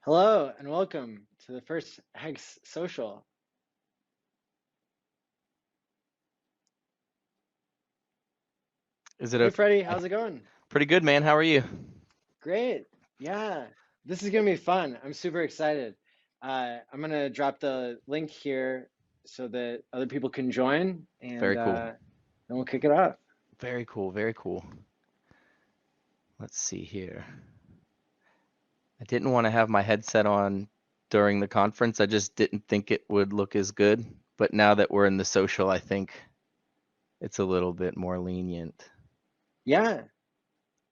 Hello and welcome to the first Hex Social. Is it Hey okay? Freddie, how's it going? Pretty good, man. How are you? Great. Yeah, this is gonna be fun. I'm super excited. I'm gonna drop the link here so that other people can join, and Very cool. then we'll kick it off. Very cool. Very cool. Let's see here. I didn't want to have my headset on during the conference. I just didn't think it would look as good. But now that we're in the social, I think it's a little bit more lenient. Yeah.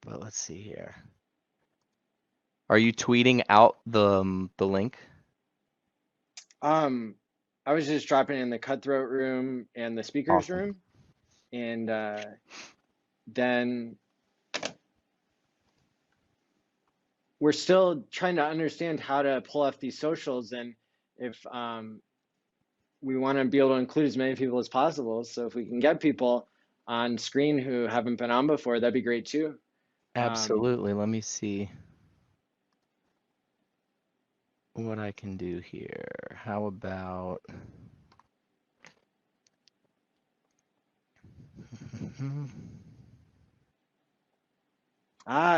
But let's see here. Are you tweeting out the link? Um, I was just dropping in the cutthroat room and the speakers Awesome. room, and then we're still trying to understand how to pull off these socials and if we want to be able to include as many people as possible. So if we can get people on screen who haven't been on before, that'd be great too. Um, Absolutely. Let me see what I can do here. How about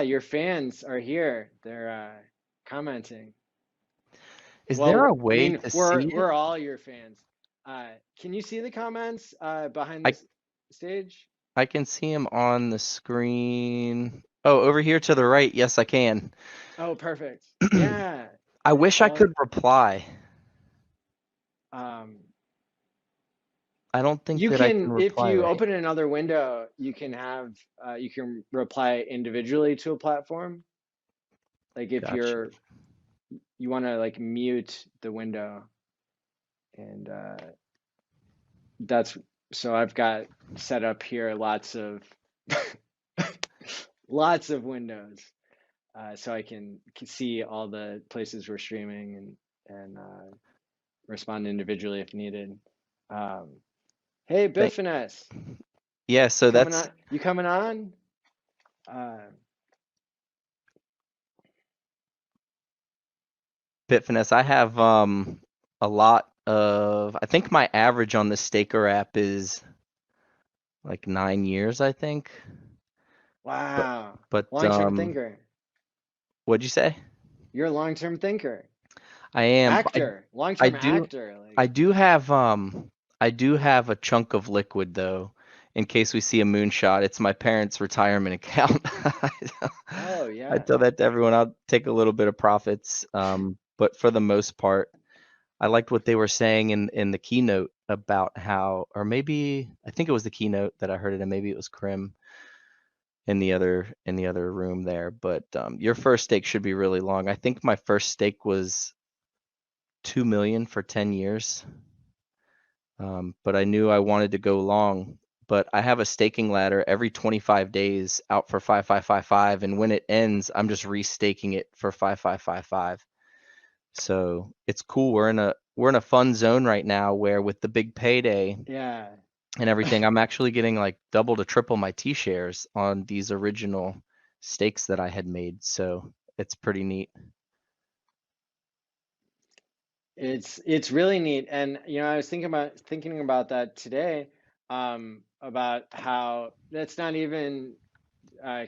your fans are here. They're commenting. Is there a Well, I way mean, to we're see it? we're all your fans. Can you see the comments behind I this stage? I can see him on the screen. Oh, over here to the right. Yes, I can. Oh, perfect. Yeah. I wish I All could reply. um, I don't think You that I can can, if reply you right. open another window, you can have, you can reply individually to a platform. Like if Gotcha. you want to like mute the window and that's, so I've got set up here lots of, lots of windows. So I can see all the places we're streaming and respond individually if needed. Um, hey, Thank Bitfinesse, Yeah, you so coming that's on? You coming on? Uh, Bitfinesse. I have a lot of I think my average on the Staker app is like 9 years, I think. But Wow. but Long-term thinker. what'd you say? You're a long-term thinker. I am. Actor. I Long-term do actor. Like, I do have a chunk of liquid though, in case we see a moonshot. It's my parents' retirement account. oh I yeah. tell that to everyone. I'll take a little bit of profits. But for the most part, I liked what they were saying in the keynote about how, or maybe I think it was the keynote that I heard it, and maybe it was Krim in the other room there. But your first stake should be really long. I think my first stake was 2 million for 10 years. But I knew I wanted to go long. But I have a staking ladder every 25 days out for 5555, and when it ends, I'm just restaking it for 5555. So it's cool. We're in a fun zone right now where with the big payday Yeah. and everything, I'm actually getting like double to triple my T shares on these original stakes that I had made. So it's pretty neat. It's really neat. And I was thinking about that today, about how that's not even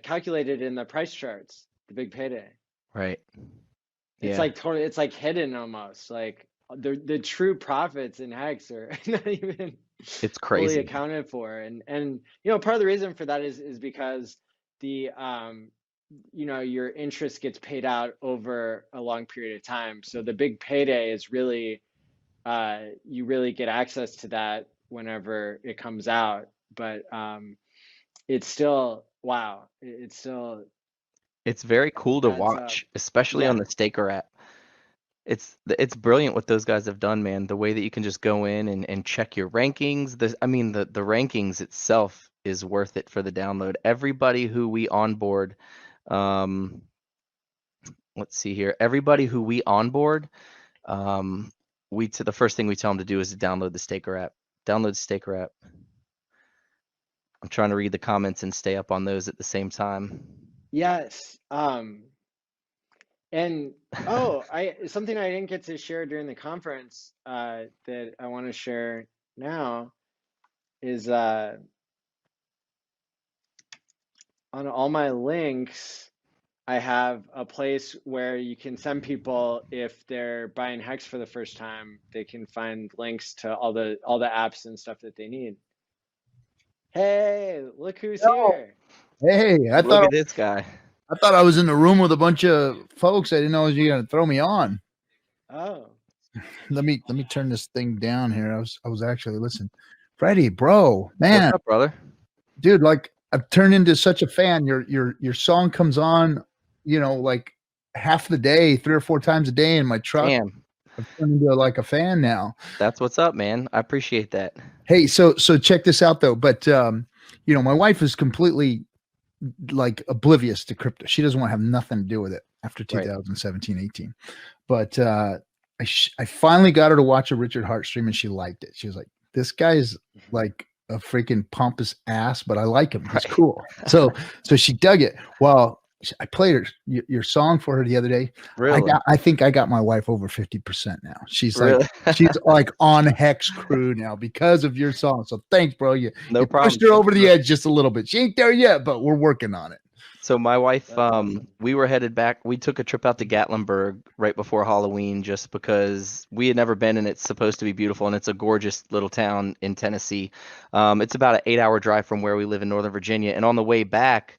calculated in the price charts, the big payday. Right. It's Yeah. like totally, it's like hidden almost. Like the true profits in Hex are not even It's fully crazy. accounted for. And part of the reason for that is because the your interest gets paid out over a long period of time. So the big payday is really you really get access to that whenever it comes out. But it's still wow. It's still It's very cool to adds up. watch, especially on Yeah. the Staker app. It's brilliant what those guys have done, man. The way that you can just go in and check your rankings. The rankings itself is worth it for the download. Everybody who we onboard, um, let's see here. Everybody who we onboard, um, the first thing we tell them to do is to download the Staker app. Download the Staker app. I'm trying to read the comments and stay up on those at the same time. Yes. And something I didn't get to share during the conference that I want to share now is on all my links, I have a place where you can send people, if they're buying Hex for the first time, they can find links to all the apps and stuff that they need. Hey, look who's here. Hey, Look at this guy. I thought I was in the room with a bunch of folks. I didn't know you were gonna throw me on. Oh. Let me turn this thing down here. I was actually listening. Freddie, bro, man. What's up, brother? Dude, like I've turned into such a fan. Your song comes on, like half the day, 3 or 4 times a day in my truck. Damn. I've turned into like a fan now. That's what's up, man. I appreciate that. Hey, so check this out though. But my wife is completely like oblivious to crypto. She doesn't want to have nothing to do with it after 2017, 18. But I finally got her to watch a Richard Hart stream and she liked it. She was like, this guy's like a freaking pompous ass, but I like him. He's cool. So she dug it. Well, I played your song for her the other day. Really? I think I got my wife over 50% now. She's really? like, she's like on Hex crew now because of your song. So thanks, bro. You problem. pushed her over the edge just a little bit. She ain't there yet, but we're working on it. So my wife, we were headed back. We took a trip out to Gatlinburg right before Halloween, just because we had never been, and it's supposed to be beautiful, and it's a gorgeous little town in Tennessee. It's about an 8-hour drive from where we live in Northern Virginia. And on the way back,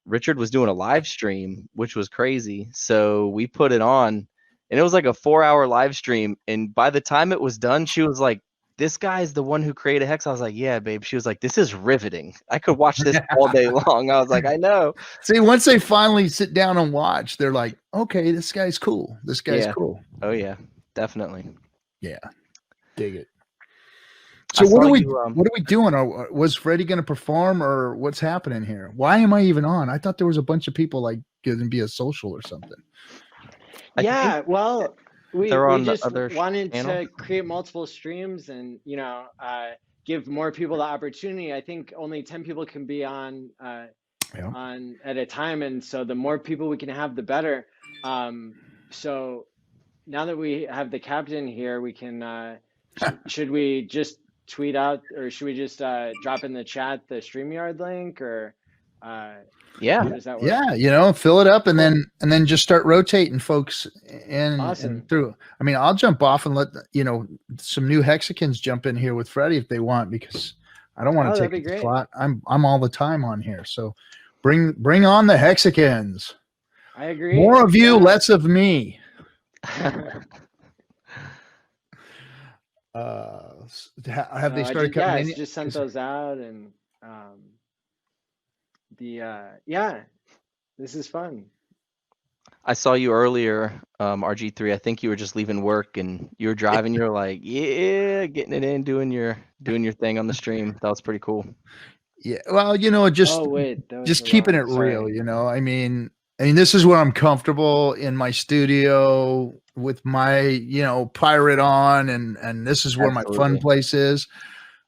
Richard was doing a live stream, which was crazy. So we put it on, and it was like a 4-hour live stream. And by the time it was done, she was like, this guy's the one who created Hex. I was like, yeah, babe. She was like, this is riveting. I could watch this all day long. I was like, I know. See, once they finally sit down and watch, they're like, okay, this guy's cool. This guy's cool. Oh yeah, definitely. Yeah. Dig it. So what are we doing? Was Freddie going to perform, or what's happening here? Why am I even on? I thought there was a bunch of people like going to be a social or something. Yeah, well, we just wanted channel? to create multiple streams and give more people the opportunity. I think only 10 people can be on at a time, and so the more people we can have, the better. So now that we have the captain here, we can should we just tweet out, or should we just drop in the chat the StreamYard link, or how does that work? Yeah, fill it up and then just start rotating folks in and through. I mean, I'll jump off and let some new Hexicans jump in here with Freddie if they want, because I don't want to take the slot. I'm all the time on here, so bring on the Hexicans. I agree. More of you, less of me. Have they started coming in? I just sent those out, and this is fun. I saw you earlier, RG3. I think you were just leaving work and you were driving. You were like, yeah, getting it in, doing your thing on the stream. That was pretty cool. Yeah, well, just keeping it real. I mean, this is where I'm comfortable in my studio with my, pirate on, and this is where my fun place is.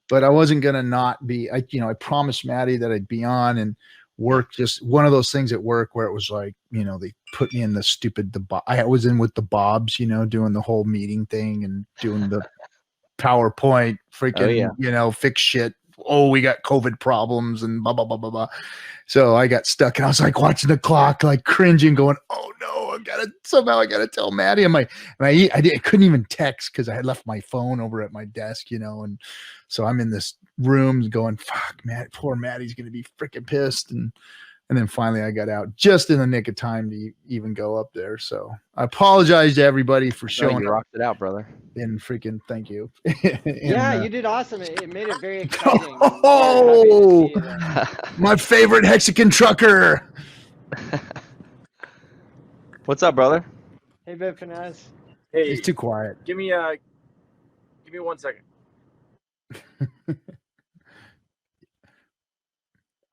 But I wasn't gonna not be. I promised Maddie that I'd be on, and work, just one of those things at work where it was like, they put me in the stupid, I was in with the Bobs, doing the whole meeting thing and doing the PowerPoint freaking, fix shit. Oh, we got COVID problems and blah, blah, blah, blah, blah. So I got stuck and I was like watching the clock, like cringing, going, oh no, I gotta tell Maddie. I couldn't even text because I had left my phone over at my desk, and so I'm in this room going, fuck, Matt, poor Maddie's gonna be freaking pissed. And then finally I got out just in the nick of time to even go up there. So I apologize to everybody for showing you rocked it out, brother. And freaking thank you. You did awesome. It made it very exciting. Oh, my favorite Hexican trucker. What's up, brother? Hey, Bifinaz. Hey, he's too quiet. Give me 1 second.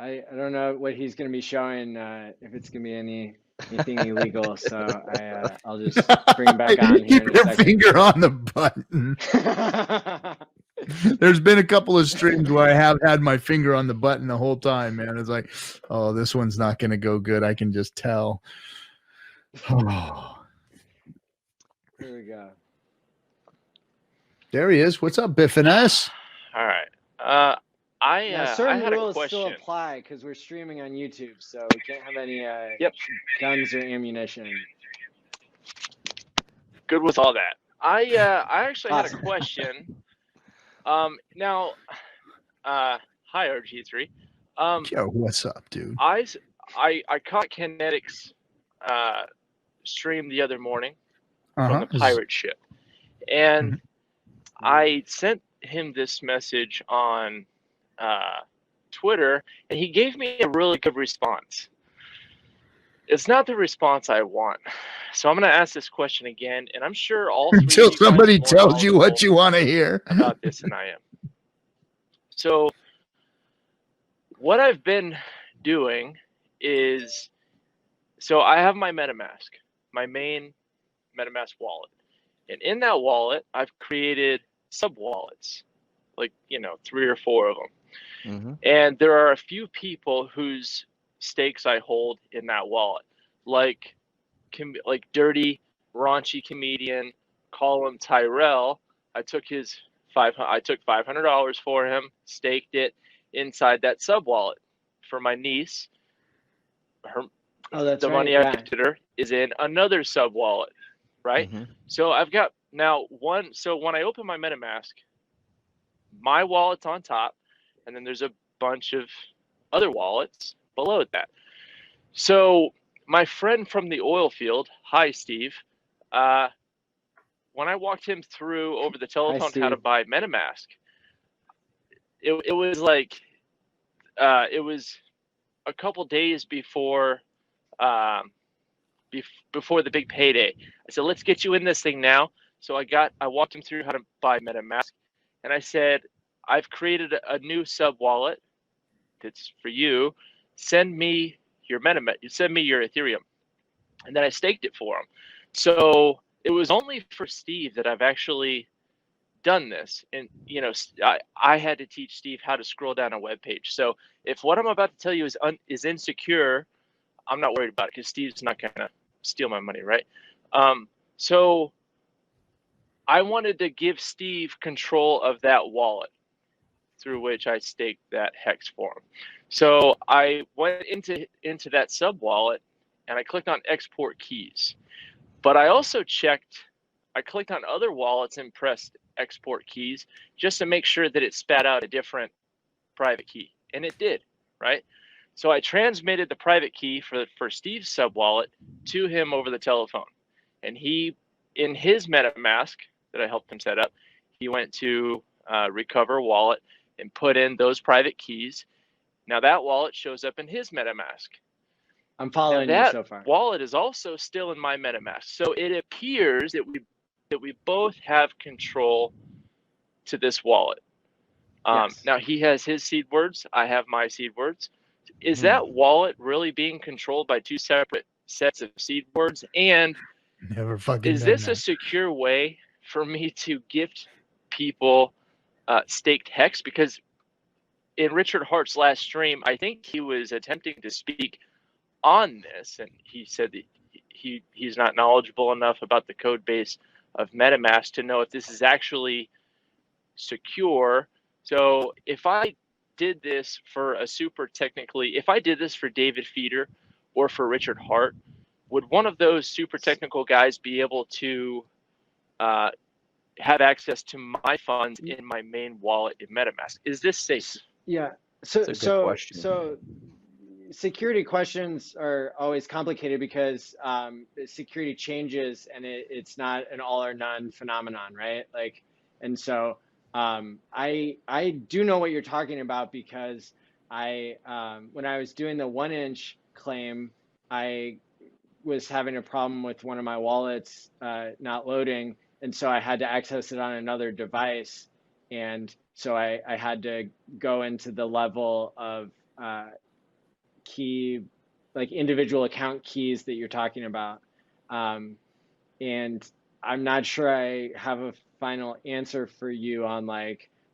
I don't know what he's going to be showing, if it's going to be anything illegal. So I'll just bring back on here. Keep your finger on the button. There's been a couple of streams where I have had my finger on the button the whole time, man. It's like, oh, this one's not going to go good. I can just tell. Here we go. There he is. What's up, Biffiness? All right. Now, certain I had a rules question. still apply because we're streaming on YouTube, so we can't have any Yep. guns or ammunition. Good with all that. I actually had a Awesome. question. Now, hi RG3. Yo, what's up, dude? I caught Kinetic's stream the other morning from the pirate ship, and I sent him this message on Twitter, and he gave me a really good response. It's not the response I want, so I'm going to ask this question again, and I'm sure all three until of you guys somebody are more tells you what knowledgeable you want to hear about this than I am. So what I've been doing is, so I have my MetaMask, my main MetaMask wallet, and in that wallet I've created sub wallets, like 3 or 4 of them. And there are a few people whose stakes I hold in that wallet, like dirty, raunchy comedian, call him Tyrell. I took $500 for him, staked it inside that sub wallet for my niece. The money I gifted her is in another sub wallet, right? So I've got now one. So when I open my MetaMask, my wallet's on top, and then there's a bunch of other wallets below that. So my friend from the oil field, hi Steve, when I walked him through over the telephone how to buy MetaMask, it was like it was a couple days before before the big payday. I said, let's get you in this thing now. So I walked him through how to buy MetaMask, and I said, I've created a new sub wallet that's for you. Send me your MetaMask. Send me your Ethereum, and then I staked it for him. So it was only for Steve that I've actually done this, and I had to teach Steve how to scroll down a web page. So if what I'm about to tell you is insecure, I'm not worried about it because Steve's not gonna steal my money, right? So I wanted to give Steve control of that wallet through which I staked that hex for him. So I went into that sub wallet and I clicked on export keys. But I also I clicked on other wallets and pressed export keys just to make sure that it spat out a different private key. And it did, right? So I transmitted the private key for Steve's sub wallet to him over the telephone. And he, in his MetaMask that I helped him set up, he went to recover wallet and put in those private keys. Now that wallet shows up in his MetaMask. I'm following you so far. That wallet is also still in my MetaMask. So it appears that we both have control to this wallet. Yes. Now he has his seed words. I have my seed words. Is that wallet really being controlled by 2 separate sets of seed words? And is this a secure way for me to gift people staked hex? Because in Richard Hart's last stream, I think he was attempting to speak on this, and he said that he's not knowledgeable enough about the code base of MetaMask to know if this is actually secure. So if I did this for if I did this for David Feeder or for Richard Hart, would one of those super technical guys be able to have access to my funds in my main wallet in MetaMask? Is this safe? Yeah. So security questions are always complicated because security changes and it's not an all or none phenomenon, right? And so I do know what you're talking about because when I was doing the 1-inch claim, I was having a problem with one of my wallets not loading, and so I had to access it on another device, and so I had to go into the level of key, like individual account keys that you're talking about, and I'm not sure I have a final answer for you on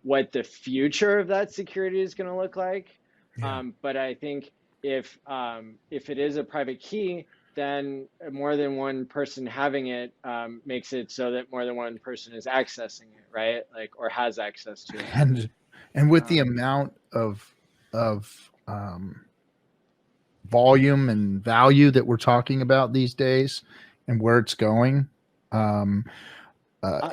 what the future of that security is going to look like. Yeah. But I think if it is a private key, then more than one person having it makes it so that more than one person is accessing it, right? Like, or has access to it. And with the amount of volume and value that we're talking about these days and where it's going,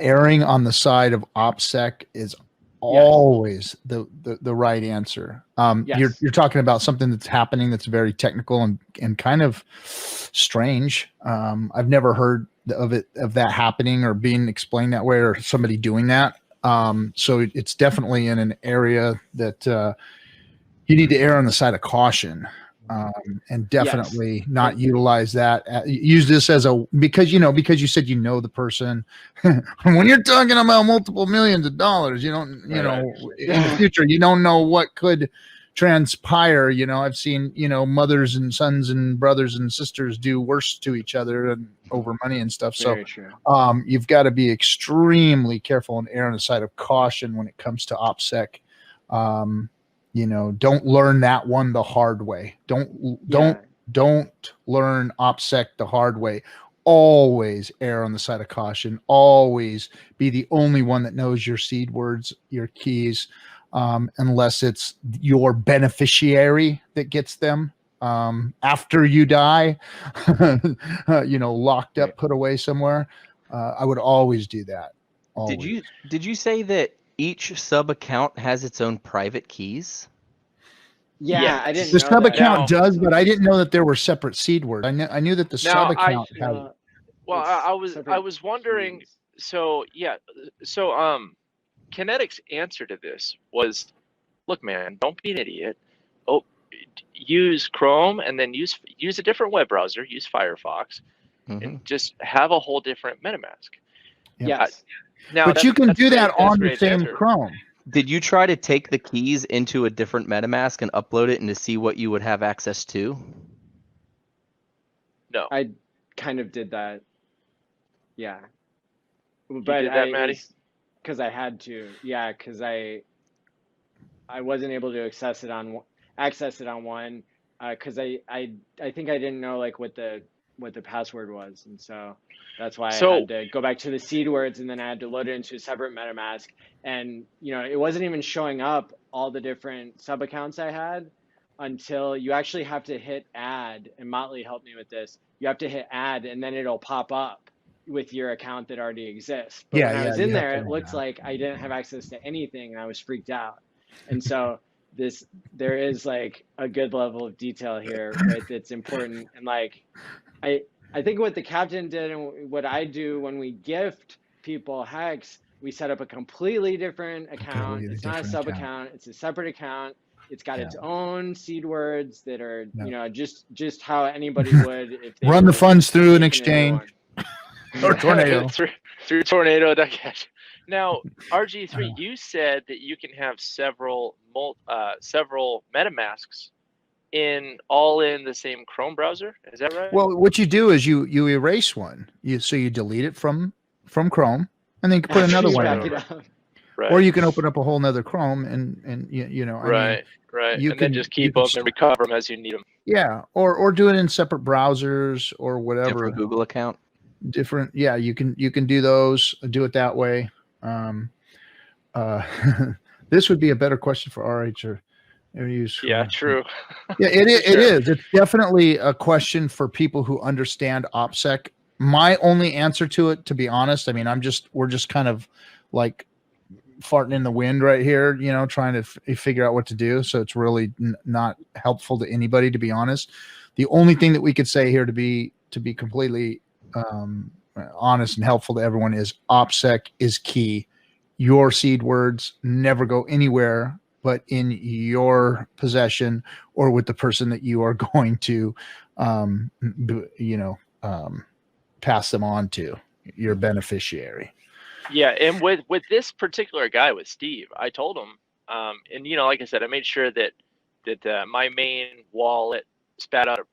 erring on the side of OPSEC is always the right answer. Yes. You're talking about something that's happening that's very technical and kind of strange. I've never heard of that happening or being explained that way or somebody doing that. So it's definitely in an area that you need to err on the side of caution. And definitely not utilize that. Use this as because you said the person. When you're talking about multiple millions of dollars, in the future, you don't know what could transpire. I've seen mothers and sons and brothers and sisters do worse to each other and over money and stuff. Very So true. you've got to be extremely careful and err on the side of caution when it comes to OPSEC. Don't learn that one the hard way. Don't learn OPSEC the hard way. Always err on the side of caution. Always be the only one that knows your seed words, your keys, unless it's your beneficiary that gets them after you die, locked up, put away somewhere. I would always do that. Always. Did you say that each sub account has its own private keys? Yeah, I didn't the know sub that. account does, but I didn't know that there were separate seed words. I knew that the sub account had. Well, I was wondering. Keys. So Kinetic's answer to this was, look, man, don't be an idiot. Oh, use Chrome and then use a different web browser. Use Firefox, and just have a whole different MetaMask. Yes. But you can do that on the same Chrome. Did you try to take the keys into a different MetaMask and upload it and to see what you would have access to? No. I kind of did that. Yeah. But you did that, Maddie? Because I had to. Yeah, because I wasn't able to access it on one because I think I didn't know like what the password was, and so that's why I had to go back to the seed words, and then I had to load it into a separate MetaMask, and it wasn't even showing up all the different sub accounts I had until you actually have to hit add, and Motley helped me with this. You have to hit add, and then it'll pop up with your account that already exists. But when I was in there, it looked like I didn't have access to anything, and I was freaked out. And so there is like a good level of detail here, right? That's important. And like, I think what the captain did and what I do when we gift people Hex, we set up a completely different account. It's not a sub account. It's a separate account. It's got its own seed words that are, just how anybody would if they run the funds through an exchange or Tornado. through Tornado. Now, RG3, you said that you can have several MetaMasks all in the same Chrome browser. Is that right? Well, what you do is you erase one. So you delete it from Chrome, and then you can put another one in. Right. Or you can open up a whole nother Chrome and right. You can just keep them and recover them as you need them. Yeah, or do it in separate browsers or whatever. Different Google account. Different, yeah. You can do those. Do it that way. This would be a better question for RH or use. Yeah, true. Yeah, it is. It's definitely a question for people who understand OPSEC. My only answer to it, to be honest, I mean, we're just kind of like farting in the wind right here, trying to figure out what to do. So it's really not helpful to anybody, to be honest. The only thing that we could say here to be completely honest and helpful to everyone is OPSEC is key. Your seed words never go anywhere but in your possession or with the person that you are going to, pass them on to, your beneficiary. Yeah, and with this particular guy, with Steve, I told him, and like I said, I made sure that my main wallet spat out a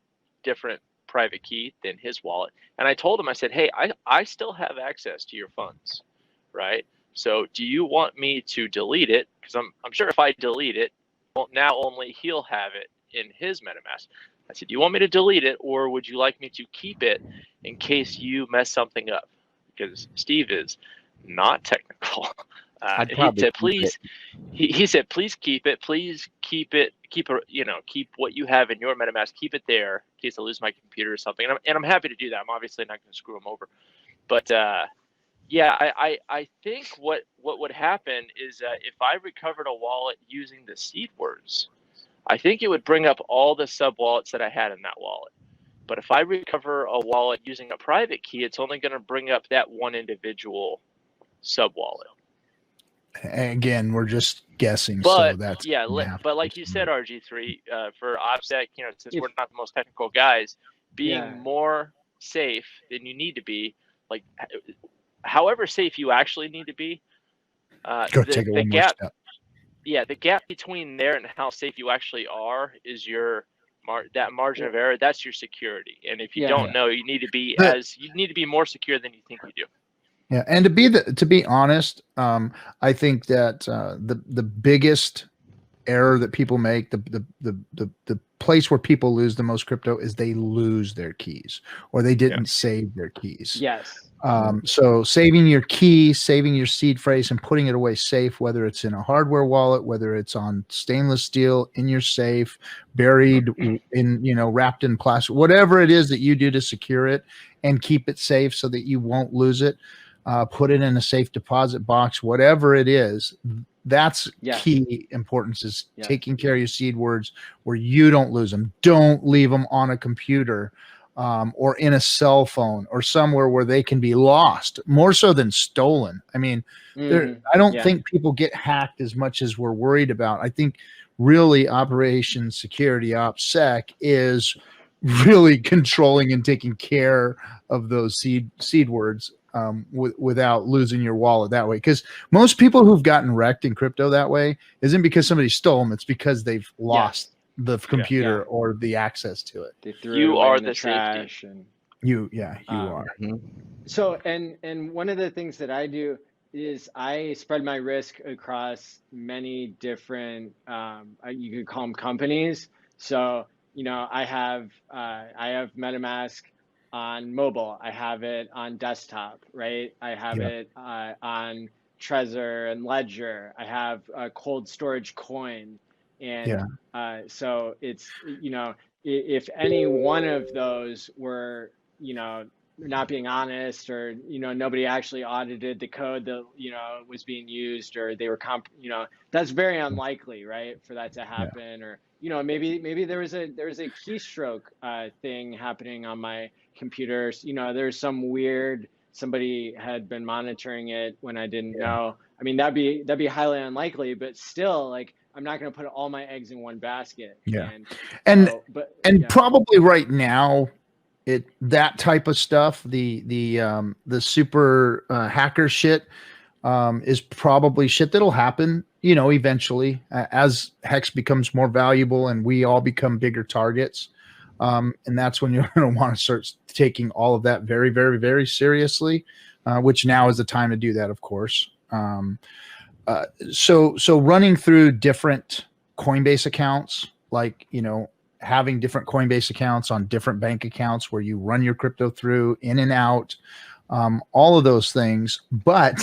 different private key than his wallet, and I told him, I said, hey, I still have access to your funds, right? So do you want me to delete it? Because I'm sure if I delete it, well, now only he'll have it in his MetaMask. I said, do you want me to delete it, or would you like me to keep it in case you mess something up? Because Steve is not technical. I'd He probably said, keep please, he said, please keep it. Please keep it. Keep what you have in your MetaMask. Keep it there in case I lose my computer or something. And I'm happy to do that. I'm obviously not going to screw him over. But yeah, I think what would happen is if I recovered a wallet using the seed words, I think it would bring up all the sub wallets that I had in that wallet. But if I recover a wallet using a private key, it's only going to bring up that one individual sub wallet. Again, we're just guessing. But so that's but like you said, RG3, for OPSEC, since we're not the most technical guys, being more safe than you need to be, like however safe you actually need to be, the gap. Yeah, the gap between there and how safe you actually are is that margin of error. That's your security. And if you don't know, you need to be more secure than you think you do. Yeah, and to be honest, I think that the biggest error that people make, the place where people lose the most crypto is they lose their keys, or they didn't save their keys. Yes. So saving your key, saving your seed phrase, and putting it away safe, whether it's in a hardware wallet, whether it's on stainless steel in your safe, buried in, wrapped in plastic, whatever it is that you do to secure it and keep it safe so that you won't lose it. Put it in a safe deposit box, whatever it is. That's key importance, is taking care of your seed words where you don't lose them. Don't leave them on a computer or in a cell phone or somewhere where they can be lost, more so than stolen. I mean, I don't think people get hacked as much as we're worried about. I think really Operation Security OPSEC is really controlling and taking care of those seed words without losing your wallet that way. Because most people who've gotten wrecked in crypto that way isn't because somebody stole them. It's because they've lost the computer or the access to it. They threw you it are in the trash. safety. And you are. So, and one of the things that I do is I spread my risk across many different, you could call them companies. So, I have MetaMask on mobile. I have it on desktop, right? I have it on Trezor and Ledger. I have a cold storage coin. And so it's, if any one of those were, not being honest, or, nobody actually audited the code that, was being used, or they were, that's very unlikely, right, for that to happen. Or, maybe there was a keystroke thing happening on my computer. There's somebody had been monitoring it when I didn't know. I mean, that'd be highly unlikely, but still, like, I'm not going to put all my eggs in one basket. And probably right now, that type of stuff, the super hacker shit, is probably shit that'll happen, eventually as Hex becomes more valuable and we all become bigger targets. And that's when you're going to want to start taking all of that very, very, very seriously, which now is the time to do that, of course. So running through different Coinbase accounts, like, having different Coinbase accounts on different bank accounts where you run your crypto through, in and out, all of those things. But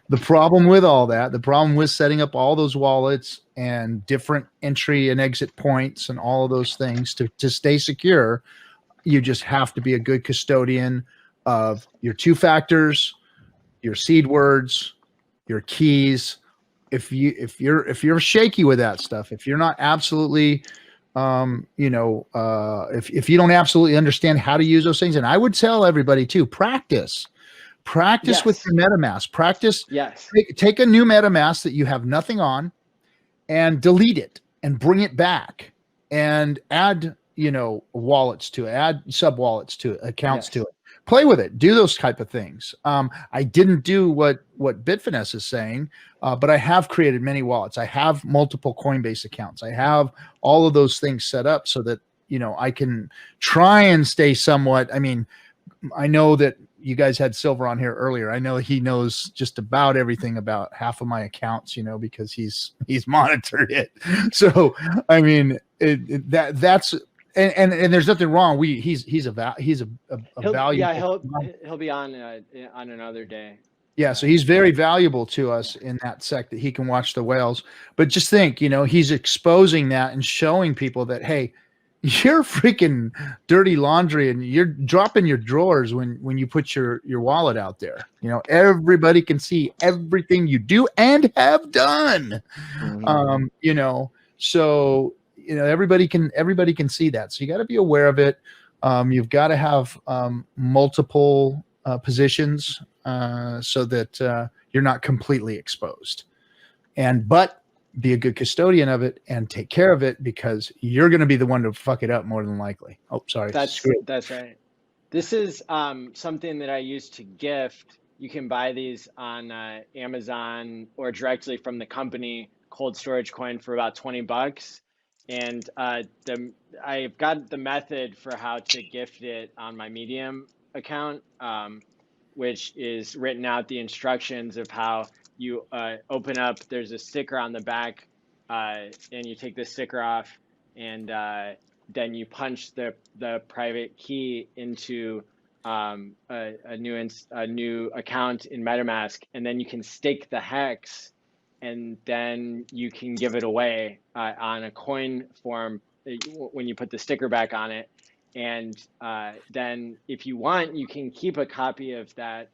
the problem with all that, the problem with setting up all those wallets and different entry and exit points and all of those things to stay secure, you just have to be a good custodian of your two factors, your seed words, your keys. If you're shaky with that stuff, if you're not absolutely if you don't absolutely understand how to use those things, and I would tell everybody to practice with your MetaMask. Practice. Take a new MetaMask that you have nothing on, and delete it and bring it back and add wallets to it, add sub wallets to it, accounts to it. Play with it. Do those type of things. I didn't do what Bitfinesse is saying, but I have created many wallets. I have multiple Coinbase accounts. I have all of those things set up so that, I can try and stay somewhat. I mean, I know that you guys had Silver on here earlier. I know he knows just about everything about half of my accounts, because he's monitored it. So, I mean, that's and there's nothing wrong. He's a valuable. Yeah, he'll be on another day. Yeah, so he's very valuable to us in that sect that he can watch the whales. But just think, he's exposing that and showing people that, hey, you're freaking dirty laundry and you're dropping your drawers when you put your wallet out there. Everybody can see everything you do and have done. So everybody can see that. So you got to be aware of it. You've got to have multiple positions so that you're not completely exposed. But be a good custodian of it and take care of it, because you're going to be the one to fuck it up more than likely. Oh, sorry. That's right. This is something that I use to gift. You can buy these on Amazon or directly from the company, cold storage coin, for about $20. And I've got the method for how to gift it on my Medium account, which is written out the instructions of how you open up. There's a sticker on the back, and you take the sticker off, and then you punch the private key into a new account in MetaMask, and then you can stake the hex, and then you can give it away on a coin form when you put the sticker back on it. And then if you want, you can keep a copy of that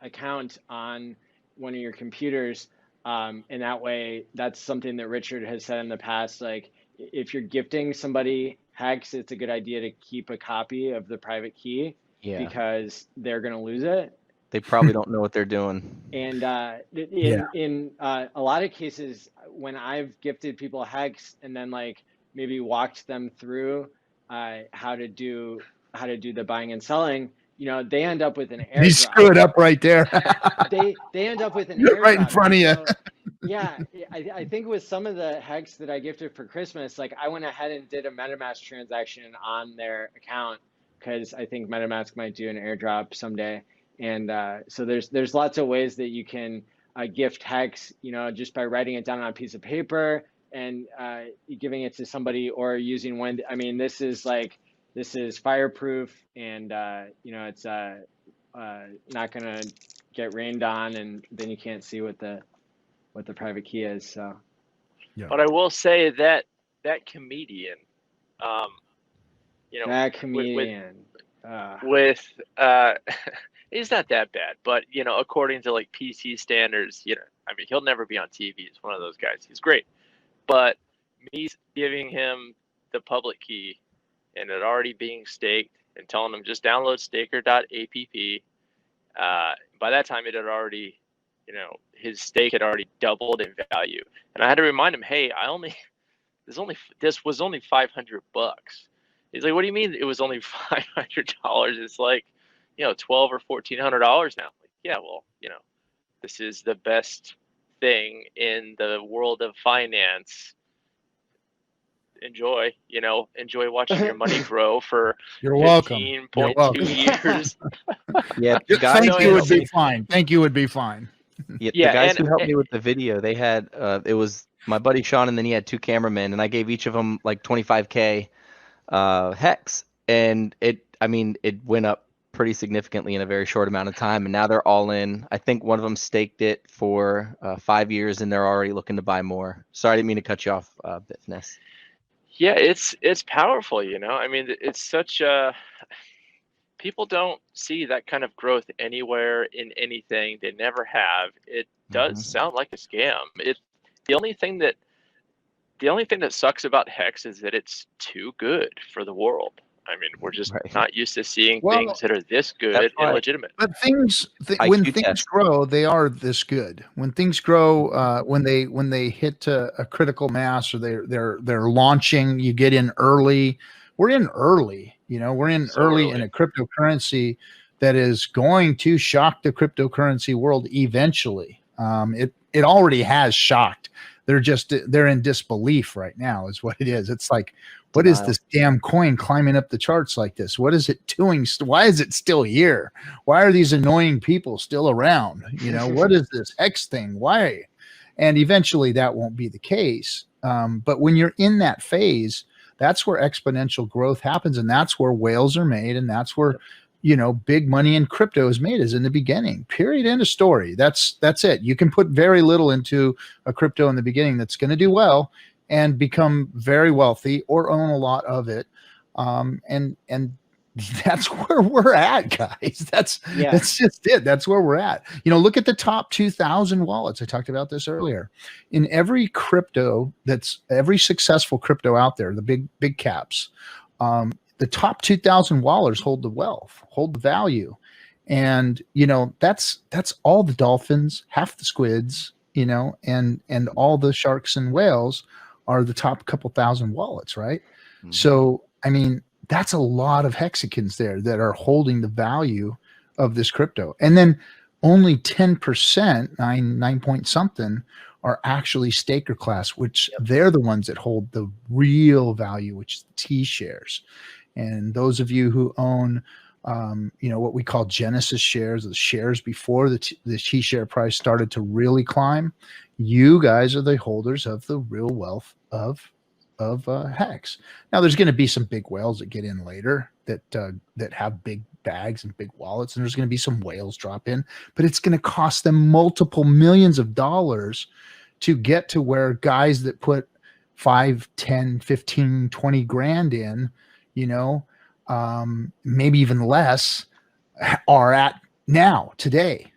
account on one of your computers. And that way, that's something that Richard has said in the past. Like, if you're gifting somebody Hex, it's a good idea to keep a copy of the private key, because they're going to lose it. They probably don't know what they're doing. And in a lot of cases, when I've gifted people Hex and then maybe walked them through how to do the buying and selling, they end up with an airdrop. You screw it up right there. they end up with an airdrop right in front of you. So, yeah, I think with some of the Hex that I gifted for Christmas, I went ahead and did a MetaMask transaction on their account, because I think MetaMask might do an airdrop someday. And so there's lots of ways that you can gift Hex, just by writing it down on a piece of paper and giving it to somebody, or using one. I mean, this is fireproof, and it's not gonna get rained on, and then you can't see what the private key is. So, but I will say that comedian, that comedian with he's not that bad, but according to PC standards, I mean, he'll never be on TV. He's one of those guys. He's great, but me giving him the public key and it already being staked and telling him just download staker.app, by that time it had already, his stake had already doubled in value, and I had to remind him, hey, this was only $500. He's like, what do you mean it was only $500? It's $1,200 or $1,400 now. Yeah, well, this is the best thing in the world of finance. Enjoy watching your money grow for 15.2 years. Yeah, thank you would be fine. Thank you would be fine. Yeah, the guys who helped me with the video, they had it was my buddy Sean, and then he had two cameramen, and I gave each of them $25K Hex, and it went up pretty significantly in a very short amount of time, and now they're all in. I think one of them staked it for 5 years, and they're already looking to buy more. Sorry, I didn't mean to cut you off, Biffness. Yeah, it's powerful, I mean, it's such people don't see that kind of growth anywhere in anything. They never have. It does sound like a scam. The only thing that sucks about Hex is that it's too good for the world. I mean, we're just not used to seeing things that are this good and legitimate. But when things grow, they are this good. When things grow, when they hit a critical mass, or they're launching, you get in early. We're in early. We're in early in a cryptocurrency that is going to shock the cryptocurrency world eventually. It already has shocked. They're in disbelief right now, is what it is. It's like, what is this damn coin climbing up the charts like this? What is it doing? Why is it still here? Why are these annoying people still around? What is this Hex thing? Why? And eventually that won't be the case. But when you're in that phase, That's where exponential growth happens, and that's where whales are made, and that's where big money in crypto is made, is in the beginning. Period. End of story. That's it. You can put very little into a crypto in the beginning that's going to do well and become very wealthy or own a lot of it. And that's where we're at, guys. That's just it. That's where we're at. Look at the top 2,000 wallets. I talked about this earlier. In every crypto, every successful crypto out there, the big caps, the top 2,000 wallets hold the wealth, hold the value. And, that's all the dolphins, half the squids, and all the sharks and whales are the top couple thousand wallets, right? Mm-hmm. So, I mean, that's a lot of hexagons there that are holding the value of this crypto. And then only 10%, 9 point something, are actually staker class, which they're the ones that hold the real value, which is T shares. And those of you who own, what we call Genesis shares, the shares before the T share price started to really climb, you guys are the holders of the real wealth of Hex. Now there's going to be some big whales that get in later that have big bags and big wallets, and there's going to be some whales drop in, but it's going to cost them multiple millions of dollars to get to where guys that put 5, 10, 15, 20 grand in, maybe even less, are at now today.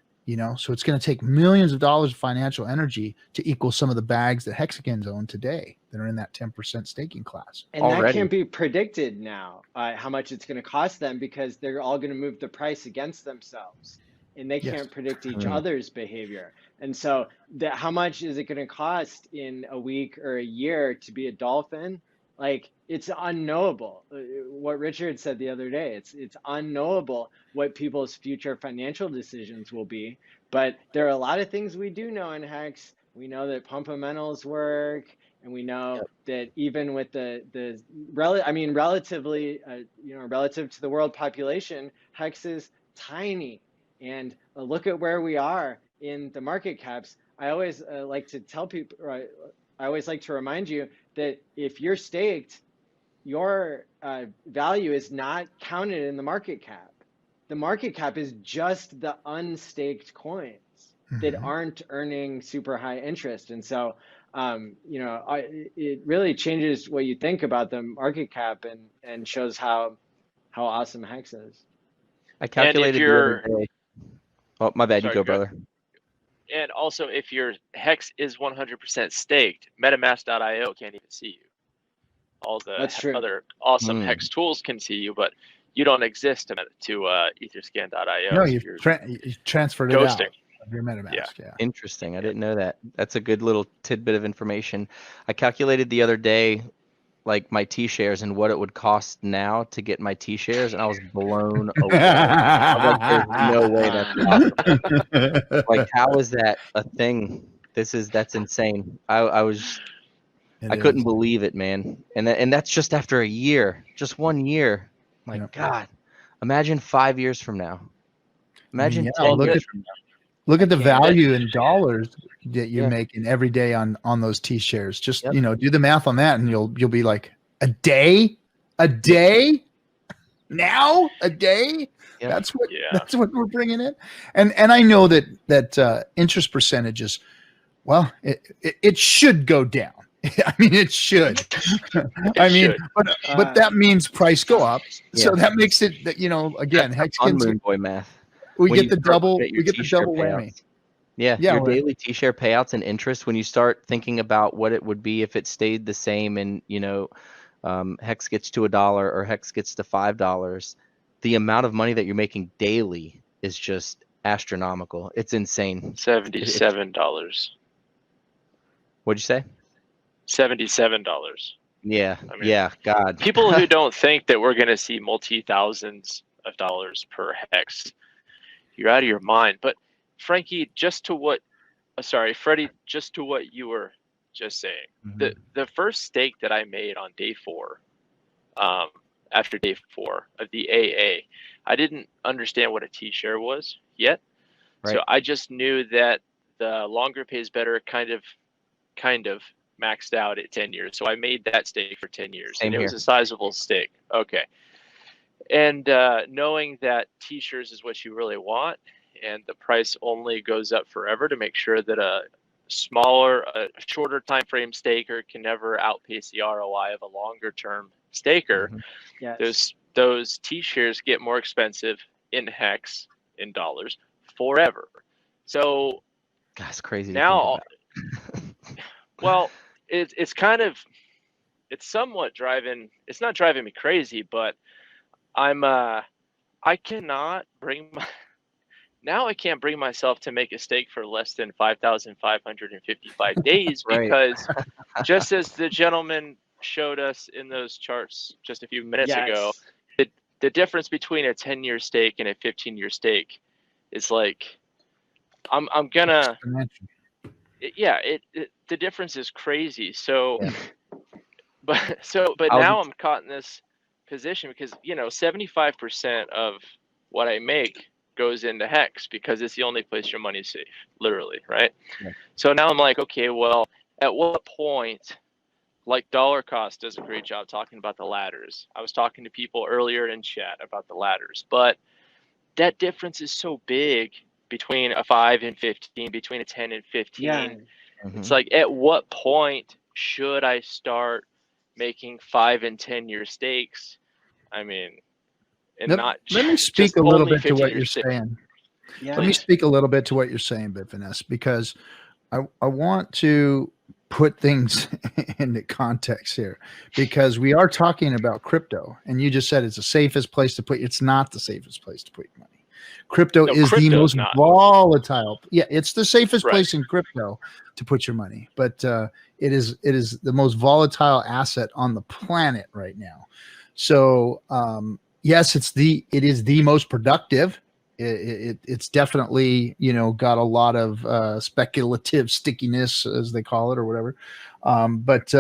So it's going to take millions of dollars of financial energy to equal some of the bags that hexagons own today that are in that 10% staking class. And that can't be predicted now, how much it's going to cost them, because they're all going to move the price against themselves, and they can't predict each other's behavior. And so how much is it going to cost in a week or a year to be a dolphin? Like, it's unknowable. What Richard said the other day, it's unknowable what people's future financial decisions will be. But there are a lot of things we do know in Hex. We know that fundamentals work, and we know that even with relatively, relative to the world population, Hex is tiny. And look at where we are in the market caps. I always like to tell people, I always like to remind you that if you're staked, your value is not counted in the market cap. The market cap is just the unstaked coins that aren't earning super high interest. And so, it really changes what you think about the market cap and shows how awesome Hex is. I calculated the other day. Oh, my bad. You go, brother. And also, if your Hex is 100% staked, MetaMask.io can't even see you. All the other awesome Hex tools can see you, but you don't exist to Etherscan.io. No, you transferred it out of your MetaMask. Yeah. Interesting. I didn't know that. That's a good little tidbit of information. I calculated the other day, like, my T shares and what it would cost now to get my T shares, and I was blown away. I was like, there's no way that's possible. Like, how is that a thing? That's insane. I couldn't believe it, man. And that's just after a year, just 1 year. My God, imagine 5 years from now. Imagine 10 years from now. Look at the value in dollars that you're making every day on those T shares. Just do the math on that, and you'll be like, a day now, a day. Yep. That's what we're bringing in. And I know that interest percentages, well, it should go down. I mean, it should. But that means price go up. Yeah. So that makes it that, again, Hexagons, Moon Boy math. We get the double whammy. Yeah, your daily T-share payouts and interest, when you start thinking about what it would be if it stayed the same and, Hex gets to $1 or Hex gets to $5, the amount of money that you're making daily is just astronomical. It's insane. $77. What'd you say? $77. Yeah. God. People who don't think that we're going to see multi-thousands of dollars per Hex, you're out of your mind. But Frankie, Freddie, just to what you were just saying, the first stake that I made on day 4, after day 4 of the AA, I didn't understand what a T-share was yet. Right. So I just knew that the longer pays better kind of maxed out at 10 years. So I made that stake for 10 years. Same and it here. was a sizable stake. Okay. And knowing that T-shares is what you really want, and the price only goes up forever, to make sure that a shorter time frame staker can never outpace the ROI of a longer term staker. Yes. Those T-shares get more expensive in HEX, in dollars, forever. So that's crazy now, to think about. well, it's kind of, it's somewhat driving, it's not driving me crazy, but I cannot bring now I can't bring myself to make a stake for less than 5,555 days Right. because just as the gentleman showed us in those charts just a few minutes ago, the difference between a 10-year stake and a 15-year stake is like, I'm gonna, the difference is crazy. So, but now I'm caught in this position because 75% of what I make goes into HEX because it's the only place your money's safe, literally, right? Yeah. So now I'm like, okay, well, at what point, like Dollar Cost does a great job talking about the ladders. I was talking to people earlier in chat about the ladders, but that difference is so big between a 5 and 15, between a 10 and 15. Yeah. It's like, at what point should I start making 5 and 10-year stakes? I mean, and let me speak a little bit to what you're saying. Let me speak a little bit to what you're saying, Bitfinesse, because I want to put things into context here, because we are talking about crypto, and you just said it's the safest place to put. It's not the safest place to put your money. Crypto is the most volatile. Yeah, it's the safest place in crypto to put your money, but it is the most volatile asset on the planet right now. So yes, it is the most productive. It's definitely, got a lot of speculative stickiness, as they call it, or whatever. But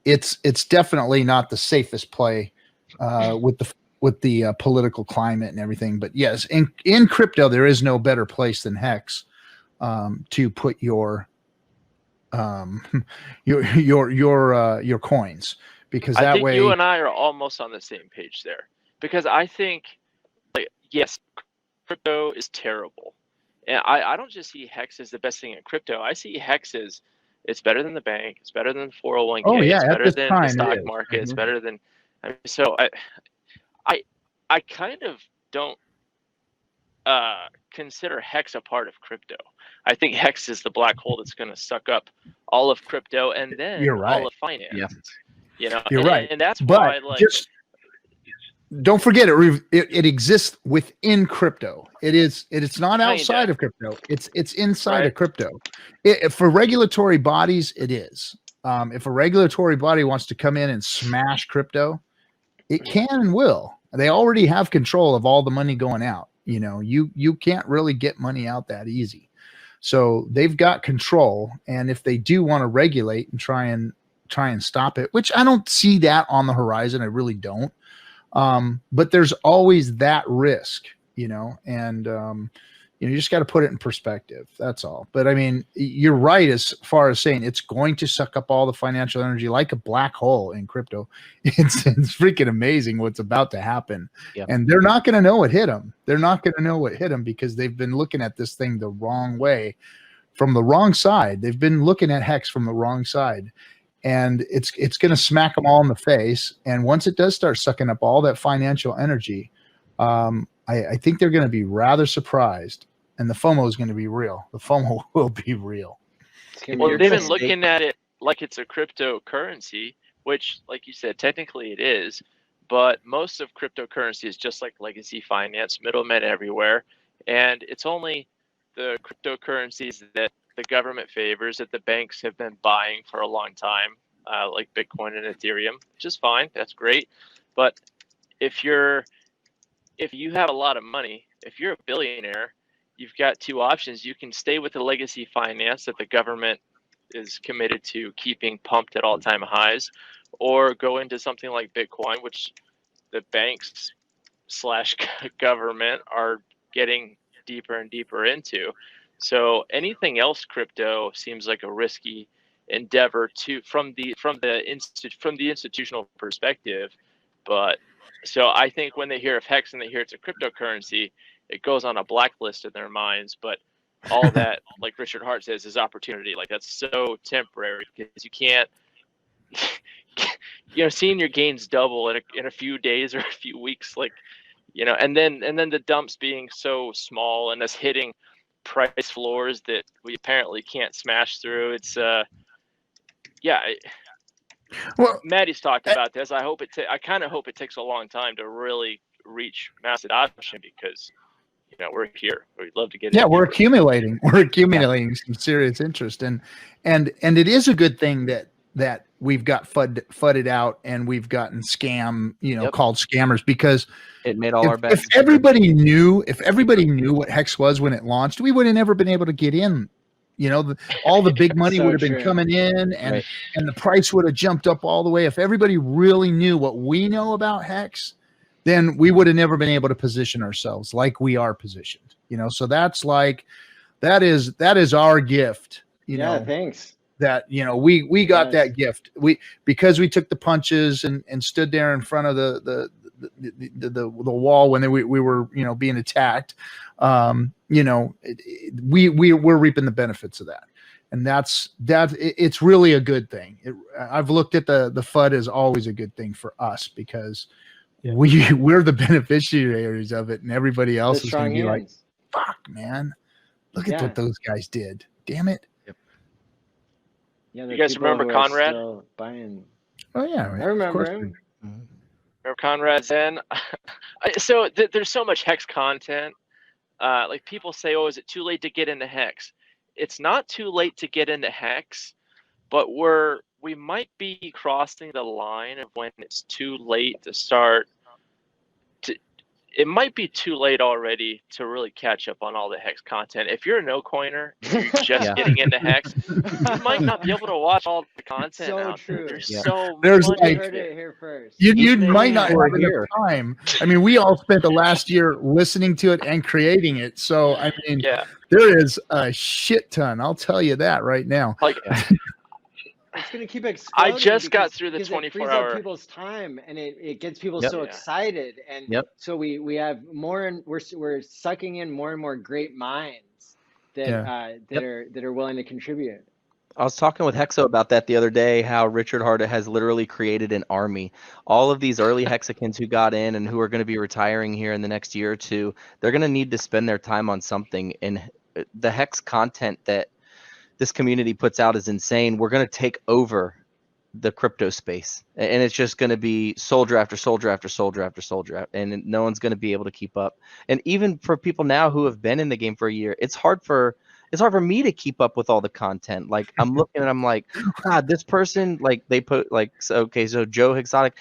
it's definitely not the safest play with the political climate and everything. But yes, in crypto, there is no better place than HEX to put your coins, because that way you and I are almost on the same page there, because I think, yes, crypto is terrible. And I don't just see HEX as the best thing in crypto. I see HEX as it's better than the bank. It's better than the 401k. Oh, yeah, it's better than the stock it market. It's better than, so I kind of don't consider HEX a part of crypto. I think HEX is the black hole that's going to suck up all of crypto and then all of finance. Yeah. You're right. And that's why, don't forget it exists within crypto. It's not outside of crypto. It's inside of crypto. For regulatory bodies, it is. If a regulatory body wants to come in and smash crypto, it can and will. They already have control of all the money going out. You can't really get money out that easy. So they've got control. And if they do want to regulate and try and stop it, which I don't see that on the horizon, I really don't. But there's always that risk, and you just got to put it in perspective. That's all. But I mean, you're right as far as saying it's going to suck up all the financial energy like a black hole in crypto. It's freaking amazing what's about to happen. Yep. And they're not going to know what hit them. They're not going to know what hit them because they've been looking at this thing the wrong way, from the wrong side. They've been looking at HEX from the wrong side. And it's going to smack them all in the face. And once it does start sucking up all that financial energy, I think they're going to be rather surprised. And the FOMO is going to be real. The FOMO will be real. Well, they've been looking at it like it's a cryptocurrency, which, like you said, technically it is. But most of cryptocurrency is just like legacy finance, middlemen everywhere. And it's only the cryptocurrencies that the government favors, that the banks have been buying for a long time, like Bitcoin and Ethereum, which is fine. That's great. But if you have a lot of money, if you're a billionaire, you've got two options. You can stay with the legacy finance that the government is committed to keeping pumped at all-time highs, or go into something like Bitcoin, which the banks / government are getting deeper and deeper into. So anything else crypto seems like a risky endeavor to from the institutional perspective. But so I think when they hear of Hex and they hear it's a cryptocurrency, it goes on a blacklist in their minds. But all that, like Richard Hart says, is opportunity. Like that's so temporary because you can't, seeing your gains double in a few days or a few weeks, like, and then the dumps being so small and us hitting price floors that we apparently can't smash through. It's Well, Maddie's talked about this. I kind of hope it takes a long time to really reach mass adoption because we're here. We'd love to get. Yeah, we're accumulating. We're accumulating some serious interest, and it is a good thing that we've got fudded out and we've gotten called scammers, because it made all our bets. If everybody knew what Hex was when it launched, we would have never been able to get in. All the big money would have been coming in, and the price would have jumped up all the way. If everybody really knew what we know about Hex, then we would have never been able to position ourselves like we are positioned. So that is our gift. Thanks. That we got that gift. Because we took the punches and stood there in front of the wall when we were being attacked. We're reaping the benefits of that, and it's really a good thing. I've looked at the FUD as always a good thing for us, because we're the beneficiaries of it, and everybody else is going to be like, fuck, man, look at what those guys did. Damn it. Yeah, you guys remember Conrad? Buying. Oh yeah, I remember him. Remember Conrad Zen? So there's so much Hex content. Like people say, oh, is it too late to get into Hex? It's not too late to get into Hex, but we might be crossing the line of when it's too late to start. It might be too late already to really catch up on all the Hex content. If you're a no-coiner, you're just getting into Hex, you might not be able to watch all the content out there. There's so much. Like, heard it here first. You might not have enough time. I mean, we all spent the last year listening to it and creating it. So, I mean, there is a shit ton. I'll tell you that right now. Like, it's going to keep exploding. I just got through the 24-hour. People's time, and it gets people so excited, and so we have more, and we're sucking in more and more great minds that are willing to contribute. I was talking with Hexo about that the other day, how Richard Hart has literally created an army. All of these early Hexicans who got in and who are going to be retiring here in the next year or two, they're going to need to spend their time on something. And the Hex content that this community puts out is insane. We're going to take over the crypto space, and it's just going to be soldier after soldier after soldier after soldier, and no one's going to be able to keep up. And even for people now who have been in the game for a year, it's hard for me to keep up with all the content. Like I'm looking and I'm like, God, this person, like they put like, so Joe Exotic,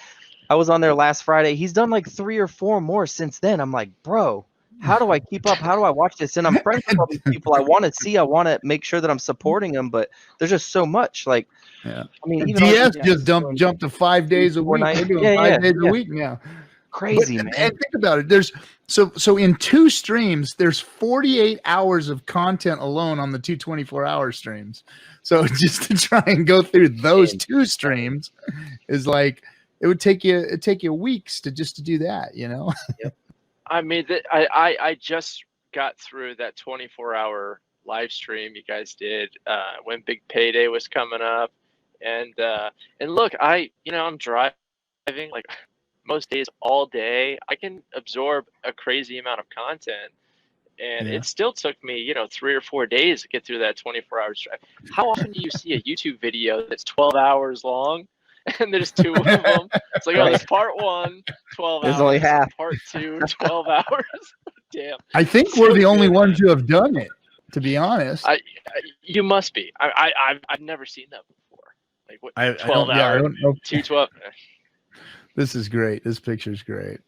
I was on there last Friday. He's done like 3 or 4 more since then. I'm like, bro, how do I keep up? How do I watch this? And I'm friends with all these people I want to see. I want to make sure that I'm supporting them, but there's just so much. Like, I mean, even DS just jumped to 5 days a week. They're doing 5 days a week now. Crazy, man. And think about it. There's so in 2 streams, there's 48 hours of content alone on the 2 24-hour streams. So just to try and go through those 2 streams is like, it would take you weeks to do that, Yep. I mean, I just got through that 24-hour live stream you guys did when Big Payday was coming up, and look, I'm driving like most days all day. I can absorb a crazy amount of content, and it still took me 3 or 4 days to get through that 24-hour drive. How often do you see a YouTube video that's 12 hours long? And there's 2 of them. It's like, oh, it's part 1, 12 hours. There's only half. Part 2, 12 hours. Damn. I think we're the only ones who have done it, to be honest. You must be. I've never seen that before. Like what? 12 hours. I don't know. 212. This is great. This picture's great.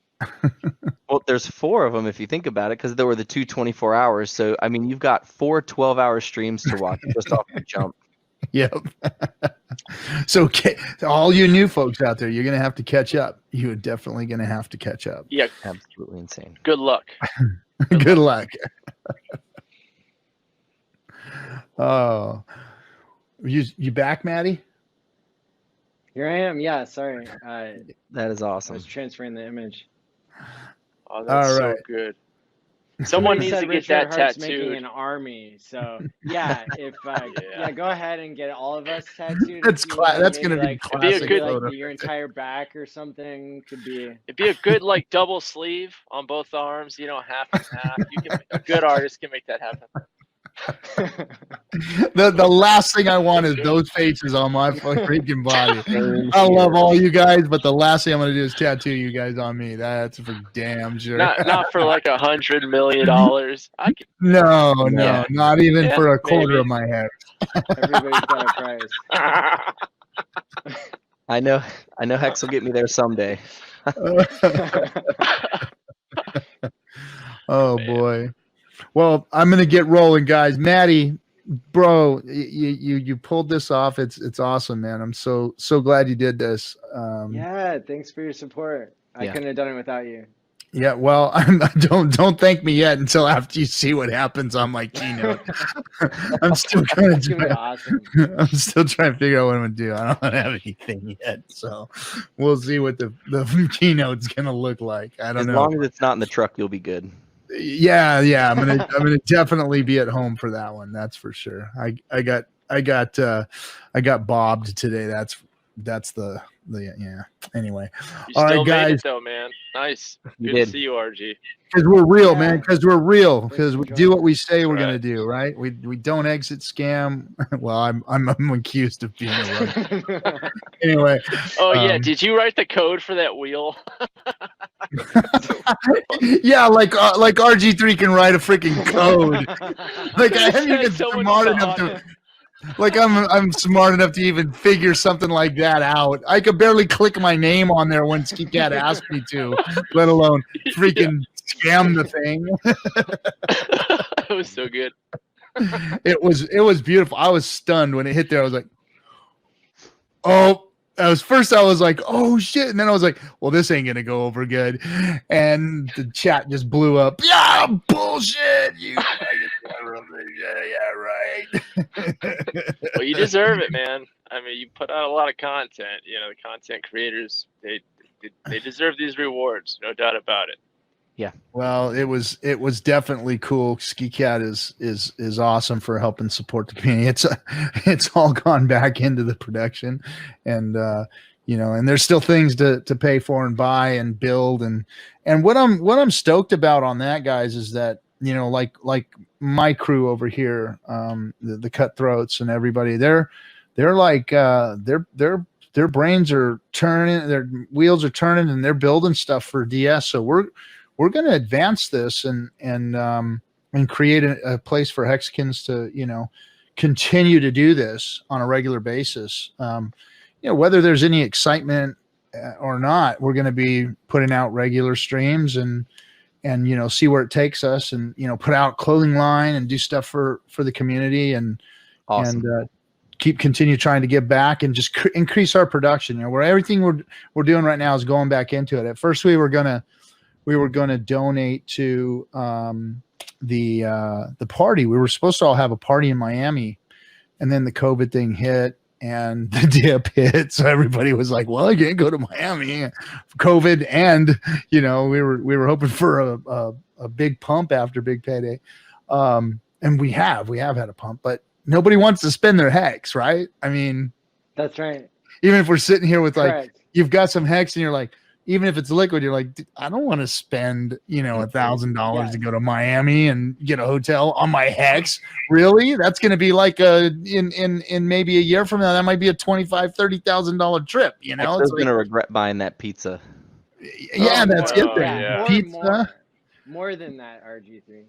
Well, there's 4 of them if you think about it, because there were the 2 24 hours. So I mean, you've got 4 12-hour streams to watch just off the jump. Yep. So all you new folks out there, you're going to have to catch up. You're definitely going to have to catch up. Yeah. Absolutely insane. Good luck. Good luck. Oh, You back, Maddie? Here I am. Yeah, sorry. That is I awesome. was transferring the image. Oh, that's All so right. good. Someone Somebody needs said to get Richard that Hart's making tattooed. an army. So yeah, if Yeah. go ahead and get all of us tattooed. That's if you want. that's Maybe gonna be like It'd be a classic good- photo. your entire back or something could be. It'd be a good like double sleeve on both arms, you know, half and half. A good artist can make that happen. The last thing I want is those faces on my freaking body. I love all you guys, but the last thing I'm gonna do is tattoo you guys on me. That's for damn sure. Not for like $100 million. No, Yeah. not even Yeah, for a quarter maybe. of my head. Everybody's got a price. I know Hex will get me there someday. Oh Man. boy. Well, I'm gonna get rolling, guys. Maddie, bro, you pulled this off. It's awesome, man. I'm so glad you did this. Yeah, thanks for your support. I Yeah. couldn't have done it without you. Yeah, well, don't thank me yet until after you see what happens on my keynote. I'm still trying It's gonna be awesome. I'm still trying to figure out what I'm gonna do. I don't have anything yet, so we'll see what the keynote's gonna look like. I don't As know. long as it's not in the truck, you'll be good. Yeah, I'm gonna definitely be at home for that one. That's for sure. I got bobbed today. That's the yeah. Anyway, You all still right, made guys. it though, man. Nice. You Good to did. see you, RG. Because we're real, Yeah. man. Because we're real. Thanks Because for we joining do what us. we say we're Right. gonna do, right? We don't exit scam. Well, I'm accused of being a rogue. Anyway. Oh yeah, did you write the code for that wheel? Yeah, like RG3 can write a freaking code. Like I haven't even Someone smart saw enough it. to. Like I'm smart enough to even figure something like that out. I could barely click my name on there when Ski Cat asked me to, let alone freaking scam the thing. That was so good. It was beautiful. I was stunned when it hit there. I was like, oh. I was like, oh shit, and then I was like, well, this ain't gonna go over good, and the chat just blew up. Yeah, bullshit. You, yeah, right. Well, you deserve it, man. I mean, you put out a lot of content. You know, the content creators, they deserve these rewards, no doubt about it. Well, it was definitely cool. Ski Cat is awesome for helping support the community. It's all gone back into the production, and and there's still things to pay for and buy and build and what I'm stoked about on that, guys, is that like my crew over here, the cutthroats and everybody, they're like their brains are turning, their wheels are turning, and they're building stuff for DS. So we're going to advance this and create a place for Hexkins to, continue to do this on a regular basis. Whether there's any excitement or not, we're going to be putting out regular streams and see where it takes us, and, put out clothing line and do stuff for the community and, Awesome. and, continue trying to give back and just increase our production. Where everything we're doing right now is going back into it. At first we were going to donate to the party. We were supposed to all have a party in Miami, and then the COVID thing hit and the dip hit. So everybody was like, well, I can't go to Miami, COVID. And, we were hoping for a big pump after Big Payday. And we have had a pump, but nobody wants to spend their Hex, right? I mean, That's right. even if we're sitting here with Correct. you've got some Hex and you're like, even if it's liquid, you're like, I don't want to spend, $1,000 to go to Miami and get a hotel on my Hex. Really? That's going to be like in maybe a year from now, that might be a $25,000-$30,000 trip. Hexer's gonna regret buying that pizza. Yeah, that's it. Then. yeah. Pizza. More than that, RG3.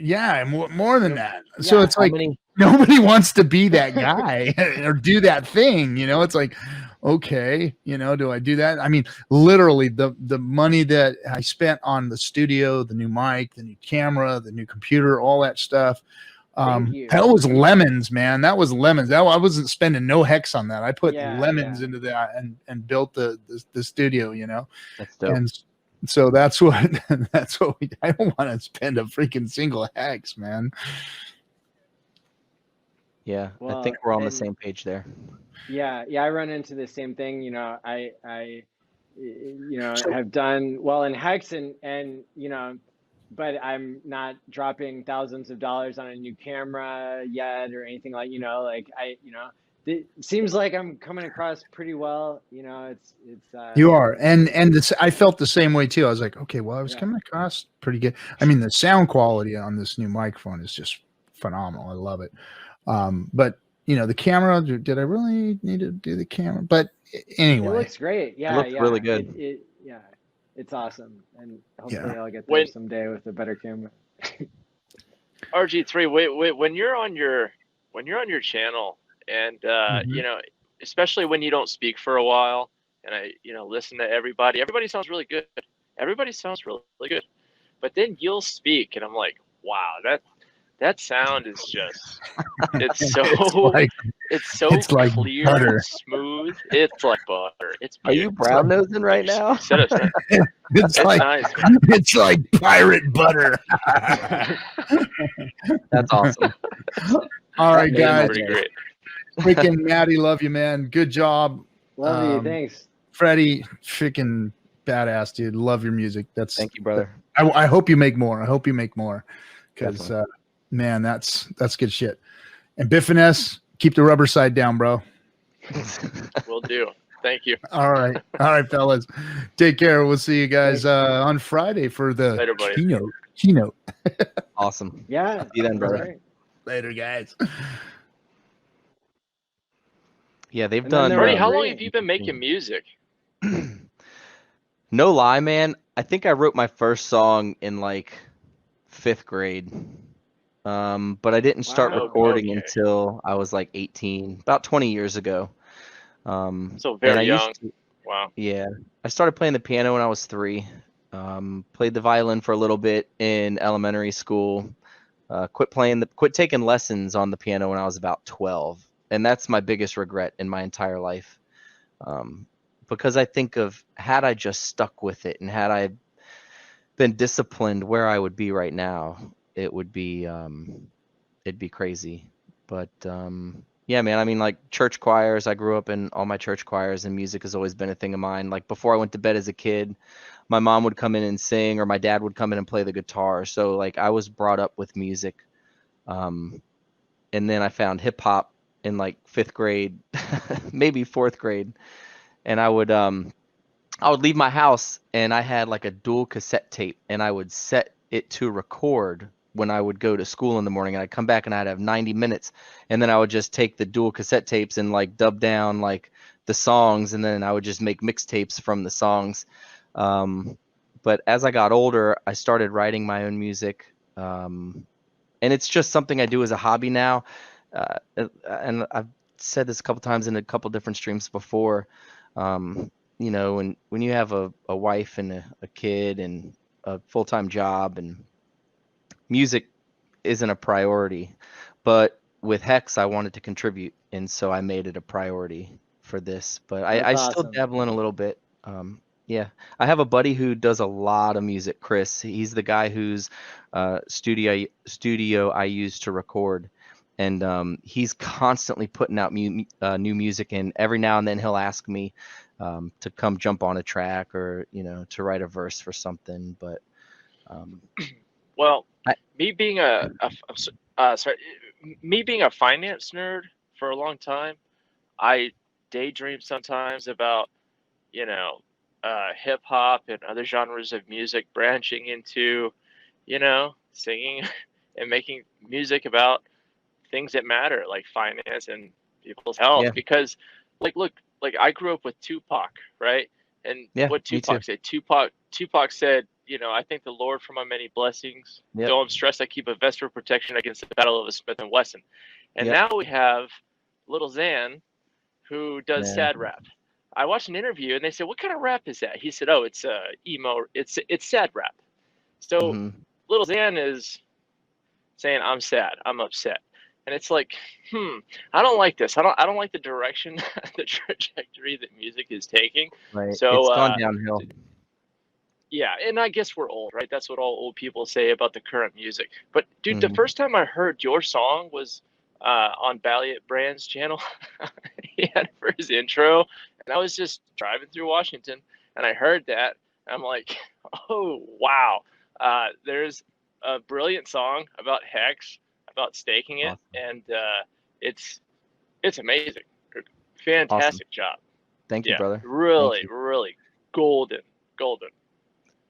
Yeah, more than that. So Yeah. it's like nobody wants to be that guy or do that thing. It's like, okay, do I do that? I mean, literally the money that I spent on the studio, the new mic, the new camera, the new computer, all that stuff. That was lemons, man. That was lemons. I wasn't spending no Hex on that. I put lemons into that and built the studio, That's dope. And so that's what I don't want to spend a freaking single Hex, man. Yeah, I Well, think we're on the and same page there. yeah, I run into the same thing. I So have done well in Hex and but I'm not dropping thousands of dollars on a new camera yet or anything like, like it seems like I'm coming across pretty well. you are, and this, I felt the same way too. I was like, okay, well, I was Yeah. coming across pretty good. I mean, the sound quality on this new microphone is just phenomenal. I love it. But the camera, did I really need to do the camera? But It anyway, looks great. It Yeah, looks really good. yeah, it's awesome. And hopefully yeah, I'll get there When someday with a better camera. RG3, wait, when you're on your channel, and Mhm. especially when you don't speak for a while, and I listen to everybody. Everybody sounds really good. Everybody sounds really, really good. But then you'll speak, and I'm like, wow, that sound is just, it's so it's like it's like clear and butter. smooth. It's like butter. It's Are you It's beautiful. like brown nosing right now? Set us nice. it's It's like nice, man. it's like pirate butter. That's awesome. All That right, made my guys. Pretty day. great. Freaking Maddie, love you, man. Good job. Love you. Thanks. Freddie, freaking badass, dude. Love your music. Thank you, brother. I hope you make more. I hope you make more, because Definitely. man, that's good shit. And Biffines, keep the rubber side down, bro. Will do. Thank you. All right, fellas. Take care. We'll see you guys on Friday for the Later, buddy. keynote. Awesome. Yeah. See you then, brother. Great. Later, guys. Yeah, they've And then done. there Marty, was how long Bree. have you been making music? No lie, man. I think I wrote my first song in like 5th grade. But I didn't start Wow. recording Okay. until I was like 18, about 20 years ago. So And very I young. used to, Wow. yeah, I started playing the piano when I was 3. Played the violin for a little bit in elementary school. Quit taking lessons on the piano when I was about 12. And that's my biggest regret in my entire life. Because I think of, had I just stuck with it and had I been disciplined, where I would be right now, it'd be crazy. But yeah, man, I mean, like church choirs, I grew up in all my church choirs, and music has always been a thing of mine. Like before I went to bed as a kid, my mom would come in and sing, or my dad would come in and play the guitar. So like I was brought up with music. And then I found hip hop in like 5th grade, maybe 4th grade. And I would leave my house and I had like a dual cassette tape, and I would set it to record when I would go to school in the morning, and I'd come back and I'd have 90 minutes, and then I would just take the dual cassette tapes and like dub down like the songs, and then I would just make mixtapes from the songs. But as I got older, I started writing my own music. And it's just something I do as a hobby now. And I've said this a couple times in a couple different streams before. When you have a wife and a kid and a full-time job, and music isn't a priority, but with Hex, I wanted to contribute, and so I made it a priority for this. But That's I still awesome. dabble in a little bit. Yeah, I have a buddy who does a lot of music, Chris. He's the guy whose studio I use to record, and he's constantly putting out new music. And every now and then he'll ask me to come jump on a track, or to write a verse for something. But Well, I, me being me being a finance nerd for a long time, I daydream sometimes about hip hop and other genres of music branching into singing and making music about things that matter, like finance and people's health. yeah, Because look, I grew up with Tupac, right? And yeah, what me too. Tupac said, Tupac said, I thank the Lord for my many blessings. Yep, Though I'm stressed, I keep a vest for protection against the battle of a Smith and Wesson. And yep, now we have Little Xan, who does yeah, sad rap. I watched an interview and they said, "What kind of rap is that?" He said, "Oh, it's emo. It's sad rap." So hmm Little Xan is saying, "I'm sad. I'm upset," and it's like, I don't like this. I don't like the direction, the trajectory that music is taking. right. It's So gone downhill. yeah, and I guess we're old, right? That's what all old people say about the current music. But dude, the hmm first time I heard your song was on Balliet Brand's channel. He had it for his intro, and I was just driving through Washington, and I heard that. And I'm like, oh wow, there's a brilliant song about Hex, about staking it, Awesome. and it's amazing. Fantastic job. Thank you, brother. Really, Thank you. really golden.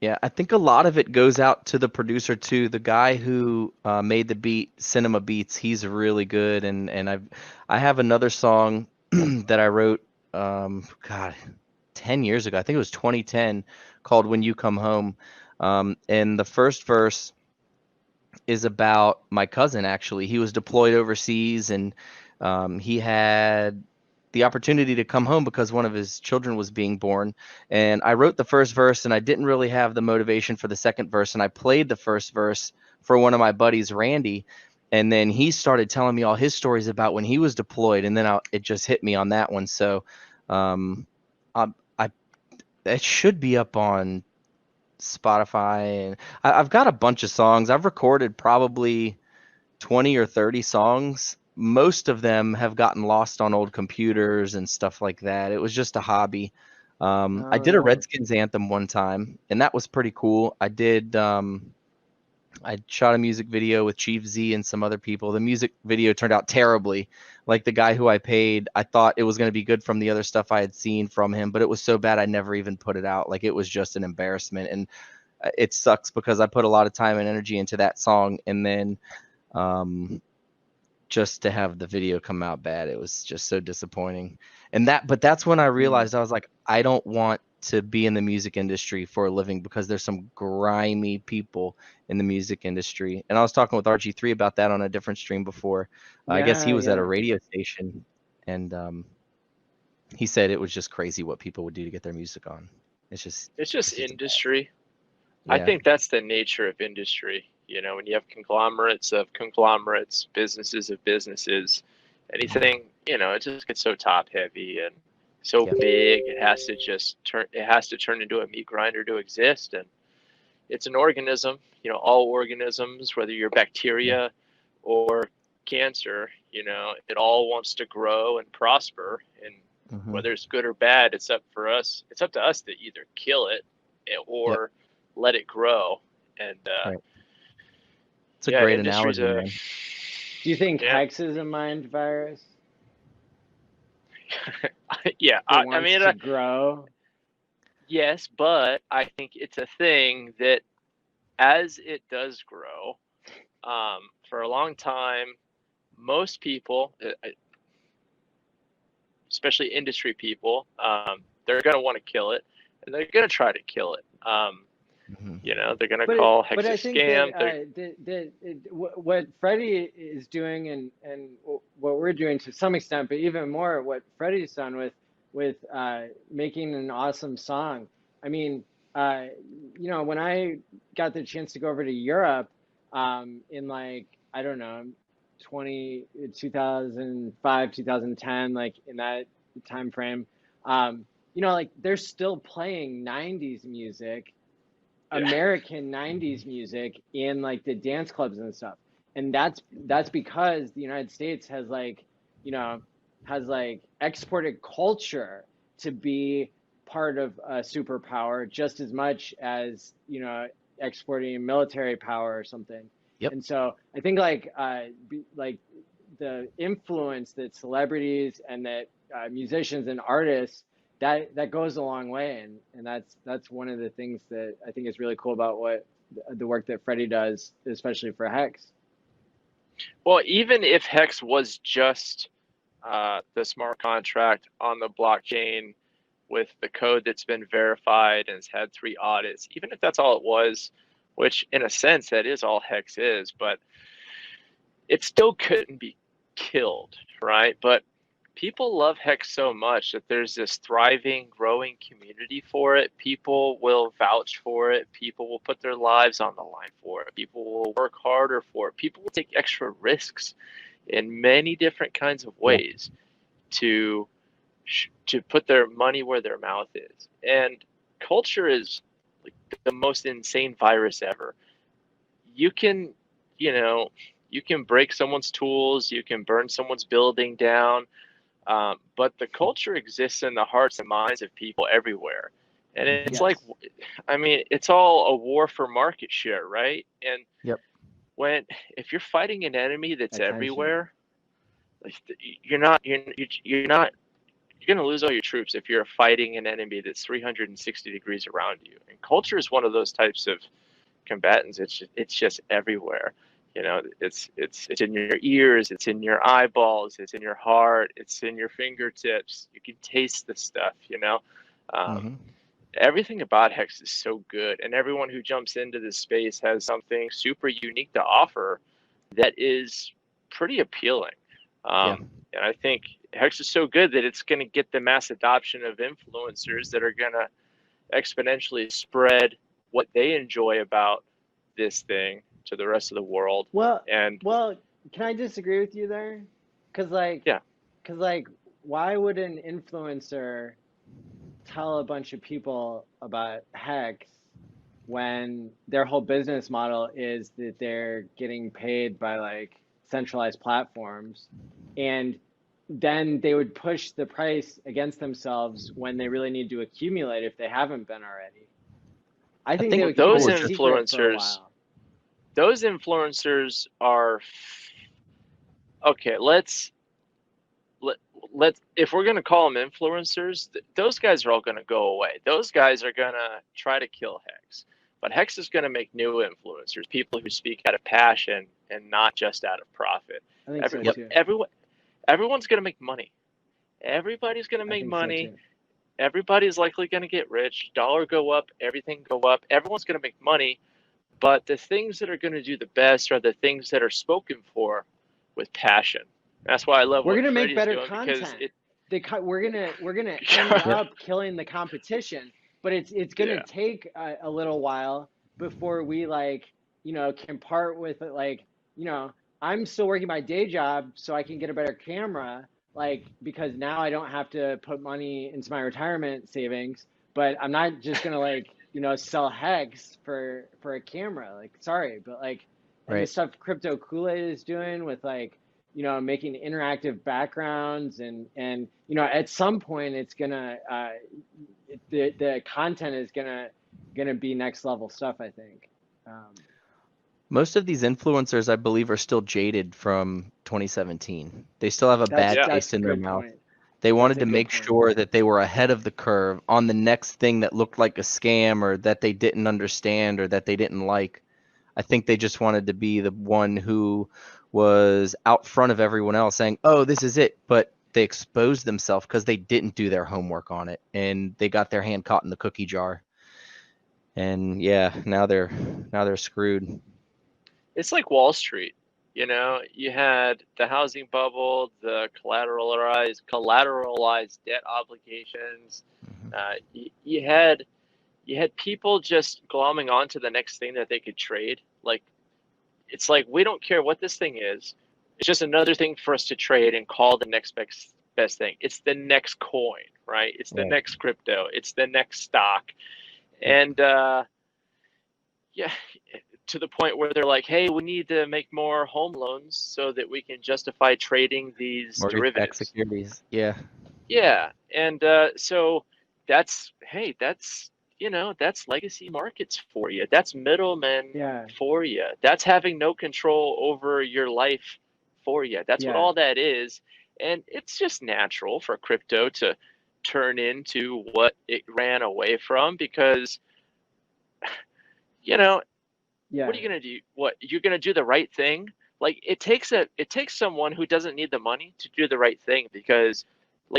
Yeah, I think a lot of it goes out to the producer too. The guy who made the beat, Cinema Beats, he's really good. And I have another song that I wrote, 10 years ago. I think it was 2010, called "When You Come Home." And the first verse is about my cousin. Actually, he was deployed overseas, and he had the opportunity to come home because one of his children was being born. And I wrote the first verse, and I didn't really have the motivation for the second verse. And I played the first verse for one of my buddies, Randy. And then he started telling me all his stories about when he was deployed. And then it just hit me on that one. So that should be up on Spotify. And I've got a bunch of songs. I've recorded probably 20 or 30 songs. Most of them have gotten lost on old computers and stuff like that. It was just a hobby. I did a Redskins anthem one time, and that was pretty cool. I shot a music video with Chief Z and some other people. The music video turned out terribly. Like the guy who I paid, I thought it was going to be good from the other stuff I had seen from him, but it was so bad I never even put it out. Like, it was just an embarrassment, and it sucks because I put a lot of time and energy into that song, and then just to have the video come out bad, it was just so disappointing. But that's when I realized, I was like, I don't want to be in the music industry for a living, because there's some grimy people in the music industry. And I was talking with RG3 about that on a different stream before. I guess he was at a radio station, and he said it was just crazy what people would do to get their music on. It's just industry. Yeah. I think that's the nature of industry. You know, when you have conglomerates of conglomerates, businesses of businesses, anything, you know, it just gets so top heavy and so big. It has to turn into a meat grinder to exist. And it's an organism, you know, all organisms, whether you're bacteria or cancer, you know, it all wants to grow and prosper. And whether it's good or bad, it's up to us to either kill it or let it grow. And it's a great analogy, man. Do you think Hex is a mind virus? I mean, to grow. Yes, but I think it's a thing that as it does grow, for a long time, most people, especially industry people, they're going to want to kill it, and they're going to try to kill it. You know, they're going to call Hex a scam. What Freddie is doing, and what we're doing to some extent, but even more what Freddie's done with making an awesome song. I mean, you know, when I got the chance to go over to Europe in, like, I don't know, 2005, 2010, like in that time frame, you know, like they're still playing 90s music, American 90s music in like the dance clubs and stuff. And that's because the United States has, like, you know, exported culture to be part of a superpower just as much as, you know, exporting military power or something. And so I think like the influence that celebrities and that musicians and artists, that goes a long way, and that's one of the things that I think is really cool about what the work that Freddie does, especially for Hex. Well, even if Hex was just the smart contract on the blockchain with the code that's been verified and has had 3 audits, even if that's all it was, which in a sense that is all Hex is, but it still couldn't be killed, right? But people love Hex so much that there's this thriving, growing community for it. People will vouch for it. People will put their lives on the line for it. People will work harder for it. People will take extra risks in many different kinds of ways to put their money where their mouth is. And culture is like the most insane virus ever. You can, you know, You can break someone's tools, you can burn someone's building down, but the culture exists in the hearts and minds of people everywhere. And it's like, I mean, it's all a war for market share, right? And if you're fighting an enemy that's everywhere, you're going to lose all your troops if you're fighting an enemy that's 360 degrees around you. And culture is one of those types of combatants. It's just everywhere. You know, it's in your ears, it's in your eyeballs, it's in your heart, it's in your fingertips. You can taste the stuff, you know. Everything about Hex is so good, and everyone who jumps into this space has something super unique to offer that is pretty appealing. And I think Hex is so good that it's going to get the mass adoption of influencers that are going to exponentially spread what they enjoy about this thing to the rest of the world. Well, can I disagree with you there? Because why would an influencer tell a bunch of people about Hex when their whole business model is that they're getting paid by like centralized platforms, and then they would push the price against themselves when they really need to accumulate if they haven't been already? I think they would those keep it secret for a while. Those influencers are okay. Let's if we're going to call them influencers, those guys are all going to go away. Those guys are going to try to kill Hex, but Hex is going to make new influencers, people who speak out of passion and not just out of profit. I think so too. Everyone's going to make money. Everybody's going to make money. So Everybody's likely going to get rich. Dollar go up, everything go up. Everyone's going to make money, but the things that are going to do the best are the things that are spoken for with passion. That's why I love. We're gonna make better content. We're gonna end up killing the competition, but it's gonna take a little while before we can part with it. I'm still working my day job so I can get a better camera, because now I don't have to put money into my retirement savings. But I'm not just gonna sell Hex for a camera. Sorry, but and the stuff Crypto Kool-Aid is doing with making interactive backgrounds and at some point it's gonna the content is gonna be next level stuff, I think. Most of these influencers, I believe, are still jaded from 2017. They still have a bad taste in their mouth. They wanted to make sure that they were ahead of the curve on the next thing that looked like a scam or that they didn't understand or that they didn't like. I think they just wanted to be the one who was out front of everyone else saying, oh, this is it. But they exposed themselves because they didn't do their homework on it. And they got their hand caught in the cookie jar. And now they're screwed. It's like Wall Street. You had the housing bubble, the collateralized debt obligations. You had people just glomming onto the next thing that they could trade. It's like, we don't care what this thing is. It's just another thing for us to trade and call the next best thing. It's the next coin, right? It's the next crypto. It's the next stock. And to the point where they're like, hey, we need to make more home loans so that we can justify trading these derivatives. Securities. Yeah. And so that's legacy markets for you. That's middlemen for you. That's having no control over your life for you. That's what all that is. And it's just natural for crypto to turn into what it ran away from because, what are you going to do? What, you're going to do the right thing? It takes someone who doesn't need the money to do the right thing because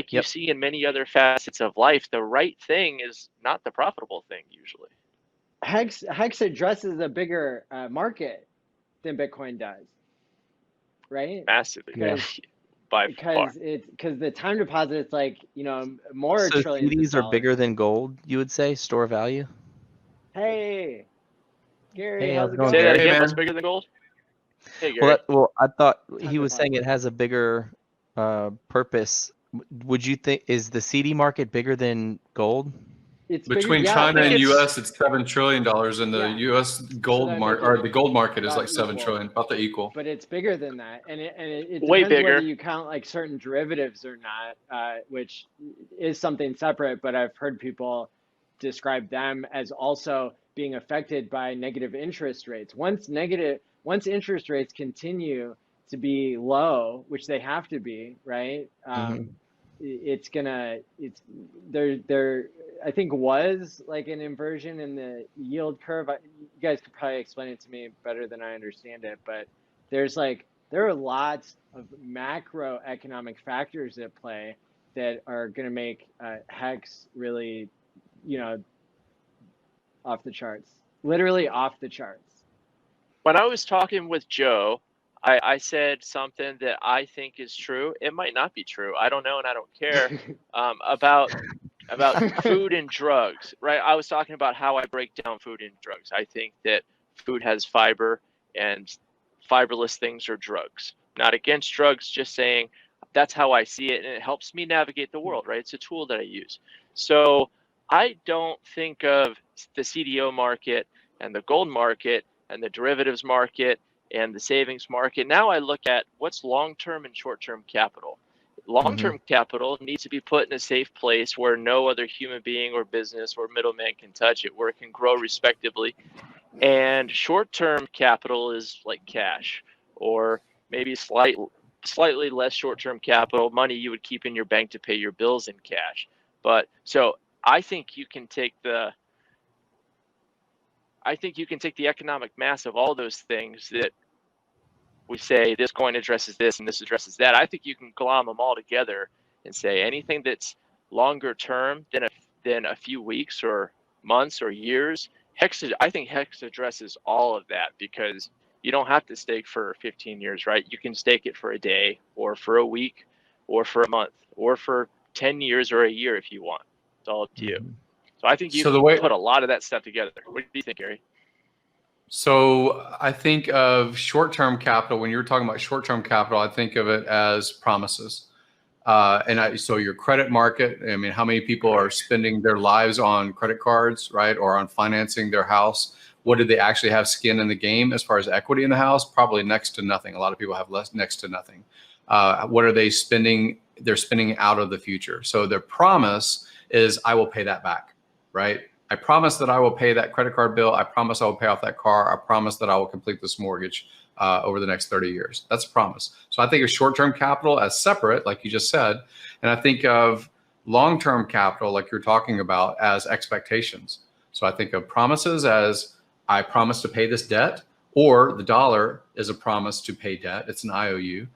you see in many other facets of life, the right thing is not the profitable thing usually. Hex addresses a bigger market than Bitcoin does, right? Massively, because the time deposit, it's more so trillions. CDs are bigger than gold, you would say, store value? Hey, Gary, hey, how's it going? Say that again. What's bigger than gold? Hey, Gary. Well, I thought he was saying it has a bigger purpose. Would you think, is the CD market bigger than gold? it's between bigger, China and it's- U.S. It's $7 trillion, and the Yeah. U.S. gold that market makes or it the gold market is about like 7 equal. trillion, about the equal. But it's bigger than that, and it Way depends bigger. whether you count like certain derivatives or not, which is something separate. But I've heard people describe them as also being affected by negative interest rates. Once interest rates continue to be low, which they have to be, right? There I think was like an inversion in the yield curve. You guys could probably explain it to me better than I understand it, but there are lots of macroeconomic factors at play that are going to make Hex really, off the charts, literally off the charts. When I was talking with Joe, I said something that I think is true. It might not be true. I don't know, and I don't care. About food and drugs, right? I was talking about how I break down food and drugs. I think that food has fiber, and fiberless things are drugs. Not against drugs, just saying that's how I see it, and it helps me navigate the world, right? It's a tool that I use. So I don't think of the CDO market and the gold market and the derivatives market and the savings market. Now I look at what's long-term and short-term capital. Long-term capital needs to be put in a safe place where no other human being or business or middleman can touch it, where it can grow respectively. And short-term capital is like cash, or maybe slightly less short-term capital, money you would keep in your bank to pay your bills in cash. But so I think you can take the economic mass of all those things that we say this coin addresses this and this addresses that. I think you can glom them all together and say anything that's longer term than a few weeks or months or years. I think Hex addresses all of that, because you don't have to stake for 15 years, right? You can stake it for a day or for a week or for a month or for 10 years or a year if you want. It's all up to you. So I think you can put a lot of that stuff together. What do you think, Gary? So I think of short-term capital. When you're talking about short-term capital, I think of it as promises. So your credit market, I mean, how many people are spending their lives on credit cards, right? Or on financing their house? What do they actually have skin in the game as far as equity in the house? Probably next to nothing. A lot of people have next to nothing. What are they spending? They're spending out of the future. So their promise is, I will pay that back, right? I promise that I will pay that credit card bill. I promise I will pay off that car. I promise that I will complete this mortgage over the next 30 years. That's a promise. So I think of short-term capital as separate, like you just said. And I think of long-term capital, like you're talking about, as expectations. So I think of promises as, I promise to pay this debt, or the dollar is a promise to pay debt. It's an IOU.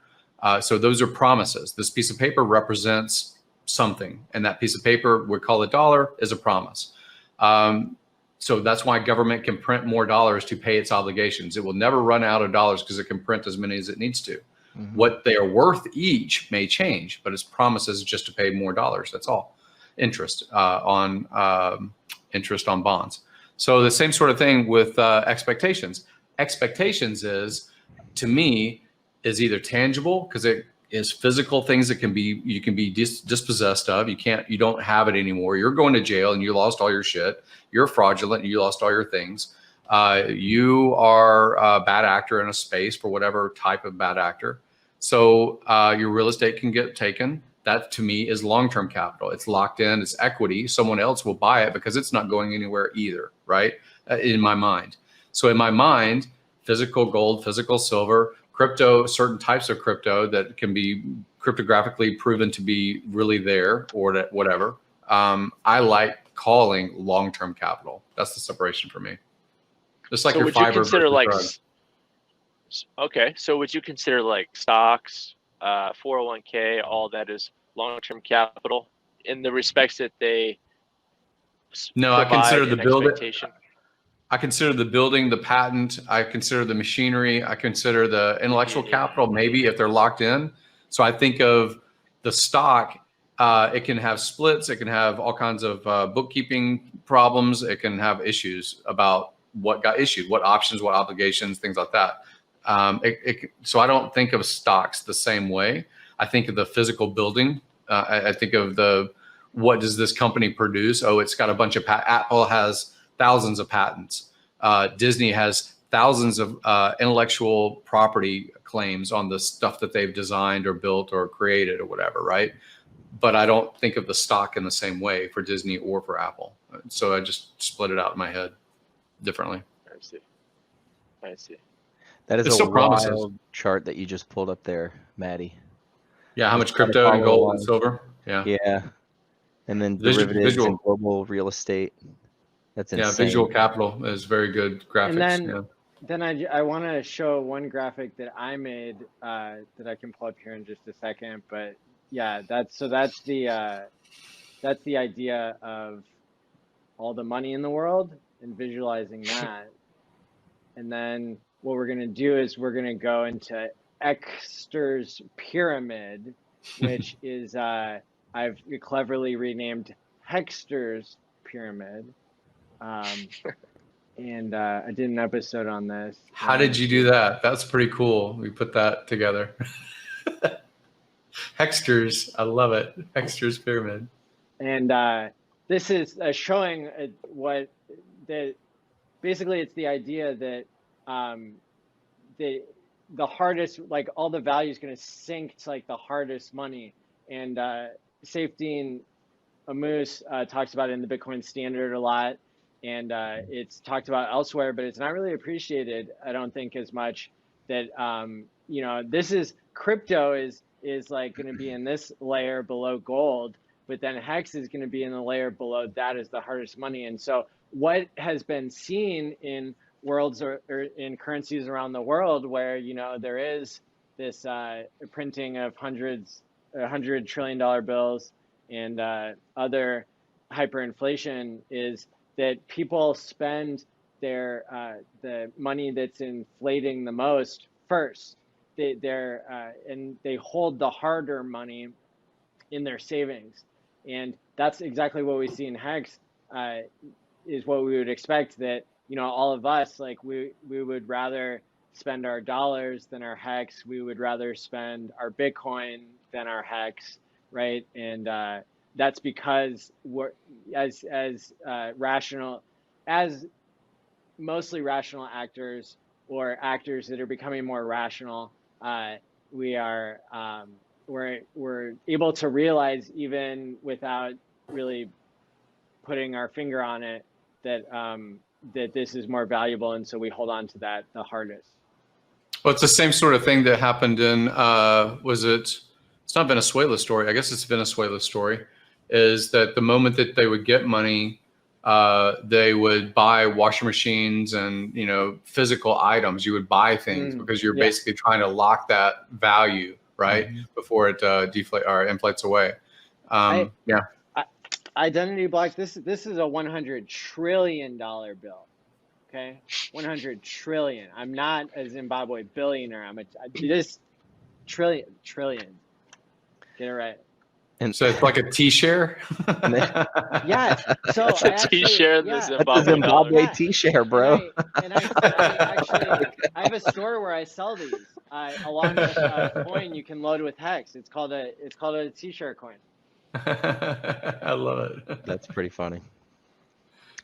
So those are promises. This piece of paper represents something, and that piece of paper, we call it dollar, is a promise. So that's why government can print more dollars to pay its obligations. It will never run out of dollars because it can print as many as it needs to. What they are worth each may change, but its promises just to pay more dollars. That's all. Interest on bonds. So the same sort of thing with expectations. Expectations is, to me, is either tangible, because it is physical things that you can be dispossessed of. You don't have it anymore. You're going to jail and you lost all your shit. You're fraudulent and you lost all your things. You are a bad actor in a space, for whatever type of bad actor. So your real estate can get taken. That, to me, is long-term capital. It's locked in. It's equity. Someone else will buy it because it's not going anywhere either, right? In my mind. So in my mind, physical gold, physical silver, crypto, certain types of crypto that can be cryptographically proven to be really there, or whatever, I like calling long-term capital. That's the separation for me. Just like so your fiber. Okay, so would you consider like stocks, 401k, all that is long-term capital in the respects that they I consider the building. expectation? I consider the building, the patent. I consider the machinery. I consider the intellectual capital, maybe, if they're locked in. So I think of the stock. It can have splits. It can have all kinds of bookkeeping problems. It can have issues about what got issued, what options, what obligations, things like that. So I don't think of stocks the same way. I think of the physical building. I think of what does this company produce? Oh, it's got a bunch of Apple has thousands of patents. Disney has thousands of intellectual property claims on the stuff that they've designed or built or created or whatever, right? But I don't think of the stock in the same way for Disney or for Apple. So I just split it out in my head differently. I see. That is a wild chart that you just pulled up there, Maddie. Yeah, how much crypto and gold and silver? Yeah. Yeah. And then derivatives and global real estate. That's insane. Yeah, visual capital is very good graphics. Then I want to show one graphic that I made that I can pull up here in just a second. But yeah, that's the idea of all the money in the world and visualizing that. And then what we're going to do is we're going to go into HEXter's pyramid, which is I've cleverly renamed HEXter's pyramid. And I did an episode on this. How did you do that? That's pretty cool. We put that together. HEXter's, I love it. HEXter's pyramid. And this is showing basically it's the idea that the hardest, like all the value is going to sink to like the hardest money. And Safety Amoose talks about it in the Bitcoin Standard a lot. And it's talked about elsewhere, but it's not really appreciated, I don't think, as much. That you know, this is crypto is like going to be in this layer below gold, but then Hex is going to be in the layer below that is the hardest money. And so what has been seen in worlds or in currencies around the world where, you know, there is this printing of $100 trillion bills and other hyperinflation is that people spend their the money that's inflating the most first. And they hold the harder money in their savings, and that's exactly what we see in Hex. Is what we would expect, that, you know, all of us, like we would rather spend our dollars than our Hex. We would rather spend our Bitcoin than our Hex, right? And that's because we're as mostly rational actors, or actors that are becoming more rational. We're able to realize, even without really putting our finger on it, that that this is more valuable, and so we hold on to that the hardest. Well, it's the same sort of thing that happened in it's not Venezuela's story. I guess it's Venezuela's story. Is that the moment that they would get money, they would buy washing machines and, you know, physical items. You would buy things because you're basically trying to lock that value, right, before it deflate or inflates away. Identity block. This is a $100 trillion bill. Okay, 100 trillion. I'm not a Zimbabwe billionaire. This trillion. Get it right. And so it's like a T-share. Yeah. So it's a T-share. That's a Zimbabwe T-share, bro. And I have a store where I sell these along with a coin you can load with Hex. It's called a T-share coin. I love it. That's pretty funny.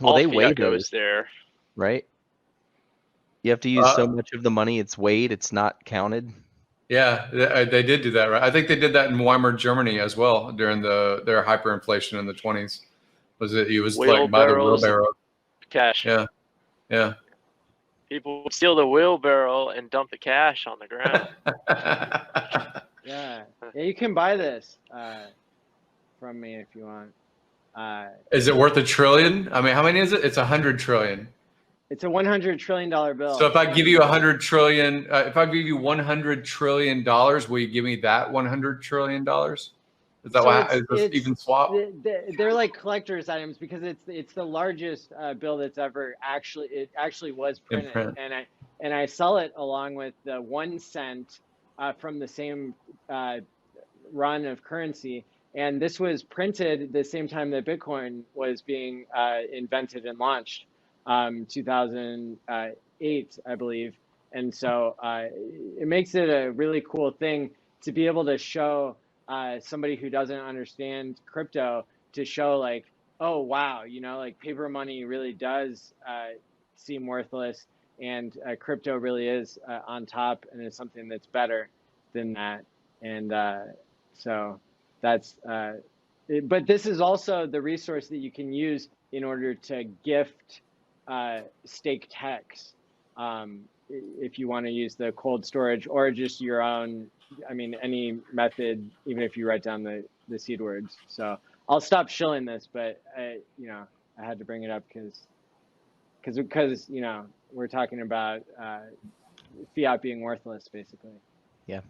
Well, all they weigh goes there, right? You have to use so much of the money. It's weighed. It's not counted. Yeah, they did do that, right? I think they did that in Weimar Germany as well during their hyperinflation in the 20s. It was like by the wheelbarrow. Cash. Yeah. People would steal the wheelbarrow and dump the cash on the ground. Yeah, you can buy this from me if you want. Is it worth $1 trillion? I mean, how many is it? It's 100 trillion. It's a $100 trillion bill. So if I give you 100 trillion, if I give you $100 trillion, will you give me that $100 trillion? Is that why it's even swap? They're like collector's items because it's the largest bill that's ever actually was printed, and I sell it along with the 1 cent from the same run of currency. And this was printed the same time that Bitcoin was being invented and launched. 2008, I believe. And so it makes it a really cool thing to be able to show somebody who doesn't understand crypto to show like, oh wow, like paper money really does seem worthless, and crypto really is on top, and it's something that's better than that. And so that's but this is also the resource that you can use in order to gift staked hex, if you want to use the cold storage or just your own. I mean, any method, even if you write down the seed words. So I'll stop shilling this, but I had to bring it up because we're talking about fiat being worthless, basically. Yeah.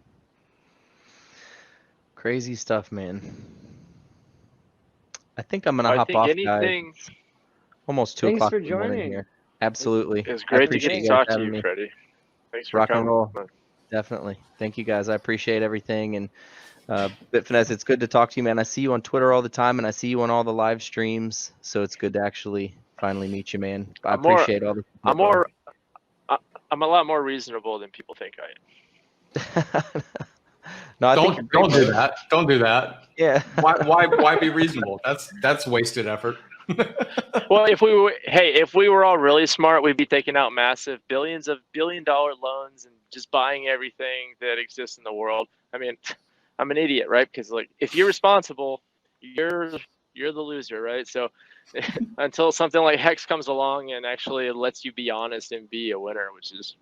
Crazy stuff, man. I think I'm gonna hop off, guys. Almost 2 o'clock in the morning here. Absolutely. It's great to get to talk to you, Freddie. Thanks for coming. Rock and roll. Definitely. Thank you, guys. I appreciate everything. And Bitfinesse, it's good to talk to you, man. I see you on Twitter all the time, and I see you on all the live streams. So it's good to actually finally meet you, man. I appreciate all the support. I'm a lot more reasonable than people think I am. No, don't do that. Don't do that. Yeah. Why be reasonable? That's wasted effort. Well, if we were all really smart, we'd be taking out massive billion-dollar loans and just buying everything that exists in the world. I mean, I'm an idiot, right? Because like, if you're responsible, you're the loser, right? So until something like Hex comes along and actually lets you be honest and be a winner, which is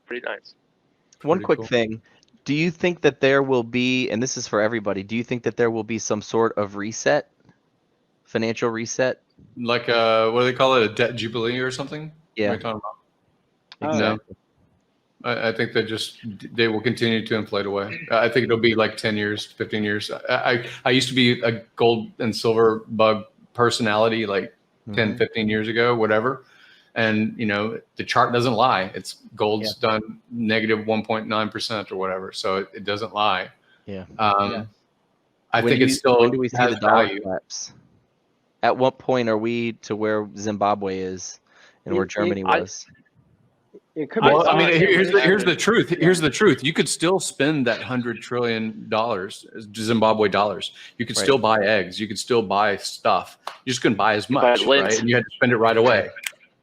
pretty nice. One quick thing. Do you think that there will be, and this is for everybody, do you think that there will be some sort of reset? Financial reset? Like what do they call it? A debt jubilee or something? Yeah. What are you talking about? Exactly. No. I think they will continue to inflate away. I think it'll be like 10 years, 15 years. I used to be a gold and silver bug personality like 10, 15 years ago, whatever. And, the chart doesn't lie. It's gold's done negative 1.9% or whatever. So it doesn't lie. Yeah. I think it's still when do we see has the dollar value. collapse? At what point are we to where Zimbabwe is and where Germany was? It could be. Well, I mean, here's the truth. Here's the truth. You could still spend that $100 trillion Zimbabwe dollars. You could still buy eggs. You could still buy stuff. You just couldn't buy as much, right? And you had to spend it right away.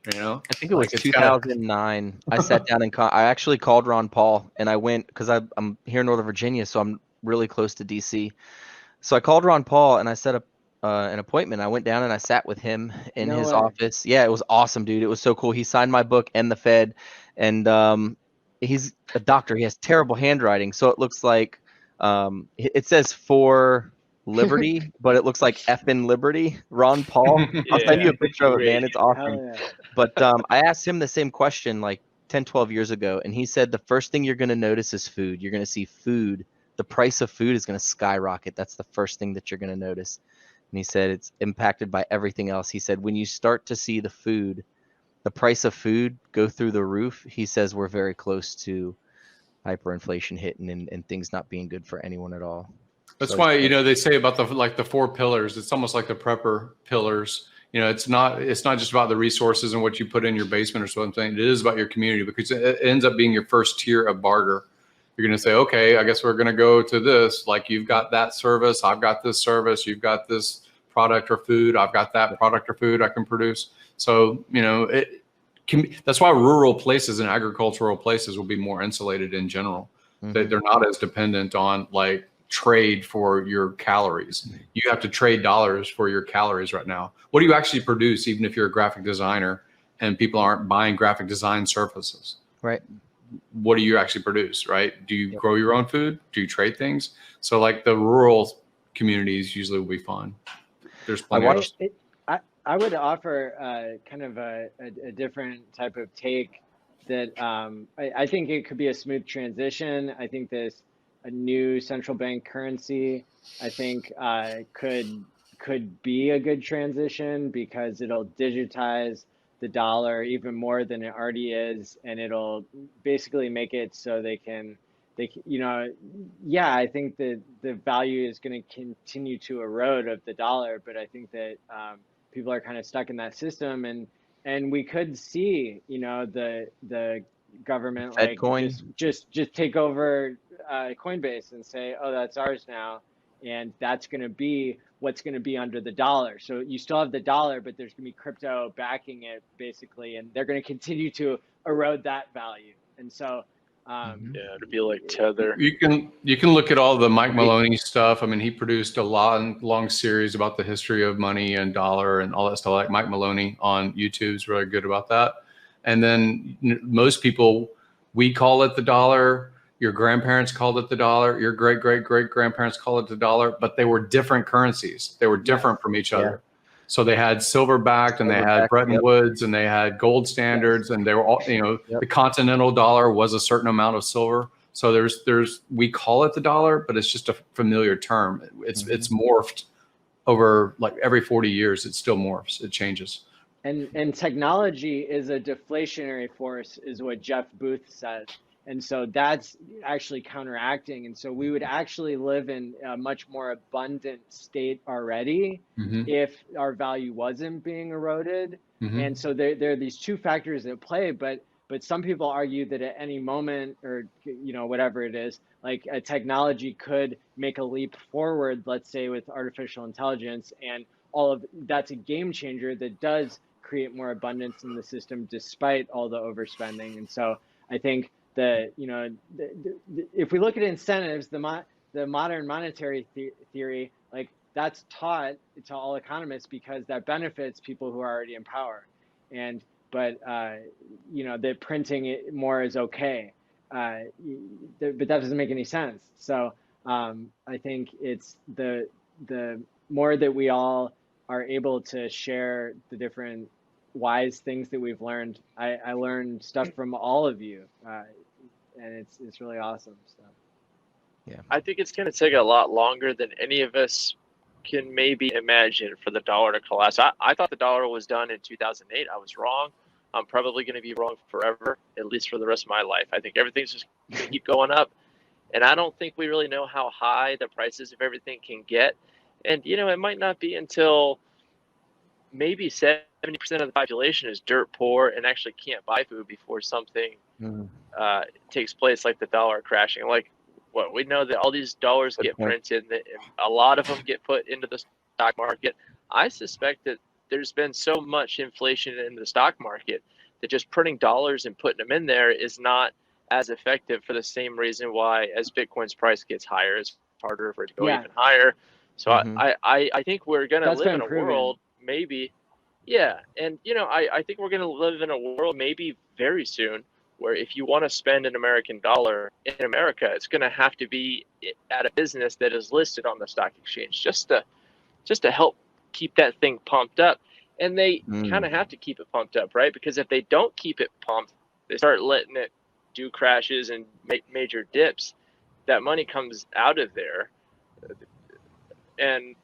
I think it was 2009. I sat down and I actually called Ron Paul, and I went because I'm here in Northern Virginia, so I'm really close to DC. So I called Ron Paul and I set up an appointment. I went down and I sat with him in his office. Yeah, it was awesome, dude. It was so cool. He signed my book and the Fed, and he's a doctor. He has terrible handwriting, so it looks like it says for Liberty, but it looks like effing Liberty. Ron Paul. I'll send you a picture of it, man. It's awesome. But I asked him the same question like 10, 12 years ago, and he said the first thing you're going to notice is food. You're going to see food. The price of food is going to skyrocket. That's the first thing that you're going to notice. And he said it's impacted by everything else. He said when you start to see the price of food go through the roof, he says we're very close to hyperinflation hitting and things not being good for anyone at all. That's why, they say about the 4 pillars. It's almost like the prepper pillars. It's not just about the resources and what you put in your basement or something. It is about your community, because it ends up being your first tier of barter. You're going to say, okay, I guess we're going to go to this. Like, you've got that service, I've got this service, you've got this product or food, I've got that product or food I can produce. So, that's why rural places and agricultural places will be more insulated in general. Mm-hmm. They're not as dependent on like trade for your calories. You have to trade dollars for your calories right now. What do you actually produce, even if you're a graphic designer and people aren't buying graphic design services? Right. What do you actually produce, right? Do you grow your own food? Do you trade things? So like the rural communities usually will be fun. There's plenty I would offer kind of a different type of take that I think it could be a smooth transition. I think a new central bank currency, I think could be a good transition, because it'll digitize the dollar even more than it already is, and it'll basically make it so I think that the value is going to continue to erode of the dollar, but I think that people are kind of stuck in that system, and we could see the government like just take over Coinbase and say, oh, that's ours now, and that's going to be what's going to be under the dollar. So you still have the dollar, but there's going to be crypto backing it basically, and they're going to continue to erode that value. And so, yeah, it'd be like Tether. You can look at all the Mike Maloney stuff. I mean, he produced a long series about the history of money and dollar and all that stuff. Like Mike Maloney on YouTube is really good about that. And then most people, we call it the dollar. Your grandparents called it the dollar. Your great grandparents called it the dollar, but they were different currencies. They were different from each other. So they had silver backed and they had Bretton Woods and they had gold standards and they were all, the continental dollar was a certain amount of silver. So we call it the dollar, but it's just a familiar term. It's morphed over like every 40 years. It still morphs. It changes. And technology is a deflationary force, is what Jeff Booth said. And so that's actually counteracting. And so we would actually live in a much more abundant state already if our value wasn't being eroded. And so there are these two factors at play, but some people argue that at any moment, or whatever it is, like a technology could make a leap forward, let's say with artificial intelligence, and all of that's a game changer that does create more abundance in the system despite all the overspending. And so I think that if we look at incentives, the modern monetary theory, like that's taught to all economists because that benefits people who are already in power, but that printing it more is okay, but that doesn't make any sense. So I think it's the more that we all are able to share the different wise things that we've learned. I learned stuff from all of you, and it's really awesome. So yeah, I think it's going to take a lot longer than any of us can maybe imagine for the dollar to collapse. I thought the dollar was done in 2008. I was wrong. I'm probably going to be wrong forever, at least for the rest of my life. I think everything's just going to keep going up, and I don't think we really know how high the prices of everything can get. And it might not be until maybe 70% of the population is dirt poor and actually can't buy food before something takes place, like the dollar crashing. Like what we know that all these dollars get printed, and a lot of them get put into the stock market. I suspect that there's been so much inflation in the stock market that just printing dollars and putting them in there is not as effective, for the same reason why as Bitcoin's price gets higher, it's harder for it to go even higher. So I think we're going to live in a world maybe. Yeah. And, I think we're going to live in a world maybe very soon where if you want to spend an American dollar in America, it's going to have to be at a business that is listed on the stock exchange just to help keep that thing pumped up. And they kind of have to keep it pumped up, right? Because if they don't keep it pumped, they start letting it do crashes and make major dips. That money comes out of there. And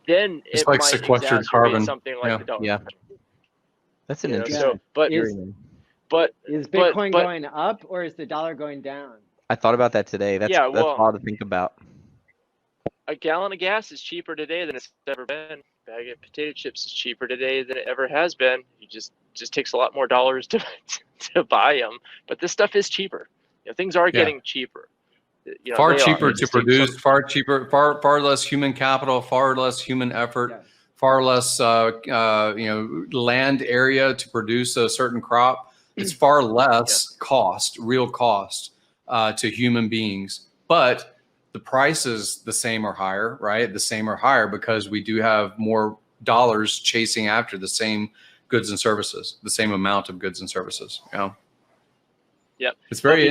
then it's it like might sequestered carbon. Something like the dollar. Yeah, that's an interesting. But is Bitcoin going up or is the dollar going down? I thought about that today. That's hard to think about. A gallon of gas is cheaper today than it's ever been. A bag of potato chips is cheaper today than it ever has been. You just takes a lot more dollars to buy them. But this stuff is cheaper. Things are getting cheaper. Far cheaper to produce, far cheaper, far less human capital, far less human effort, far less land area to produce a certain crop. It's far less real cost to human beings, but the price is the same or higher, right? The same or higher because we do have more dollars chasing after the same goods and services, the same amount of goods and services. Yep. It's very.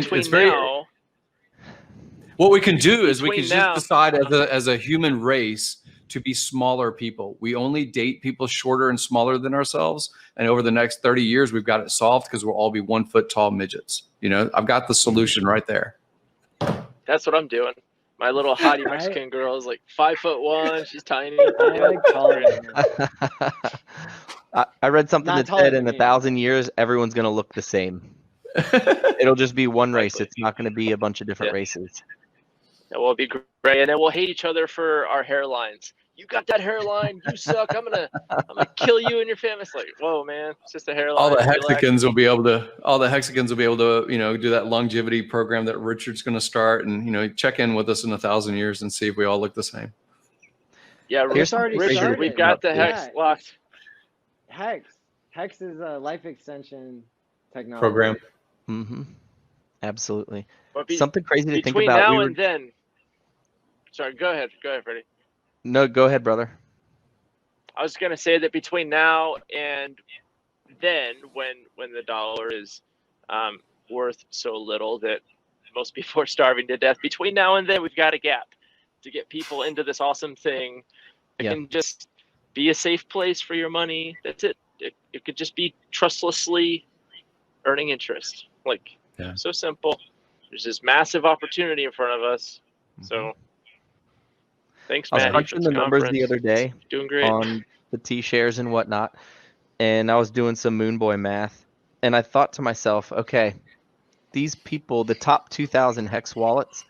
What we can do is we can just decide as a human race to be smaller people. We only date people shorter and smaller than ourselves. And over the next 30 years, we've got it solved because we'll all be 1 foot tall midgets. I've got the solution right there. That's what I'm doing. My little hottie Mexican girl is like 5'1". She's tiny. I read something that said in 1,000 years, everyone's going to look the same. It'll just be one race. It's not going to be a bunch of different races. It will be great. And then we'll hate each other for our hairlines. You got that hairline, you suck. I'm gonna kill you and your family. It's like, whoa, man, it's just a hairline. All the Hexicans will be able to, do that longevity program that Richard's going to start, and check in with us in 1,000 years and see if we all look the same. Yeah, It's already Richard, started. we've got the Hex locked. Hex is a life extension technology Program. Mm-hmm. Absolutely. But Something crazy to think between about. now and then. Sorry, go ahead, Freddie. No, go ahead, brother. I was gonna say that between now and then, when the dollar is worth so little that most people are starving to death, between now and then we've got a gap to get people into this awesome thing that can just be a safe place for your money. That's it. It could just be trustlessly earning interest. Like, so simple. There's this massive opportunity in front of us. So thanks, Matt. I was crunching the numbers the other day Doing great on the T-shares and whatnot, and I was doing some Moonboy math, and I thought to myself, okay, these people, the top 2,000 Hex wallets,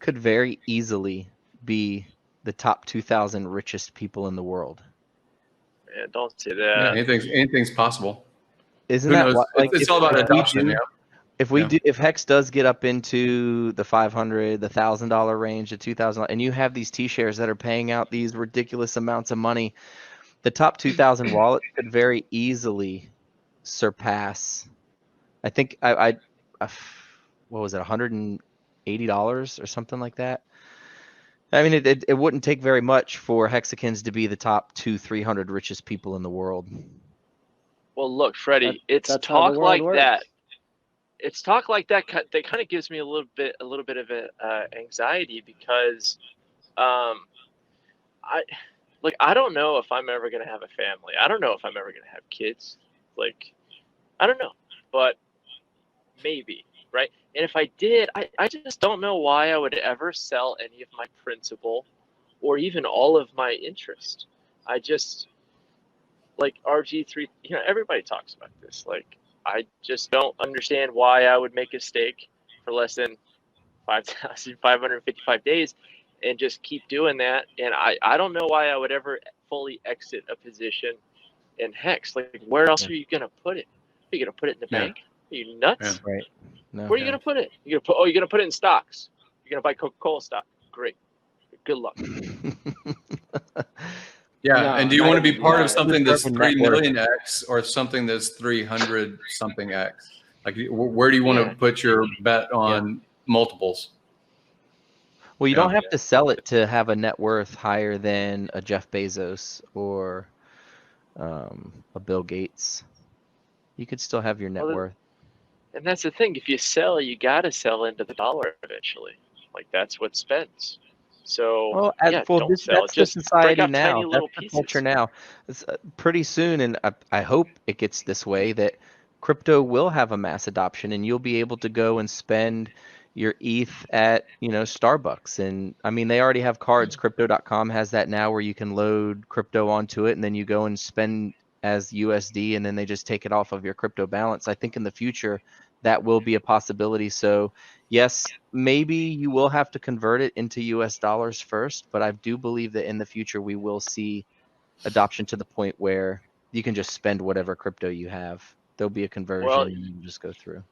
could very easily be the top 2,000 richest people in the world. Yeah, don't say that. Yeah, anything's possible. Isn't Who that knows? what, like It's all about adoption. If Hex does get up into the $500, the $1,000 range, the $2,000, and you have these T-shares that are paying out these ridiculous amounts of money, the top 2,000 wallets could very easily surpass. I think I what was it, $180 or something like that. I mean, it wouldn't take very much for Hexicans to be the top 200-300 richest people in the world. Well, look, Freddie, it's talk like that. It's talk like that that kind of gives me a little bit of anxiety because, I don't know if I'm ever gonna have a family. I don't know if I'm ever gonna have kids. Like, I don't know, but maybe, right? And if I did, I just don't know why I would ever sell any of my principal or even all of my interest. I just, like RG3, everybody talks about this. Like, I just don't understand why I would make a stake for less than 5,555 days and just keep doing that. And I don't know why I would ever fully exit a position in Hex. Like, where else are you going to put it? Are you going to put it in the bank? Are you nuts? Yeah. Right. No. Where are you going to put it? You're going to put it in stocks. You're going to buy Coca-Cola stock. Great. Good luck. Yeah, No, and do you want to be part of It's something that's urban 3 network. million X or something that's 300 something X? Like, where do you want to put your bet on multiples? Well, you don't have to sell it to have a net worth higher than a Jeff Bezos or a Bill Gates. You could still have your net worth. And that's the thing. If you sell, you got to sell into the dollar eventually. Like, that's what spends. So, don't sell. That's Just the society break off now. tiny little That's the pieces. culture now. It's, pretty soon, and I hope it gets this way, that crypto will have a mass adoption, and you'll be able to go and spend your ETH at Starbucks. And I mean, they already have cards. Crypto.com has that now, where you can load crypto onto it, and then you go and spend as USD, and then they just take it off of your crypto balance. I think in the future that will be a possibility. So yes, maybe you will have to convert it into US dollars first, but I do believe that in the future we will see adoption to the point where you can just spend whatever crypto you have. There'll be a conversion and you can just go through.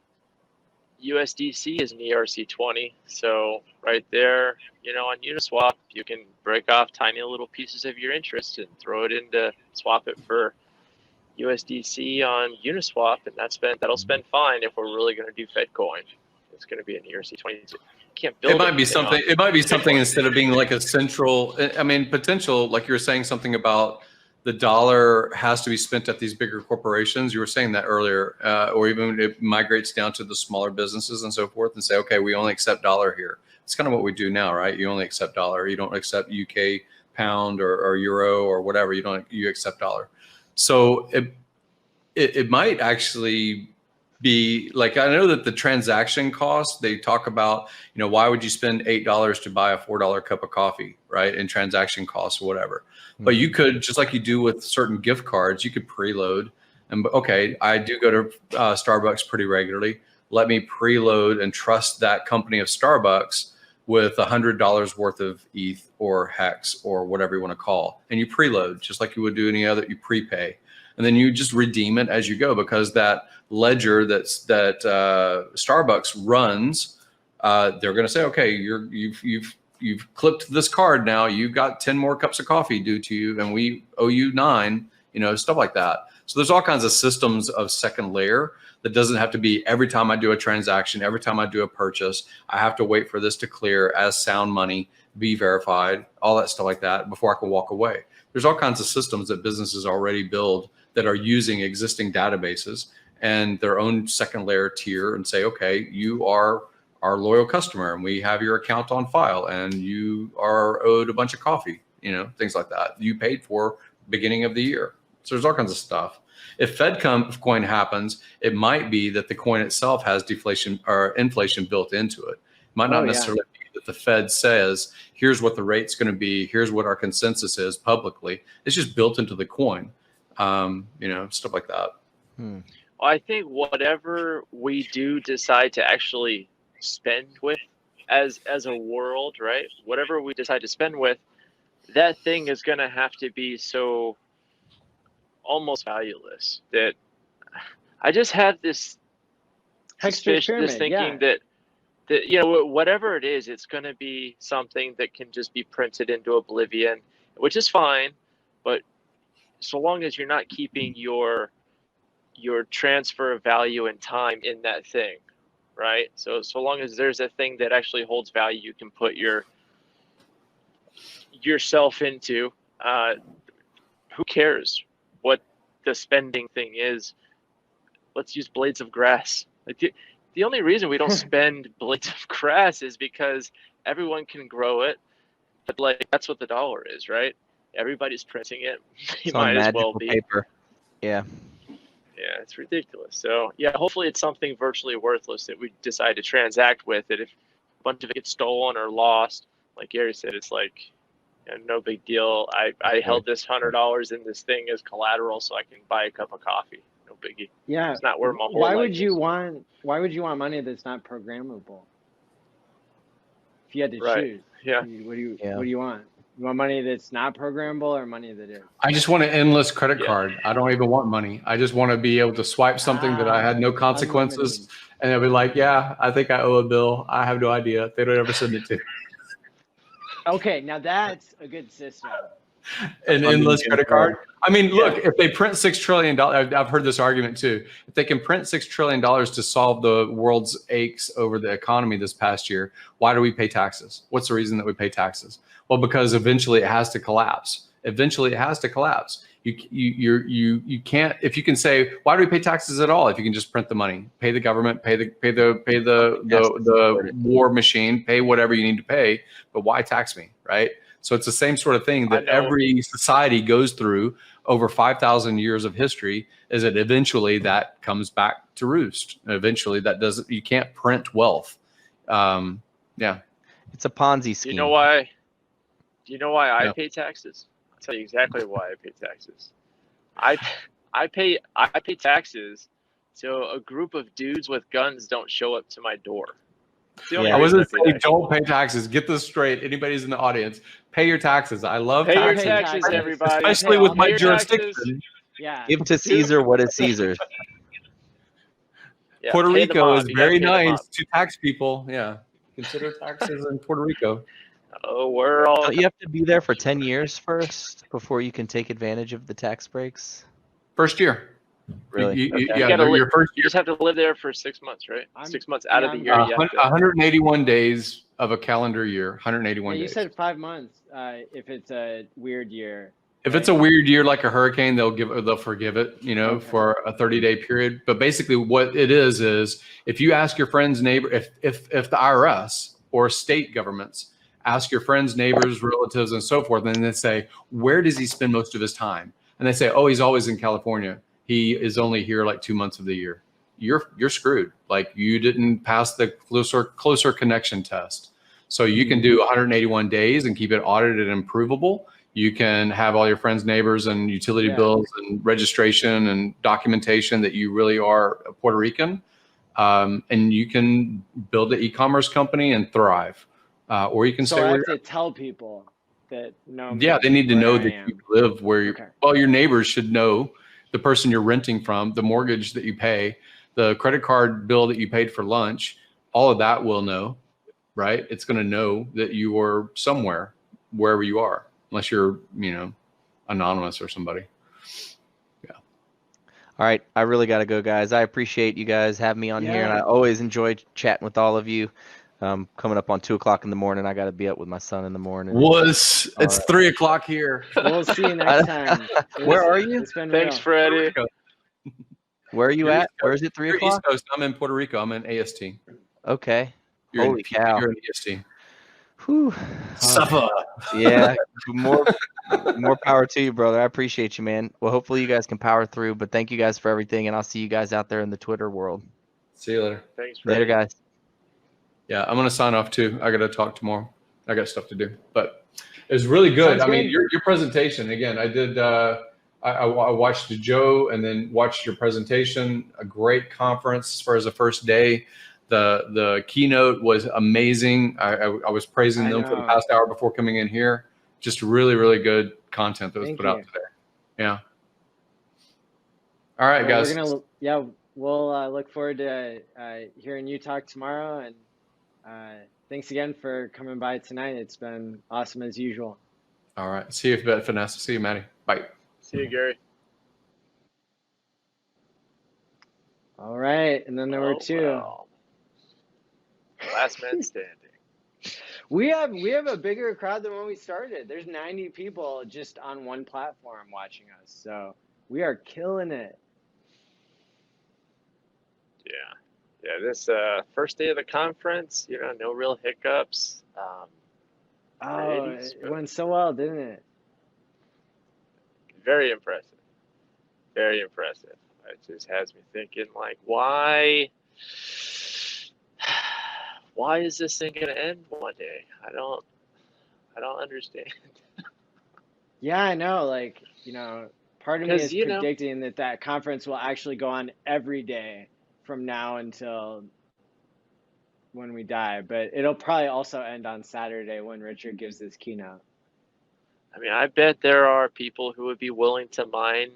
USDC is an ERC20, so right there, on Uniswap, you can break off tiny little pieces of your interest and throw it into swap it for USDC on Uniswap, and that'll spend fine if we're really going to do FedCoin. It's going to be an ERC20. Can't build. It might be something. It might be something instead of being like a central. I mean, potential. Like you were saying something about the dollar has to be spent at these bigger corporations. You were saying that earlier, or even it migrates down to the smaller businesses and so forth, and say, okay, we only accept dollar here. It's kind of what we do now, right? You only accept dollar. You don't accept UK pound or euro or whatever. You accept dollar. So it might actually be like, I know that the transaction cost, they talk about, why would you spend $8 to buy a $4 cup of coffee, right? In transaction costs or whatever. But you could, just like you do with certain gift cards, you could preload. And okay, I do go to Starbucks pretty regularly. Let me preload and trust that company of Starbucks with $100 worth of ETH or Hex or whatever you want to call. And you preload just like you would do any other, you prepay. And then you just redeem it as you go, because that ledger that Starbucks runs, they're going to say, okay, you've you've clipped this card now, you've got 10 more cups of coffee due to you, and we owe you 9, stuff like that. So there's all kinds of systems of second layer that doesn't have to be every time I do a transaction, every time I do a purchase, I have to wait for this to clear as sound money, be verified, all that stuff like that before I can walk away. There's all kinds of systems that businesses already build that are using existing databases and their own second layer tier and say, okay, you are our loyal customer and we have your account on file and you are owed a bunch of coffee, things like that. You paid for beginning of the year. So there's all kinds of stuff. If Fed coin happens, it might be that the coin itself has deflation or inflation built into it. It might not necessarily be that the Fed says, here's what the rate's going to be, here's what our consensus is publicly. It's just built into the coin, stuff like that. Well, I think whatever we do decide to actually spend with as a world, right? Whatever we decide to spend with, that thing is going to have to be so almost valueless that I just have this suspicion, this thinking that whatever it is, it's going to be something that can just be printed into oblivion, which is fine, but so long as you're not keeping your transfer of value and time in that thing, right? So long as there's a thing that actually holds value, you can put yourself into. Who cares what the spending thing is? Let's use blades of grass. The only reason we don't spend blades of grass is because everyone can grow it, but that's what the dollar is, right? Everybody's printing it. You might as well be. Paper. Yeah. Yeah, it's ridiculous. So yeah, hopefully it's something virtually worthless that we decide to transact with. That if a bunch of it gets stolen or lost, like Gary said, it's no big deal. I held this $100 in this thing as collateral so I can buy a cup of coffee. No biggie. Yeah. It's not where my whole why life would you is. why would you want money that's not programmable? If you had to choose. Yeah. What do you want? You want money that's not programmable or money that is? I just want an endless credit card. I don't even want money. I just want to be able to swipe something that I had no consequences. Unlimited. And they'll be like, yeah, I think I owe a bill. I have no idea. They don't ever send it to me. Okay, now that's a good system. An endless credit card. I mean, look, if they print $6 trillion, I've heard this argument too. If they can print $6 trillion to solve the world's aches over the economy this past year, why do we pay taxes? What's the reason that we pay taxes? Well, because eventually it has to collapse. Eventually it has to collapse. You can't, if you can say, why do we pay taxes at all? If you can just print the money, pay the government, pay the war machine, pay whatever you need to pay, but why tax me, right? So it's the same sort of thing that every society goes through over 5,000 years of history, is that eventually that comes back to roost. Eventually that doesn't, you can't print wealth. Yeah. It's a Ponzi scheme. Do you know why I pay taxes? I'll tell you exactly why I pay taxes. I pay taxes so a group of dudes with guns don't show up to my door. I wasn't saying don't pay taxes. Get this straight. Anybody's in the audience, pay your taxes. I love pay taxes. Your taxes, everybody. Especially with my jurisdiction. Yeah. Give to Caesar what is Caesar's. Yeah, Puerto Rico is very nice to tax people. Yeah. Consider taxes in Puerto Rico. Oh, we're all. Don't you have to be there for 10 years first before you can take advantage of the tax breaks? First year. Really? You just have to live there for 6 months, right? 6 months out of the year. 181 days of a calendar year. 181 days. You said 5 months. If it's a weird year. If it's a weird year like a hurricane, they'll forgive it, for a 30-day period. But basically, what it is if you ask your friends, neighbor, if the IRS or state governments ask your friends, neighbors, relatives, and so forth, and they say, where does he spend most of his time? And they say, oh, he's always in California. He is only here like 2 months of the year. You're screwed. Like, you didn't pass the closer connection test. So you can do 181 days and keep it audited and provable. You can have all your friends, neighbors, and utility bills and registration and documentation that you really are a Puerto Rican. And you can build an e-commerce company and thrive. Or you can so stay I where have you're to tell people that they need to know that you live where you well, your neighbors should know, the person you're renting from, the mortgage that you pay, the credit card bill that you paid for lunch, all of that will know, right? It's going to know that you are somewhere, wherever you are, unless you're, anonymous or somebody. Yeah. All right. I really got to go, guys. I appreciate you guys having me on here, and I always enjoy chatting with all of you. Coming up on 2 o'clock in the morning. I got to be up with my son in the morning. It's 3 o'clock here. We'll see you next time. Where are you? Thanks, Freddie. Where are you You're at? Where is it? 3 You're o'clock? East Coast. I'm in Puerto Rico. I'm in AST. Okay. You're Holy cow. You're in EST. Whew. Suffer. Yeah. More power to you, brother. I appreciate you, man. Well, hopefully you guys can power through, but thank you guys for everything, and I'll see you guys out there in the Twitter world. See you later. Thanks, Freddie. Later, guys. Yeah, I'm gonna sign off too. I got to talk tomorrow. I got stuff to do, but it was really good. Sounds I mean, good. your presentation again. I did. I watched Joe and then watched your presentation. A great conference as far as the first day. The keynote was amazing. I was praising them for the past hour before coming in here. Just really, really good content that was put out today. Yeah. All right, guys. We'll look forward to hearing you talk tomorrow. And thanks again for coming by tonight. It's been awesome as usual. All right. See you, Vanessa. See you, Maddie. Bye. See you, Gary. All right. And then there were two. Well. Last man standing. We have a bigger crowd than when we started. There's 90 people just on one platform watching us. So we are killing it. Yeah, this first day of the conference, no real hiccups. It went so well, didn't it? Very impressive. Very impressive. It just has me thinking, like, why is this thing gonna end one day? I don't understand. Yeah, I know. Like, part of me is predicting that conference will actually go on every day from now until when we die, but it'll probably also end on Saturday when Richard gives his keynote. I mean, I bet there are people who would be willing to mine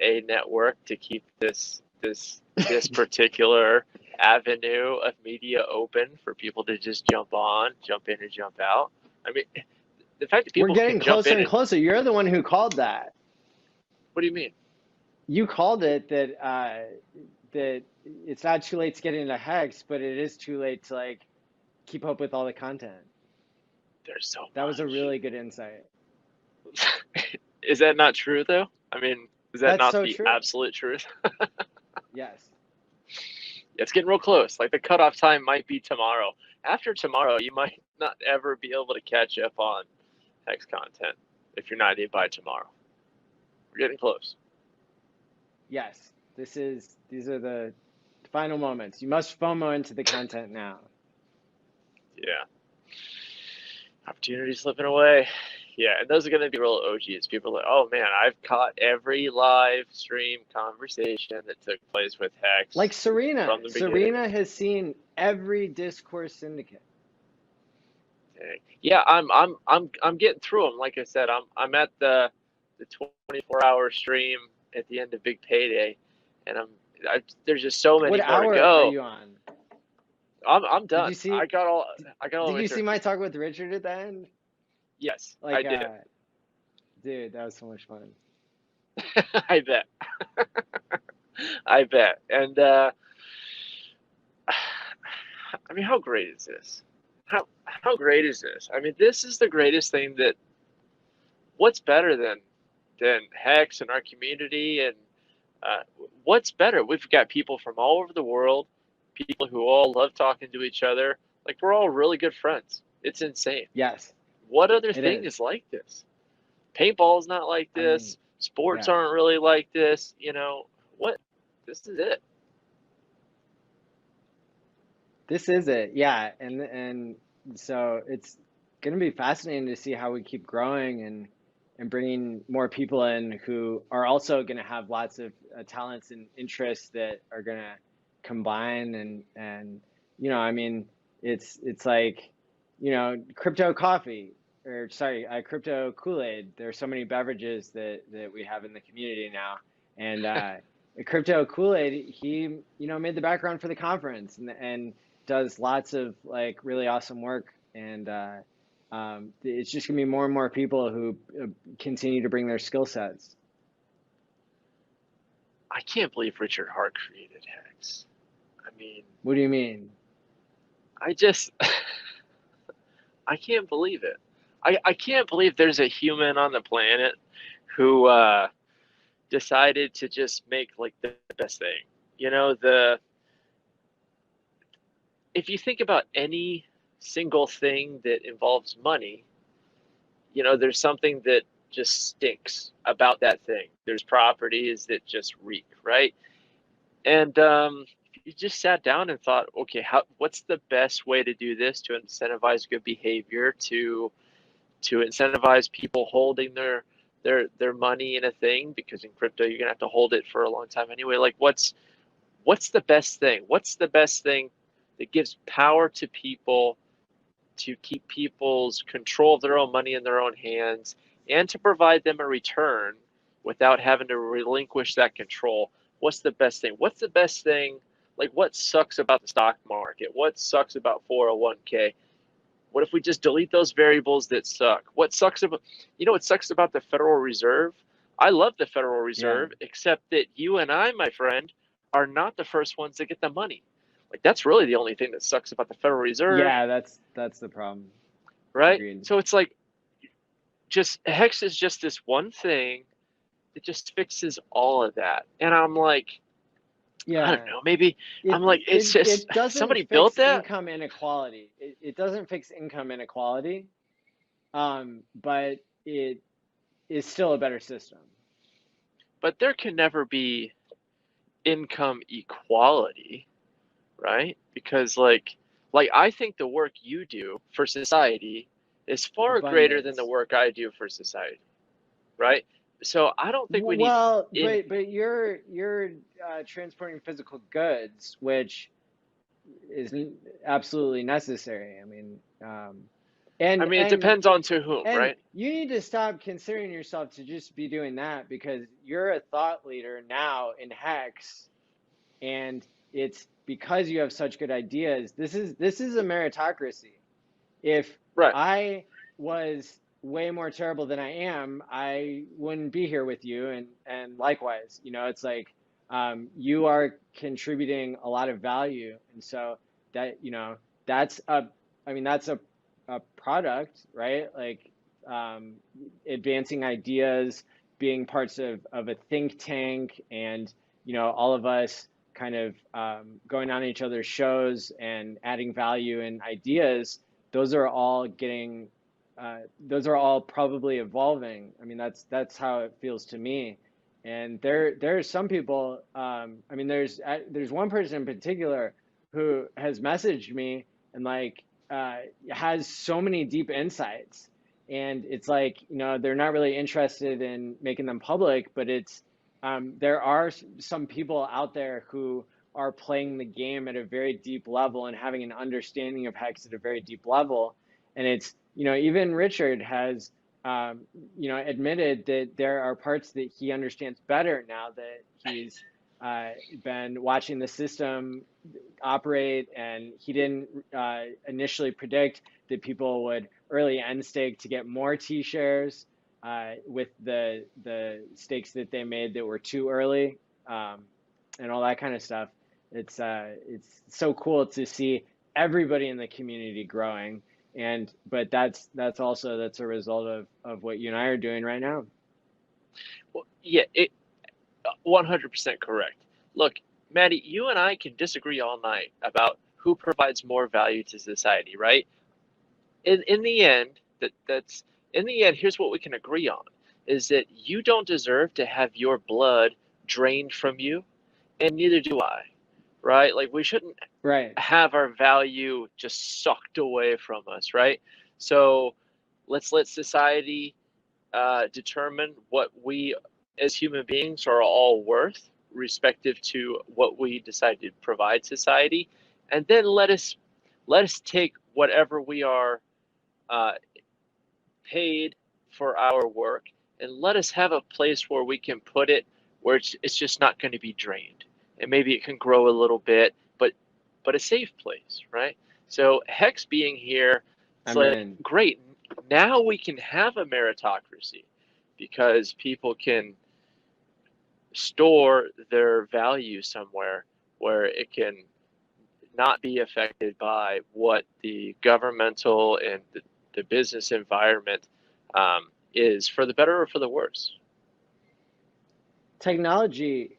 a network to keep this particular avenue of media open for people to just jump in and jump out. I mean, the fact that people we're getting closer and closer. You're the one who called that. What do you mean? You called it that it's not too late to get into Hex, but it is too late to like keep up with all the content. There's so much. That was a really good insight. Is that not true though? I mean, is that not the absolute truth? Yes. It's getting real close. Like the cutoff time might be tomorrow. After tomorrow, you might not ever be able to catch up on Hex content if you're not in by tomorrow. We're getting close. Yes. These are the final moments. You must FOMO into the content now. Yeah. Opportunity slipping away. Yeah, and those are going to be real OGs. People are like, oh man, I've caught every live stream conversation that took place with Hex. Like Serena. Serena has seen every discourse syndicate. Dang. Yeah, I'm getting through them. Like I said, I'm at the 24-hour stream at the end of Big Payday, and there's just so many more to go. What hour are you on? I'm done. Did you see, I got all. Did you see my talk with Richard at the end? Yes, I did. Dude, that was so much fun. I bet. I bet. And I mean, how great is this? How great is this? I mean, this is the greatest thing that. What's better than Hex and our community, and what's better? We've got people from all over the world, people who all love talking to each other. Like, we're all really good friends. It's insane. Yes. What other thing is like this? Paintball's not like this. Sports aren't really like this. What? This is it. This is it. Yeah. And so it's going to be fascinating to see how we keep growing and bringing more people in who are also going to have lots of talents and interests that are going to combine. And I mean, it's like, crypto coffee, or sorry, crypto Kool-Aid. There are so many beverages that we have in the community now. And crypto Kool-Aid, he, made the background for the conference. And does lots of like really awesome work, and it's just gonna be more and more people who continue to bring their skill sets. I can't believe Richard Hart created Hex. I mean, what do you mean? I can't believe it. I can't believe there's a human on the planet who decided to just make like the best thing. You know, if you think about any single thing that involves money, you know, there's something that just stinks about that thing. There's properties that just reek, right? And you just sat down and thought, okay, what's the best way to do this to incentivize good behavior, to incentivize people holding their money in a thing, because in crypto you're gonna have to hold it for a long time anyway. Like what's the best thing? What's the best thing that gives power to people, to keep people's control of their own money in their own hands, and to provide them a return without having to relinquish that control? What's the best thing? What's the best thing? Like, what sucks about the stock market? What sucks about 401k? What if we just delete those variables that suck? What sucks about, what sucks about the Federal Reserve? I love the Federal Reserve, except that you and I, my friend, are not the first ones to get the money. Like, that's really the only thing that sucks about the Federal Reserve. Yeah, that's the problem. Right? Agreed. So it's like, just Hex is just this one thing that just fixes all of that. And I'm like, yeah, I don't know, maybe I'm like, it's just somebody built that. Income inequality. It doesn't fix income inequality, but it is still a better system. But there can never be income equality, right? Because like I think the work you do for society is far greater than the work I do for society, right? So I don't think we need. Well, but you're transporting physical goods, which is absolutely necessary. I mean, it depends on to whom, right? You need to stop considering yourself to just be doing that, because you're a thought leader now in Hex, and it's because you have such good ideas. This is a meritocracy. If I was way more terrible than I am, I wouldn't be here with you, and likewise, it's like you are contributing a lot of value, and so that that's a product, right? Like advancing ideas, being parts of a think tank, and all of us kind of going on each other's shows and adding value and ideas. Those are all probably evolving. I mean, that's how it feels to me. And there are some people. There's one person in particular who has messaged me and like has so many deep insights. And it's like, they're not really interested in making them public, but it's there are some people out there who are playing the game at a very deep level and having an understanding of Hex at a very deep level. And it's, even Richard has, admitted that there are parts that he understands better now that he's been watching the system operate, and he didn't initially predict that people would early end stake to get more T-shares with the stakes that they made that were too early, and all that kind of stuff. It's so cool to see everybody in the community growing, but that's a result of what you and I are doing right now. Well, yeah, 100% correct. Look, Maddie, you and I can disagree all night about who provides more value to society, right? In the end, here's what we can agree on, is that you don't deserve to have your blood drained from you, and neither do I, right? Like, we shouldn't have our value just sucked away from us, right? So let's let society determine what we as human beings are all worth, respective to what we decide to provide society, and then let us take whatever we are paid for our work, and let us have a place where we can put it where it's just not going to be drained, and maybe it can grow a little bit, but but a safe place, right? So Hex being here, it's like, great, now we can have a meritocracy because people can store their value somewhere where it can not be affected by what the governmental and the business environment is, for the better or for the worse. Technology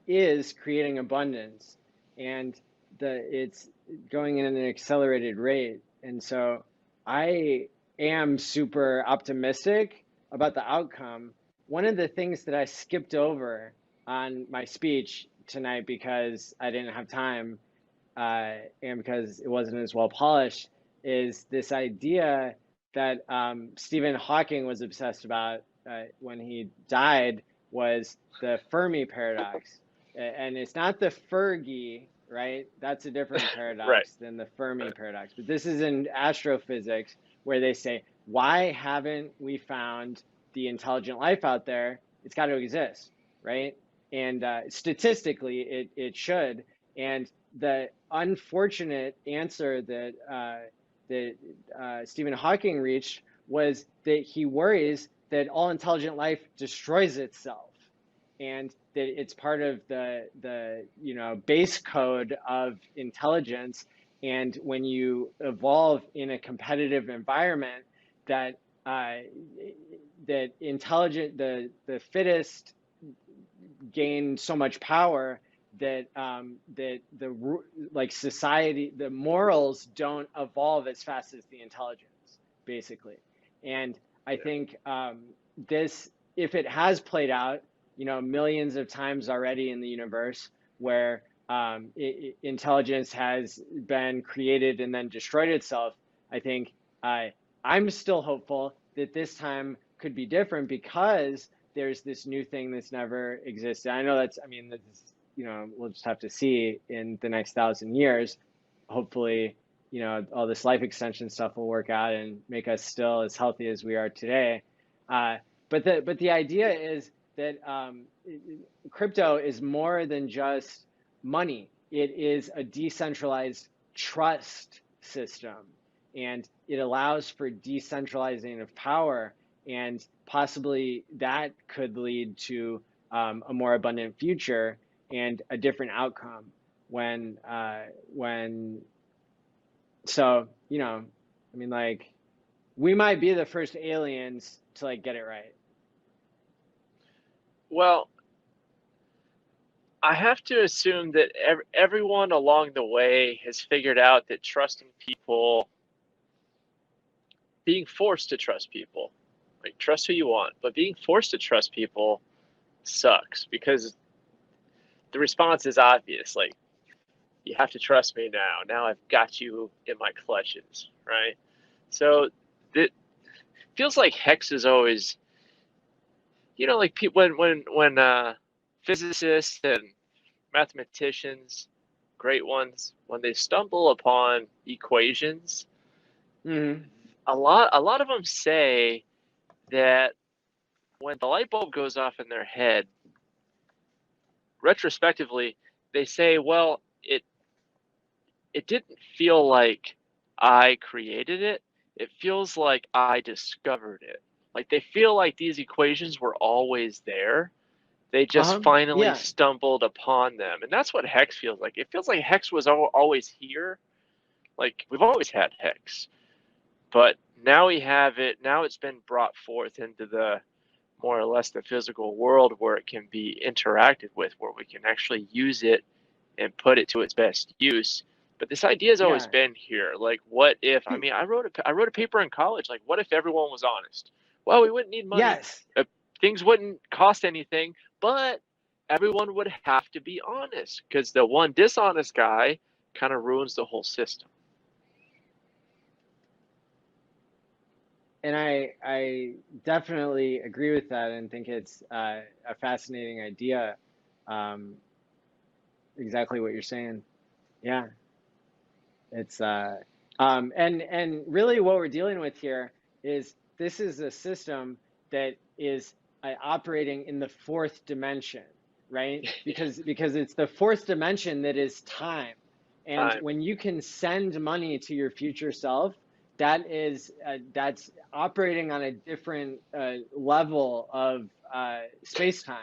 is creating abundance, and it's going in an accelerated rate. And so I am super optimistic about the outcome. One of the things that I skipped over on my speech tonight because I didn't have time and because it wasn't as well polished is this idea that Stephen Hawking was obsessed about when he died, was the Fermi paradox. And it's not the Fergie, right? That's a different paradox right. than the Fermi paradox. But this is in astrophysics where they say, why haven't we found the intelligent life out there? It's got to exist, right? And statistically, it should. And the unfortunate answer that Stephen Hawking reached was that he worries that all intelligent life destroys itself, and that it's part of the base code of intelligence. And when you evolve in a competitive environment, that the fittest gain so much power that society, the morals don't evolve as fast as the intelligence, basically. And I think this, if it has played out, millions of times already in the universe, where intelligence has been created and then destroyed itself, I think I'm still hopeful that this time could be different because there's this new thing that's never existed. I know that's, we'll just have to see in the next 1,000 years. Hopefully, all this life extension stuff will work out and make us still as healthy as we are today. But the idea is that crypto is more than just money. It is a decentralized trust system, and it allows for decentralizing of power, and possibly that could lead to a more abundant future and a different outcome when we might be the first aliens to get it right. Well, I have to assume that everyone along the way has figured out that trusting people, being forced to trust people, like trust who you want, but being forced to trust people sucks, because the response is obvious. Like, you have to trust me now. Now I've got you in my clutches, right? So it feels like Hex is always, like people when physicists and mathematicians, great ones, when they stumble upon equations, a lot of them say that when the light bulb goes off in their head, retrospectively, they say, well, it didn't feel like I created it. It feels like I discovered it. Like, they feel like these equations were always there. They just finally stumbled upon them. And that's what Hex feels like. It feels like Hex was always here. Like, we've always had Hex. But now we have it. Now it's been brought forth into the more or less the physical world, where it can be interacted with, where we can actually use it and put it to its best use. But this idea has always been here. Like, what if, I wrote a paper in college, like, what if everyone was honest? Well, we wouldn't need money. Yes. Things wouldn't cost anything, but everyone would have to be honest, because the one dishonest guy kind of ruins the whole system. And I definitely agree with that, and think it's a fascinating idea. Exactly what you're saying. Yeah. It's and really what we're dealing with here is, this is a system that is operating in the fourth dimension, right? Because it's the fourth dimension that is time. And when you can send money to your future self, that's operating on a different level of space-time.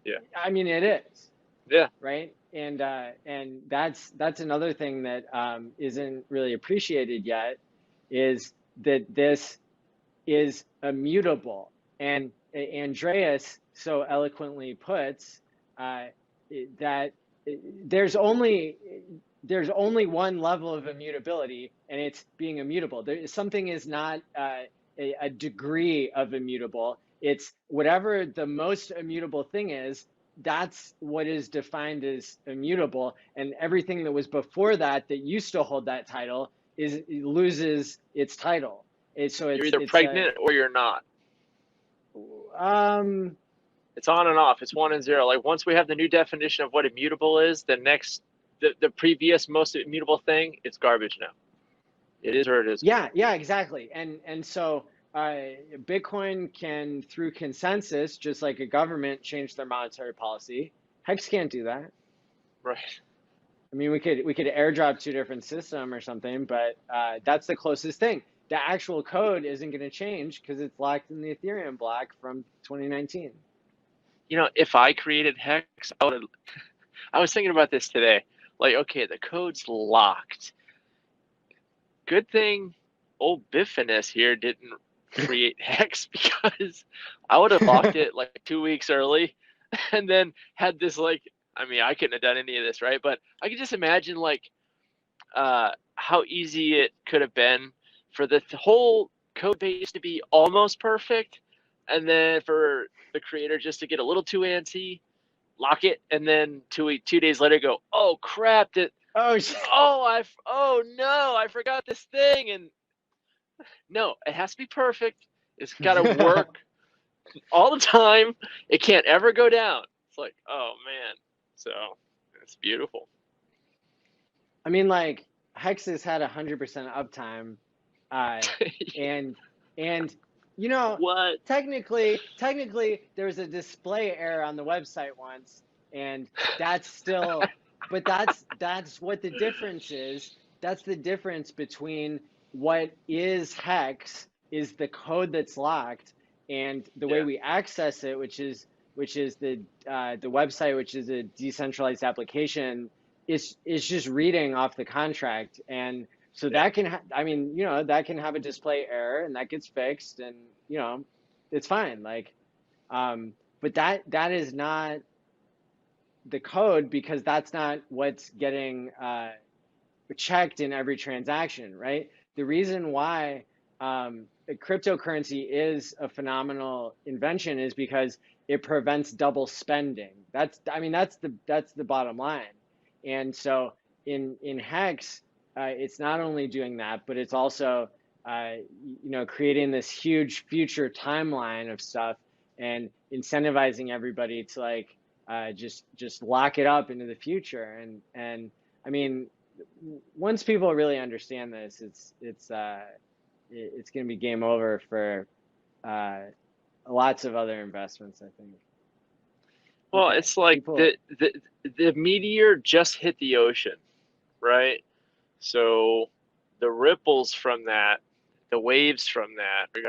Yeah. I mean, it is. Yeah. Right. And that's another thing that isn't really appreciated yet, is that this is immutable. And Andreas so eloquently puts that there's only one level of immutability, and it's being immutable. Something is not a degree of immutable. It's whatever the most immutable thing is, that's what is defined as immutable. And everything that was before that used to hold that title loses its title. So you're either pregnant or you're not. It's on and off. It's 1 and 0. Like once we have the new definition of what immutable is, the previous most immutable thing, it's garbage now. It is or it isn't. Yeah, exactly. And so Bitcoin can, through consensus, just like a government, change their monetary policy. Hex can't do that. Right. I mean, we could airdrop to a different system or something, but that's the closest thing. The actual code isn't going to change because it's locked in the Ethereum block from 2019. You know, if I created Hex, I was thinking about this today. Like, okay, the code's locked. Good thing old Biffiness here didn't create Hex, because I would have locked it like 2 weeks early and then had this, like, I mean, I couldn't have done any of this, right? But I could just imagine like how easy it could have been for the whole code base to be almost perfect, and then for the creator just to get a little too antsy, lock it, and then 2 days later go, oh crap, oh no, I forgot this thing. And no, it has to be perfect. It's got to work all the time. It can't ever go down. It's like, oh man. So it's beautiful. I mean, like, Hex has had 100% uptime, and you know, what? Technically, there was a display error on the website once, and that's still, but that's what the difference is. That's the difference between what is Hex, is the code that's locked, and the way we access it, which is the website, which is a decentralized application, is just reading off the contract. And so that can, I mean, you know, that can have a display error, and that gets fixed, and, you know, it's fine. Like, but that is not the code, because that's not what's getting checked in every transaction, right? The reason why cryptocurrency is a phenomenal invention is because it prevents double spending. That's the bottom line. And so in Hex, it's not only doing that, but it's also you know, creating this huge future timeline of stuff and incentivizing everybody to like just lock it up into the future. And I mean, once people really understand this, it's going to be game over for lots of other investments, I think. Well, Okay, it's like the meteor just hit the ocean, right? So the ripples from that, the waves from that are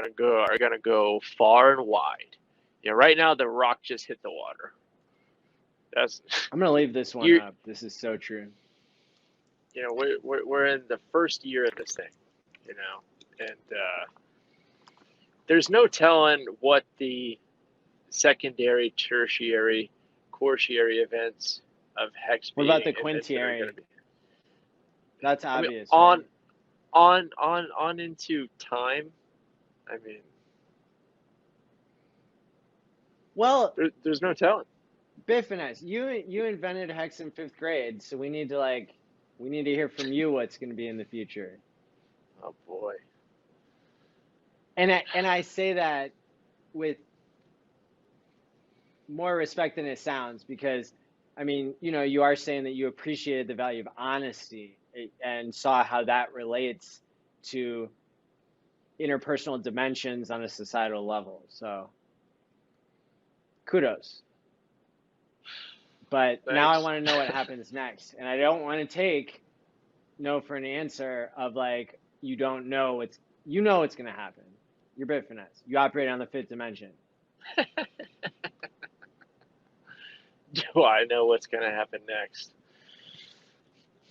gonna go far and wide. Yeah, right now the rock just hit the water. I'm gonna leave this one up. This is so true. You know, we're in the first year of this thing, you know, and there's no telling what the secondary, tertiary, quaternary events of Hex. What about the quintiary? That's obvious. I mean, right? on into time. I mean, well, there's no telling. Biff and us, you invented Hex in 5th grade, so we need to hear from you what's going to be in the future. Oh boy. And I say that with more respect than it sounds, because I mean, you know, you are saying that you appreciated the value of honesty and saw how that relates to interpersonal dimensions on a societal level. So kudos. But now I Thanks. want to know what happens next. And I don't want to take no for an answer of like, you don't know what's going to happen. You're bit finesse. You operate on the fifth dimension. Do I know what's going to happen next?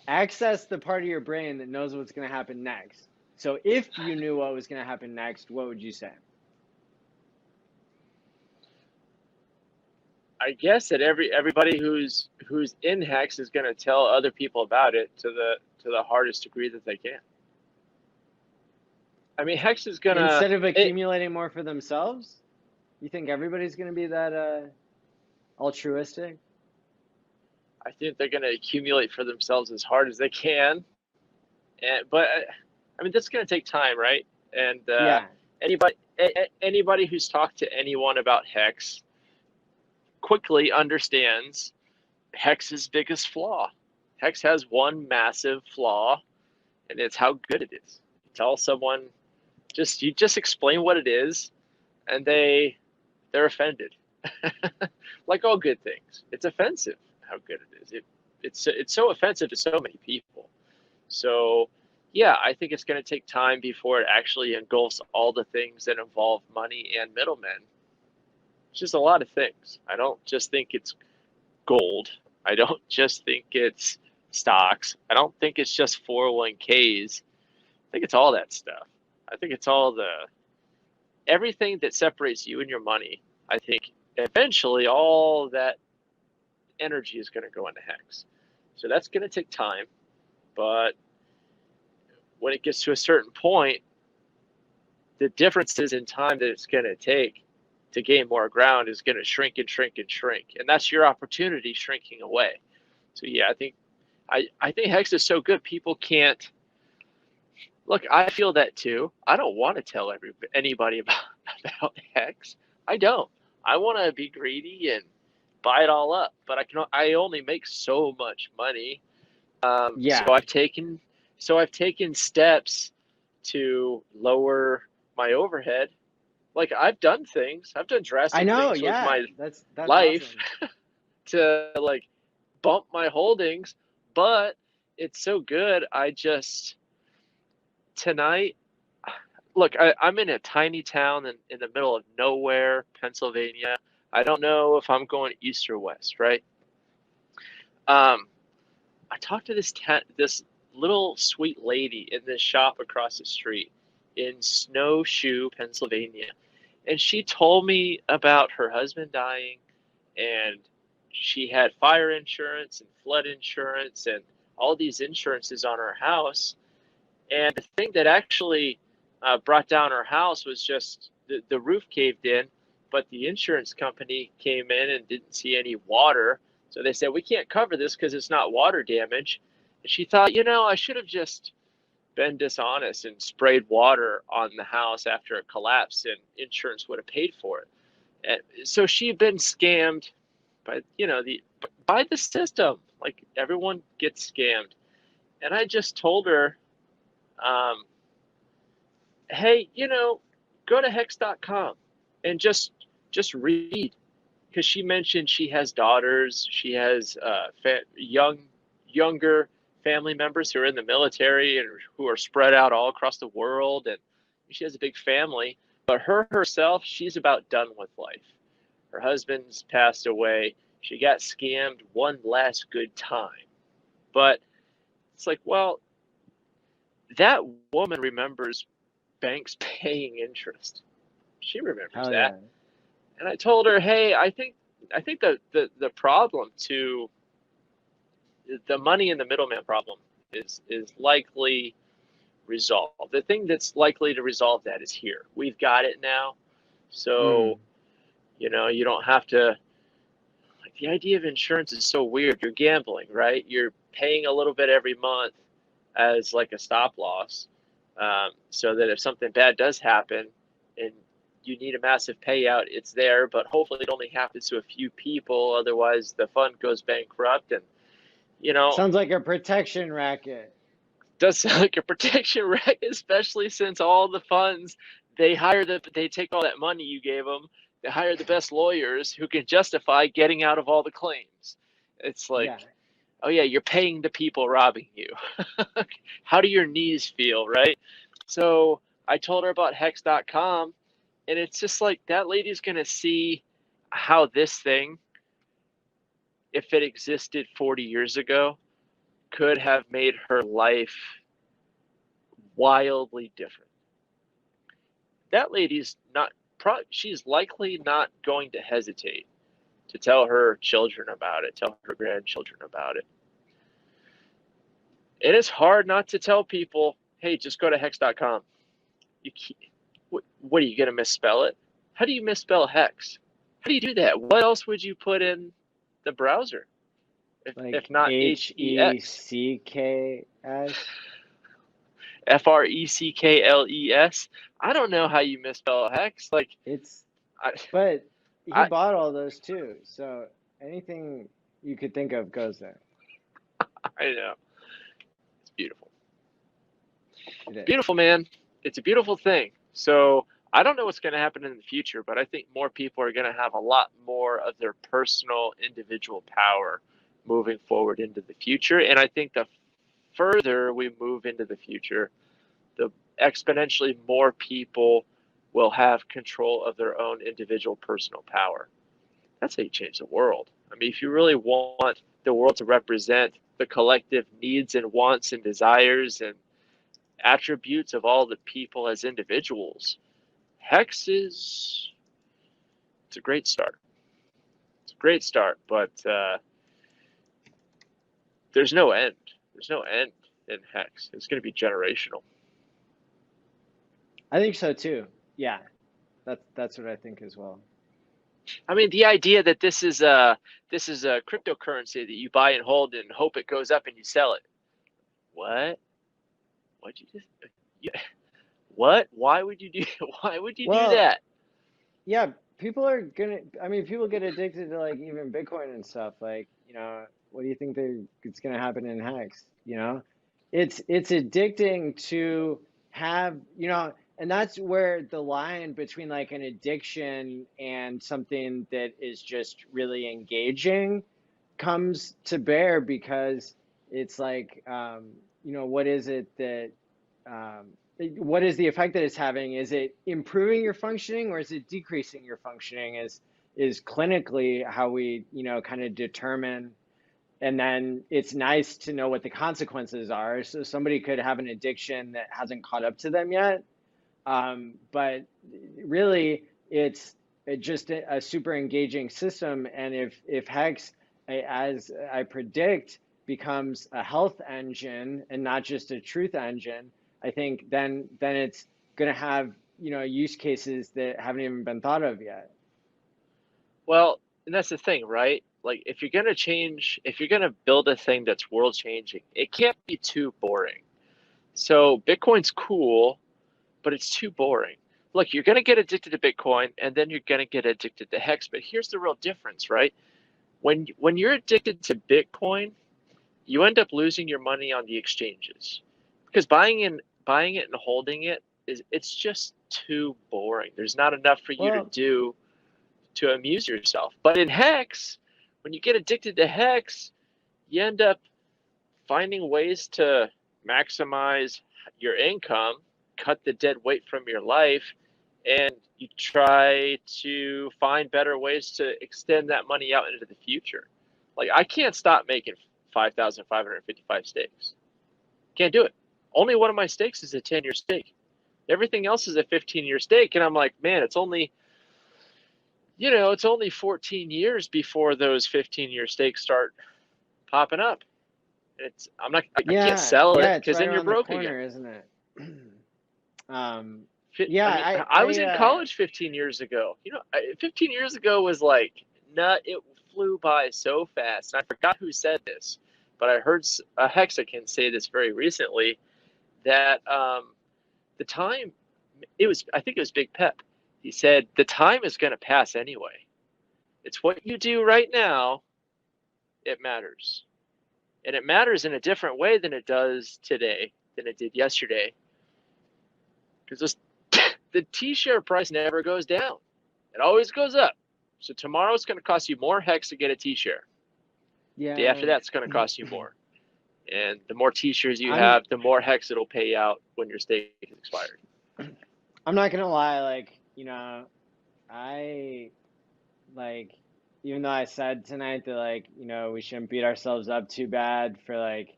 Access the part of your brain that knows what's going to happen next. So if you knew what was going to happen next, what would you say? I guess that everybody who's in Hex is going to tell other people about it to the hardest degree that they can. I mean, Hex is going to, instead of accumulating more for themselves, you think everybody's going to be that altruistic? I think they're going to accumulate for themselves as hard as they can. But I mean, that's going to take time, right? And yeah. Anybody who's talked to anyone about Hex quickly understands Hex's biggest flaw. Hex has one massive flaw, and it's how good it is. You tell someone, you just explain what it is, and they're offended. Like all good things, it's offensive how good it is. It's so offensive to so many people. So yeah, I think it's going to take time before it actually engulfs all the things that involve money and middlemen. It's just a lot of things. I don't just think it's gold. I don't just think it's stocks. I don't think it's just 401ks. I think it's all that stuff. I think it's all everything that separates you and your money. I think eventually all that energy is going to go into Hex. So that's going to take time. But when it gets to a certain point, the differences in time that it's going to take to gain more ground is going to shrink and shrink and shrink. And that's your opportunity shrinking away. So yeah, I think Hex is so good. People can't look. I feel that too. I don't want to tell anybody about Hex. I don't. I want to be greedy and buy it all up, but I only make so much money. Yeah. So I've taken steps to lower my overhead. Like I've done drastic things with my that's life awesome. to like bump my holdings, but it's so good. Tonight, look, I'm in a tiny town in the middle of nowhere, Pennsylvania. I don't know if I'm going east or west, right? I talked to this little sweet lady in this shop across the street in Snowshoe, Pennsylvania. And she told me about her husband dying, and she had fire insurance and flood insurance and all these insurances on her house. And the thing that actually brought down her house was just the roof caved in, but the insurance company came in and didn't see any water. So they said, we can't cover this because it's not water damage. And she thought, I should have just been dishonest and sprayed water on the house after it collapsed, and insurance would have paid for it. And so she'd been scammed by, by the system. Like everyone gets scammed. And I just told her, hey, go to hex.com and just read, because she mentioned she has daughters, she has younger family members who are in the military and who are spread out all across the world, and she has a big family. But herself, she's about done with life. Her husband's passed away. She got scammed one last good time. But it's like, well, that woman remembers banks paying interest. She remembers that. Yeah. And I told her, hey, I think the problem to the money and the middleman problem is likely resolved. The thing that's likely to resolve that is here. We've got it now. So, you don't have to, like, the idea of insurance is so weird. You're gambling, right? You're paying a little bit every month as like a stop loss, so that if something bad does happen and you need a massive payout, it's there, but hopefully it only happens to a few people. Otherwise the fund goes bankrupt. And sounds like a protection racket. Does sound like a protection racket, especially since all the funds, they take all that money you gave them, they hire the best lawyers who can justify getting out of all the claims. It's like, Yeah. oh yeah, you're paying the people robbing you. How do your knees feel, right? So I told her about hex.com, and it's just like that lady's gonna see how this thing, if it existed 40 years ago, could have made her life wildly different. That lady's not, she's likely not going to hesitate to tell her children about it, tell her grandchildren about it. It is hard not to tell people, hey, just go to hex.com. What are you going to misspell it? How do you misspell hex? How do you do that? What else would you put in the browser? If not HEXcks? FRECKLES. I don't know how you misspell hex. Like but he bought all those too. So anything you could think of goes there. I know. It's beautiful. Beautiful, man. It's a beautiful thing. So I don't know what's going to happen in the future, but I think more people are going to have a lot more of their personal individual power moving forward into the future. And I think the further we move into the future, the exponentially more people will have control of their own individual personal power. That's how you change the world. I mean, if you really want the world to represent the collective needs and wants and desires and attributes of all the people as individuals, Hex it's a great start. It's a great start, but there's no end. There's no end in Hex. It's going to be generational. I think so too. Yeah, that's what I think as well. I mean, the idea that this is a cryptocurrency that you buy and hold and hope it goes up and you sell it. What? What'd you just? Yeah. What? Why would you do? Why would you do that? Yeah, people are gonna. I mean, people get addicted to like even Bitcoin and stuff. Like, you know, what do you think it's gonna happen in Hex? You know, it's addicting to have, you know, and that's where the line between like an addiction and something that is just really engaging comes to bear, because it's like, you know, what is it that, what is the effect that it's having? Is it improving your functioning or is it decreasing your functioning? Is clinically how we, you know, kind of determine. And then it's nice to know what the consequences are. So somebody could have an addiction that hasn't caught up to them yet. But really, it's just a super engaging system. And if Hex, as I predict, becomes a health engine and not just a truth engine, I think then it's going to have, you know, use cases that haven't even been thought of yet. Well, and that's the thing, right? Like, if you're going to build a thing that's world changing, it can't be too boring. So Bitcoin's cool, but it's too boring. Look, you're going to get addicted to Bitcoin and then you're going to get addicted to Hex. But here's the real difference, right? When you're addicted to Bitcoin, you end up losing your money on the exchanges, because buying it and holding it's just too boring. There's not enough for you to do to amuse yourself. But in Hex, when you get addicted to Hex, you end up finding ways to maximize your income, cut the dead weight from your life, and you try to find better ways to extend that money out into the future. Like, I can't stop making 5,555 stakes. Can't do it. Only one of my stakes is a 10-year stake. Everything else is a 15-year stake. And I'm like, man, it's only 14 years before those 15-year stakes start popping up. I can't sell it because then you're broke again, isn't it? I was in college 15 years ago. 15 years ago was like, it flew by so fast. And I forgot who said this, but I heard a Hexagon say this very recently, that the time, I think it was Big Pep. He said, the time is going to pass anyway. It's what you do right now. It matters. And it matters in a different way than it does today, than it did yesterday. Because the T-share price never goes down. It always goes up. So tomorrow it's going to cost you more Hex to get a T-share. Yeah. Day after that's going to cost you more. And the more t-shirts you have, the more hex it'll pay out when your stake is expired. I'm not gonna lie, like, you know, I like, even though I said tonight that, like, you know, we shouldn't beat ourselves up too bad for like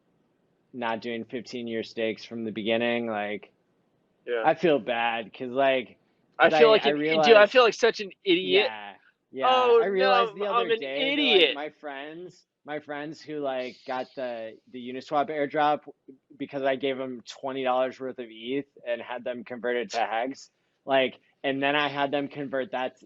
not doing 15-year stakes from the beginning, like, Yeah. I feel bad because like I feel like realized, I feel like such an idiot. Yeah. Oh, I realized no, the other I'm an day idiot. that like my friends who like got the Uniswap airdrop because I gave them $20 worth of ETH and had them converted to Hex, like, and then I had them convert that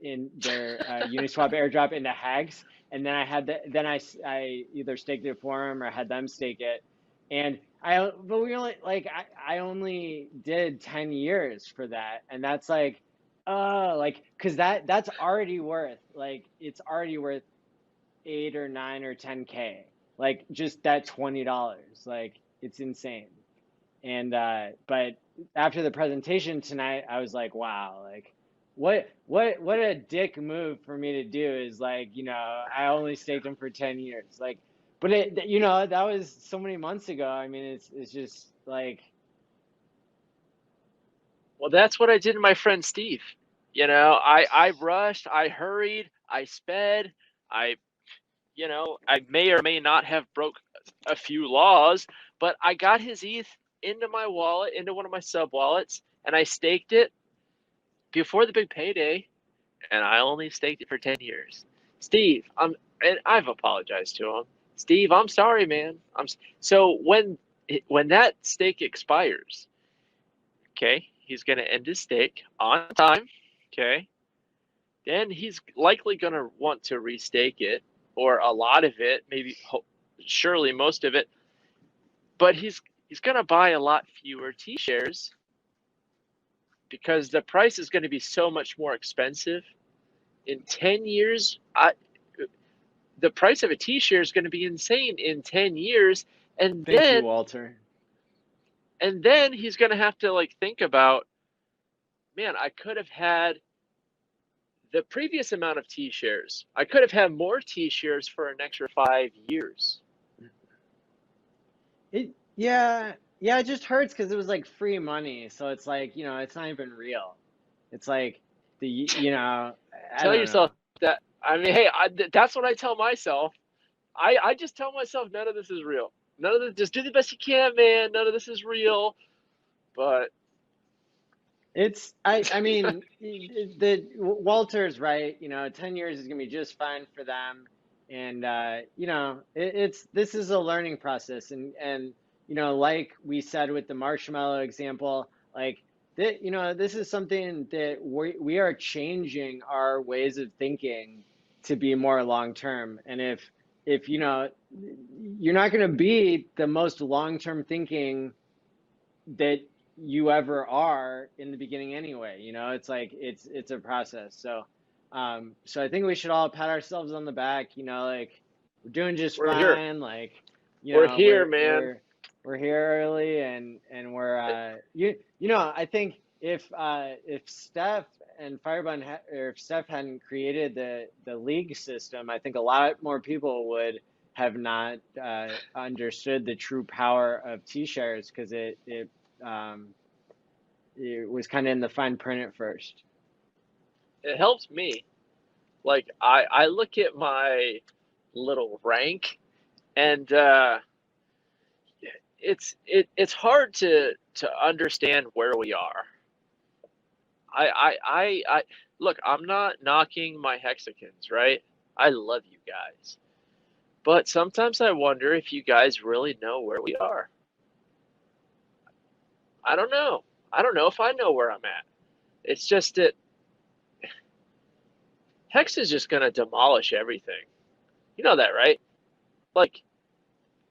in their Uniswap airdrop into Hex, and then I either staked it for them or had them stake it, and but we only like I only did 10 years for that, and that's like, like, because that's already worth, like, it's already worth 8 or 9 or 10K, like, just that $20, like, it's insane. And but after the presentation tonight, I was like, wow, like, what a dick move for me to do is, like, you know, I only staked them for 10 years, like, but it, you know, that was so many months ago. I mean, it's just like, well, that's what I did to my friend Steve. You know, I rushed, I hurried, I sped, you know, I may or may not have broke a few laws, but I got his ETH into my wallet, into one of my sub wallets, and I staked it before the big payday, and I only staked it for 10 years. Steve, and I've apologized to him. Steve, I'm sorry, man. So when that stake expires, okay, he's going to end his stake on time, okay? Then he's likely going to want to restake it, or a lot of it, maybe, surely most of it, but he's going to buy a lot fewer T-shares because the price is going to be so much more expensive. In 10 years, the price of a T-share is going to be insane in 10 years, and thank then you, Walter. And then he's going to have to like think about, man, I could have had the previous amount of T-shares. I could have had more T-shares for an extra 5 years. Yeah, it just hurts because it was like free money, so it's like, you know, it's not even real. It's like you know, Tell yourself that. I mean, hey, that's what I tell myself. I just tell myself none of this is real. None of this. Just do the best you can, man. None of this is real. But it's I mean, the Walter's right. You know, 10 years is gonna be just fine for them, and you know, this is a learning process, and you know, like we said with the marshmallow example, like that, you know, this is something that we are changing our ways of thinking to be more long term, and if you know, you're not gonna be the most long term thinking that you ever are in the beginning anyway. You know, it's like it's a process. So so I think we should all pat ourselves on the back, you know, like, we're doing just we're fine, here. like, you We're know, here, man. we're here early, and we're you know, I think if Steph and Firebun or if Steph hadn't created the league system, I think a lot more people would have not understood the true power of T-shares, because it was kind of in the fine print at first. It helps me. Like I look at my little rank, and it's hard to understand where we are. I look, I'm not knocking my hexagons, right? I love you guys. But sometimes I wonder if you guys really know where we are. I don't know. I don't know if I know where I'm at. It's just that Hex is just going to demolish everything. You know that, right? Like,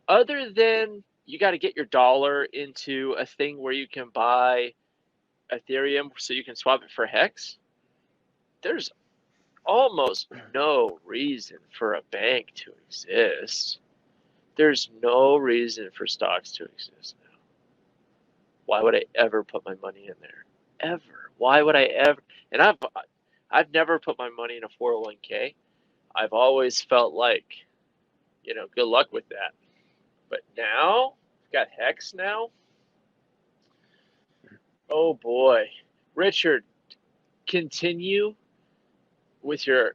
other than you got to get your dollar into a thing where you can buy Ethereum so you can swap it for Hex, there's almost no reason for a bank to exist. There's no reason for stocks to exist now. Why would I ever put my money in there? Ever? Why would I ever? And I've never put my money in a 401k. I've always felt like good luck with that. But now, we've got Hex now. Oh boy. Richard, continue with your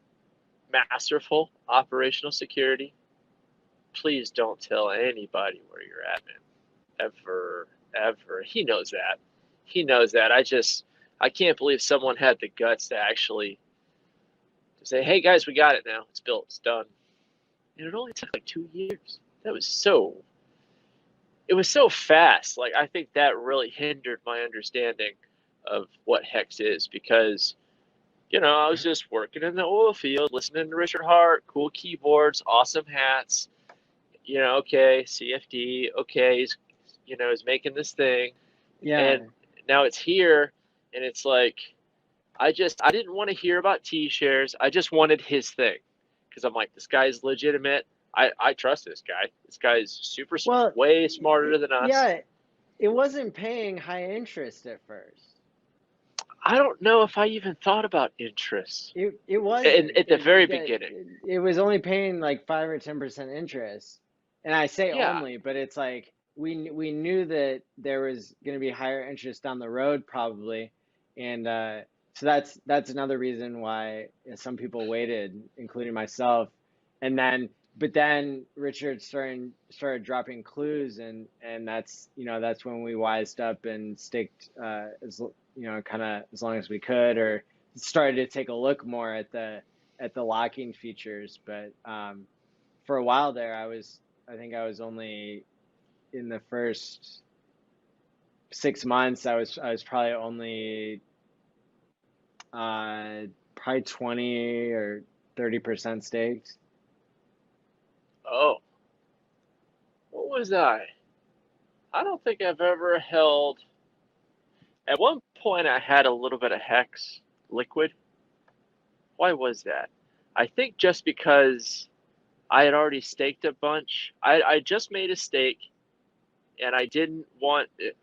masterful operational security. Please don't tell anybody where you're at, man. Ever. He knows that. I can't believe someone had the guts to actually say, hey guys, we got it now. It's built, it's done. And it only took like 2 years. It was so fast. Like, I think that really hindered my understanding of what Hex is, because I was just working in the oil field, listening to Richard Hart, cool keyboards, awesome hats, okay, CFD, okay, he's making this thing. Yeah. And now it's here, and it's like, I didn't want to hear about T-shares. I just wanted his thing, because I'm like, this guy's legitimate. I trust this guy. This guy's super, way smarter than us. Yeah, it wasn't paying high interest at first. I don't know if I even thought about interest. It was at the very beginning. It was only paying like 5 or 10% interest, and I say only, but it's like we knew that there was going to be higher interest down the road probably, and so that's another reason why some people waited, including myself, but then Richard started dropping clues, and that's that's when we wised up and staked kind of as long as we could, or started to take a look more at the locking features. But for a while there, I think I was only in the first 6 months. I was probably only probably 20 or 30% staked. Oh, what was I? I don't think I've ever held. At one point, I had a little bit of Hex liquid. Why was that? I think just because I had already staked a bunch. I just made a stake, and I didn't want it.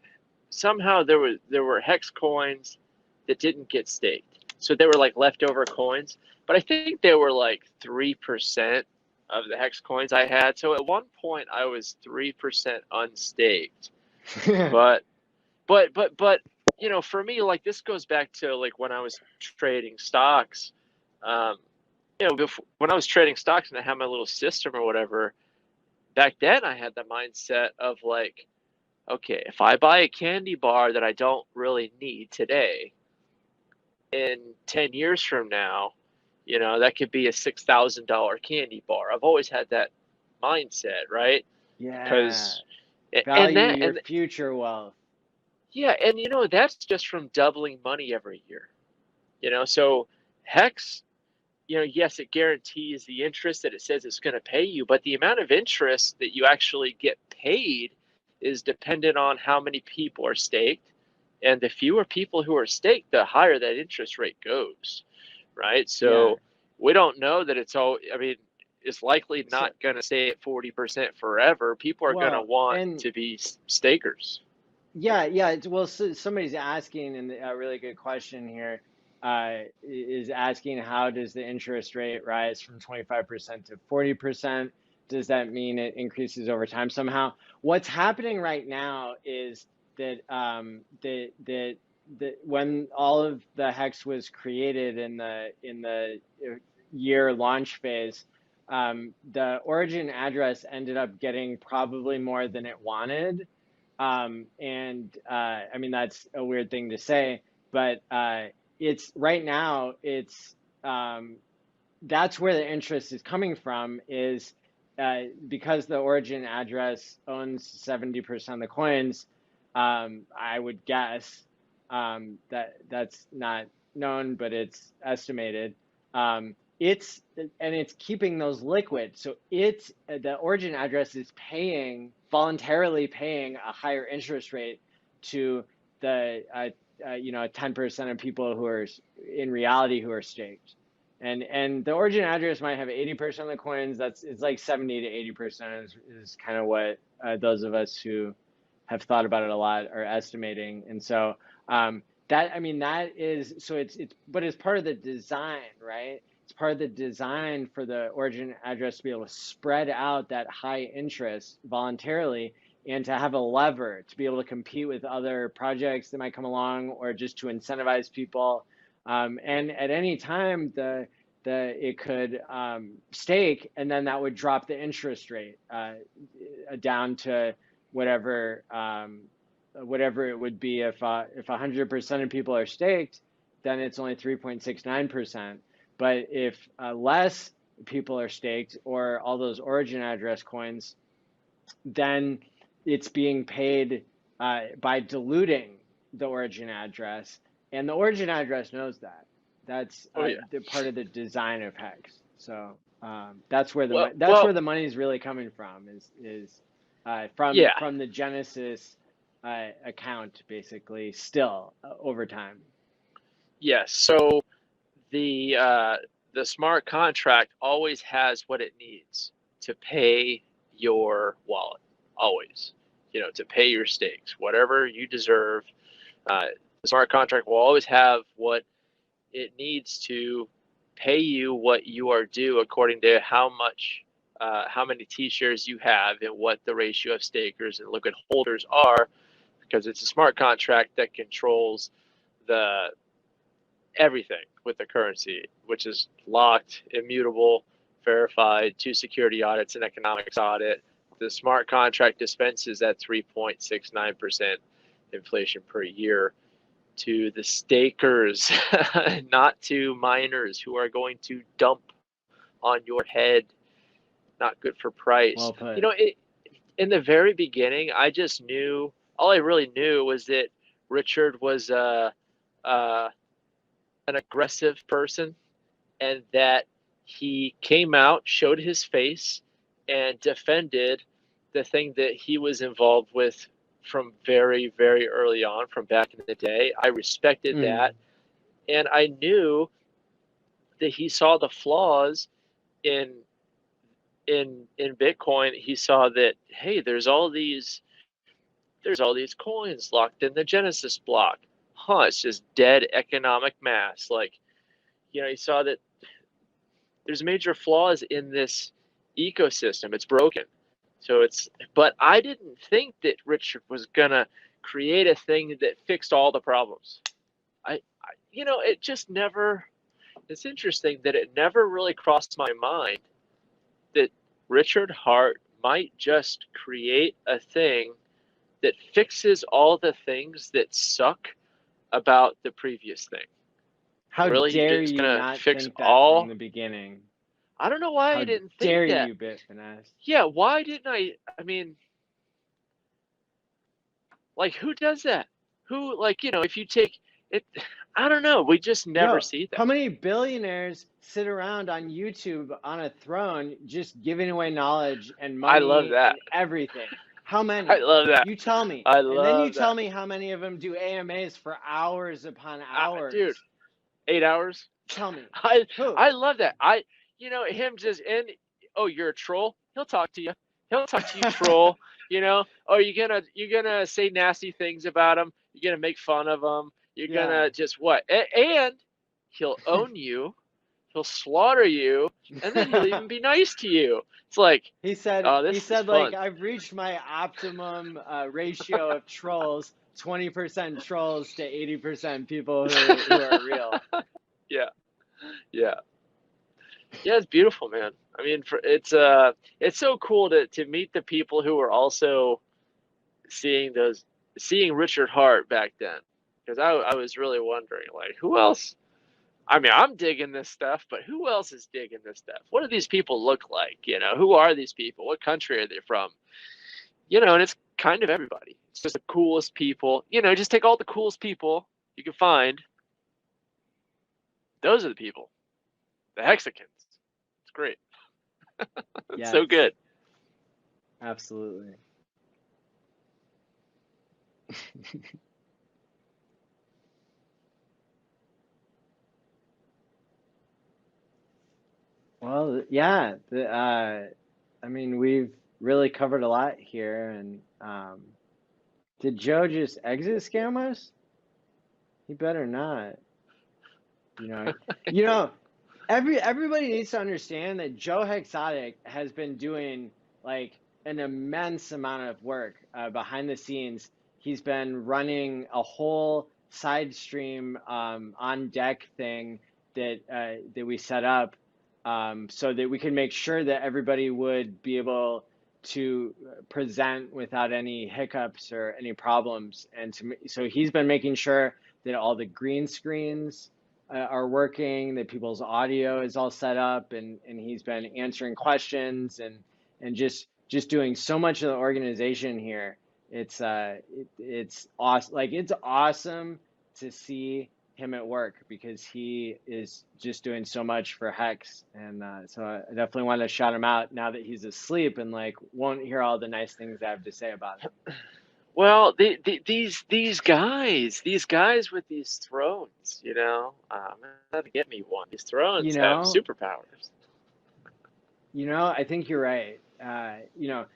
Somehow there were Hex coins that didn't get staked, so they were like leftover coins. But I think they were like 3% of the Hex coins I had. So at one point I was 3% unstaked. but for me, like, this goes back to like when I was trading stocks. When I was trading stocks and I had my little system or whatever, back then I had the mindset of like, okay, if I buy a candy bar that I don't really need today, in 10 years from now, that could be a $6,000 candy bar. I've always had that mindset, right? Yeah. Because value your future wealth. Yeah, and that's just from doubling money every year. So Hex, yes, it guarantees the interest that it says it's going to pay you, but the amount of interest that you actually get paid is dependent on how many people are staked. And the fewer people who are staked, the higher that interest rate goes, right? So we don't know that it's likely not going to stay at 40% forever. People are going to want to be stakers. Yeah. Well, so somebody's asking, and a really good question here is asking, how does the interest rate rise from 25% to 40%? Does that mean it increases over time somehow? What's happening right now is that when all of the Hex was created in the year launch phase, the origin address ended up getting probably more than it wanted. That's a weird thing to say, but it's right now, that's where the interest is coming from, is because the origin address owns 70% of the coins. I would guess that's not known, but it's estimated. It's keeping those liquid. So the origin address is voluntarily paying a higher interest rate to the 10% of people who are in reality who are staked. And the origin address might have 80% of the coins. It's like 70 to 80% is kind of what those of us who have thought about it a lot are estimating. And so but it's part of the design, right? It's it's part of the design for the origin address to be able to spread out that high interest voluntarily, and to have a lever to be able to compete with other projects that might come along, or just to incentivize people. And at any time, it could stake, and then that would drop the interest rate down to whatever it would be. If 100% of people are staked, then it's only 3.69%. But if less people are staked, or all those origin address coins, then it's being paid by diluting the origin address, and the origin address knows that. That's the part of the design of Hex. So that's where where the money is really coming from, is from the Genesis account, basically, still over time. Yes. So the smart contract always has what it needs to pay your wallet. Always, to pay your stakes, whatever you deserve. The smart contract will always have what it needs to pay you what you are due, according to how many T-shares you have and what the ratio of stakers and liquid holders are, because it's a smart contract that controls everything with the currency, which is locked, immutable, verified, 2 security audits, and economics audit. The smart contract dispenses at 3.69% inflation per year to the stakers, not to miners who are going to dump on your head. Not good for price. Well put. In the very beginning, I just knew, all I really knew was that Richard was an aggressive person, and that he came out, showed his face, and defended the thing that he was involved with from very, very early on, from back in the day. I respected that, and I knew that he saw the flaws in Bitcoin. He saw that, hey, there's all these coins locked in the Genesis block. It's just dead economic mass. Like, he saw that there's major flaws in this ecosystem. It's broken. But I didn't think that Richard was gonna create a thing that fixed all the problems. It just never. It's interesting that it never really crossed my mind that Richard Hart might just create a thing that fixes all the things that suck about the previous thing. How really, dare you not think that from the beginning? I don't know why I didn't think that. How dare you, Bitfinesse? Yeah, why didn't I? I mean, like, who does that? Who, if you take it, I don't know. We just never see that. How many billionaires sit around on YouTube on a throne just giving away knowledge and money? I love that. And everything. How many? I love that. You tell me. And then you tell me how many of them do AMAs for hours upon hours. Dude, 8 hours? Tell me. I love that. Him just, you're a troll? He'll talk to you. He'll talk to you, troll. You're gonna say nasty things about him. You're gonna make fun of him. You're gonna just what? And he'll own you. He'll slaughter you, and then he'll even be nice to you. It's like he said. Like, I've reached my optimum ratio of trolls: 20% trolls to 80% people who are real. Yeah. It's beautiful, man. I mean, it's so cool to meet the people who are also seeing Richard Hart back then, because I was really wondering, like, who else? I mean, I'm digging this stuff, but who else is digging this stuff? What do these people look like? Who are these people? What country are they from? And it's kind of everybody. It's just the coolest people. Just take all the coolest people you can find. Those are the people. The Hexicans. It's great. It's so good. Absolutely. Well, yeah. I mean, we've really covered a lot here. And did Joe just exit scam us? He better not. everybody needs to understand that Joe Hexotic has been doing like an immense amount of work behind the scenes. He's been running a whole side stream on deck thing that we set up so that we can make sure that everybody would be able to present without any hiccups or any problems. And so he's been making sure that all the green screens are working, that people's audio is all set up, and he's been answering questions and just doing so much of the organization here. It's awesome. Like, it's awesome to see him at work because he is just doing so much for Hex. And so I definitely want to shout him out now that he's asleep and like won't hear all the nice things I have to say about him. Well, these guys with these thrones, you know, to get me one. These thrones have superpowers. You know, I think you're right. You know,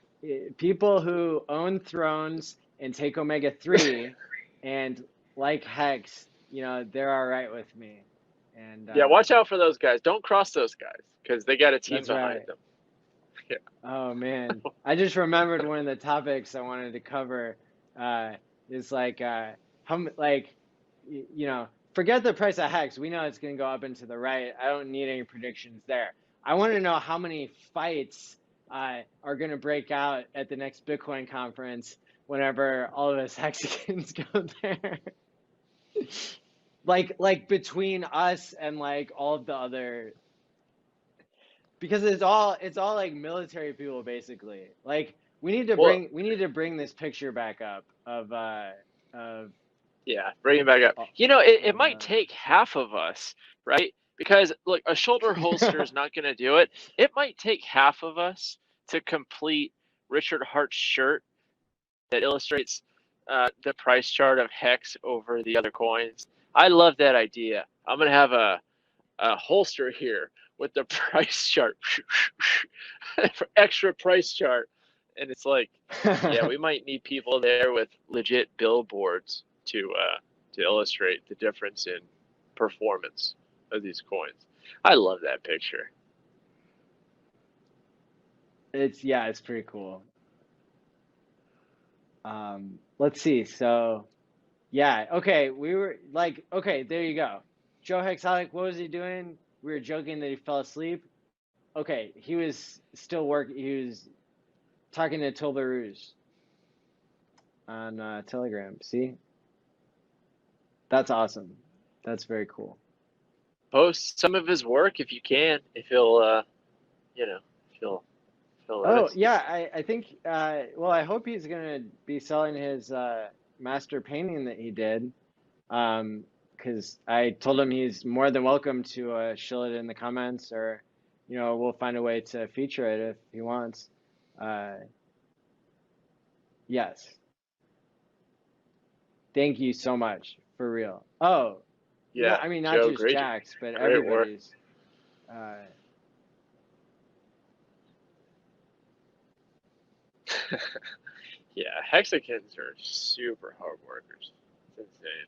people who own thrones and take omega-3 and like Hex, you know, they're all right with me. And yeah, watch out for those guys. Don't cross those guys because they got a team behind them. Yeah. Oh man, I just remembered one of the topics I wanted to cover is like you know, forget the price of Hex. We know it's going to go up and to the right. I don't need any predictions there. I want to know how many fights are going to break out at the next Bitcoin conference whenever all of us Hexicans go there. like between us and like all of the other, because it's all like military people basically. Like we need to bring this picture back up of yeah, bring it back up. You know, it might take half of us, right? Because look, a shoulder holster is not going to do it. It might take half of us to complete Richard Hart's shirt that illustrates the price chart of Hex over the other coins. I love that idea. I'm going to have a holster here with the price chart, extra price chart. And it's like, yeah, we might need people there with legit billboards to illustrate the difference in performance of these coins. I love that picture. It's pretty cool. Let's see. So, yeah, okay, we were like, okay, there you go. Joe Hexotic, what was he doing? We were joking that he fell asleep. Okay, he was still working. He was talking to Tolbaruz on Telegram. See? That's awesome. That's very cool. Post some of his work if you can, if he'll, you know, if he'll let us. Yeah, I think, well, I hope he's going to be selling his master painting that he did, because I told him he's more than welcome to shill it in the comments, or, you know, we'll find a way to feature it if he wants. Yes. Thank you so much, for real. Oh, yeah. No, I mean, not Joe, just Jack's, but everybody's. Yeah, Hexicans are super hard workers. It's insane.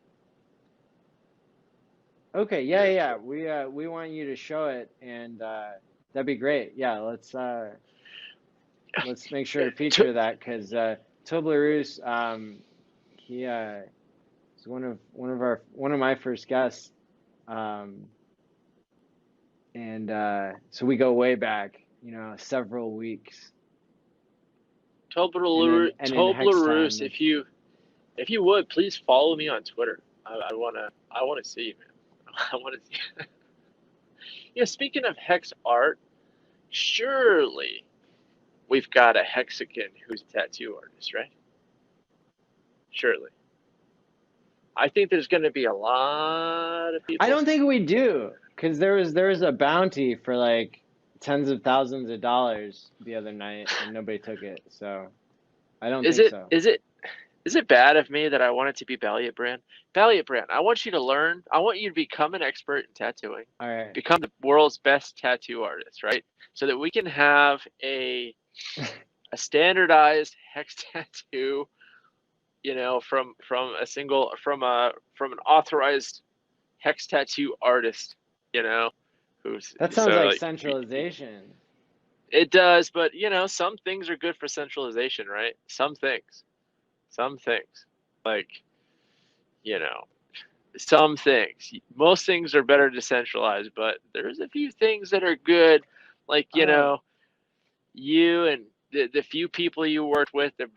Okay, yeah. We want you to show it, and that'd be great. Yeah, let's make sure to feature that, because Tobleruz, he is one of my first guests, and so we go way back, you know, several weeks. Tobleruz, if you would, please follow me on Twitter. I wanna see you, man. I wanna see. Yeah, speaking of Hex art, surely we've got a Hexican who's a tattoo artist, right? Surely. I think there's going to be a lot of people. I don't think we do, because there was a bounty for like tens of thousands of dollars the other night, and nobody took it. So I don't think so. Is it bad of me that I want it to be Balliet Brand? Balliet Brand, I want you to learn. I want you to become an expert in tattooing. All right. Become the world's best tattoo artist, right? So that we can have a standardized Hex tattoo, you know, from an authorized Hex tattoo artist, you know, That sounds like centralization. It does, but you know, some things are good for centralization, right? Some things, like, you know, some things. Most things are better decentralized, but there's a few things that are good, like, you know, you and the few people you worked with to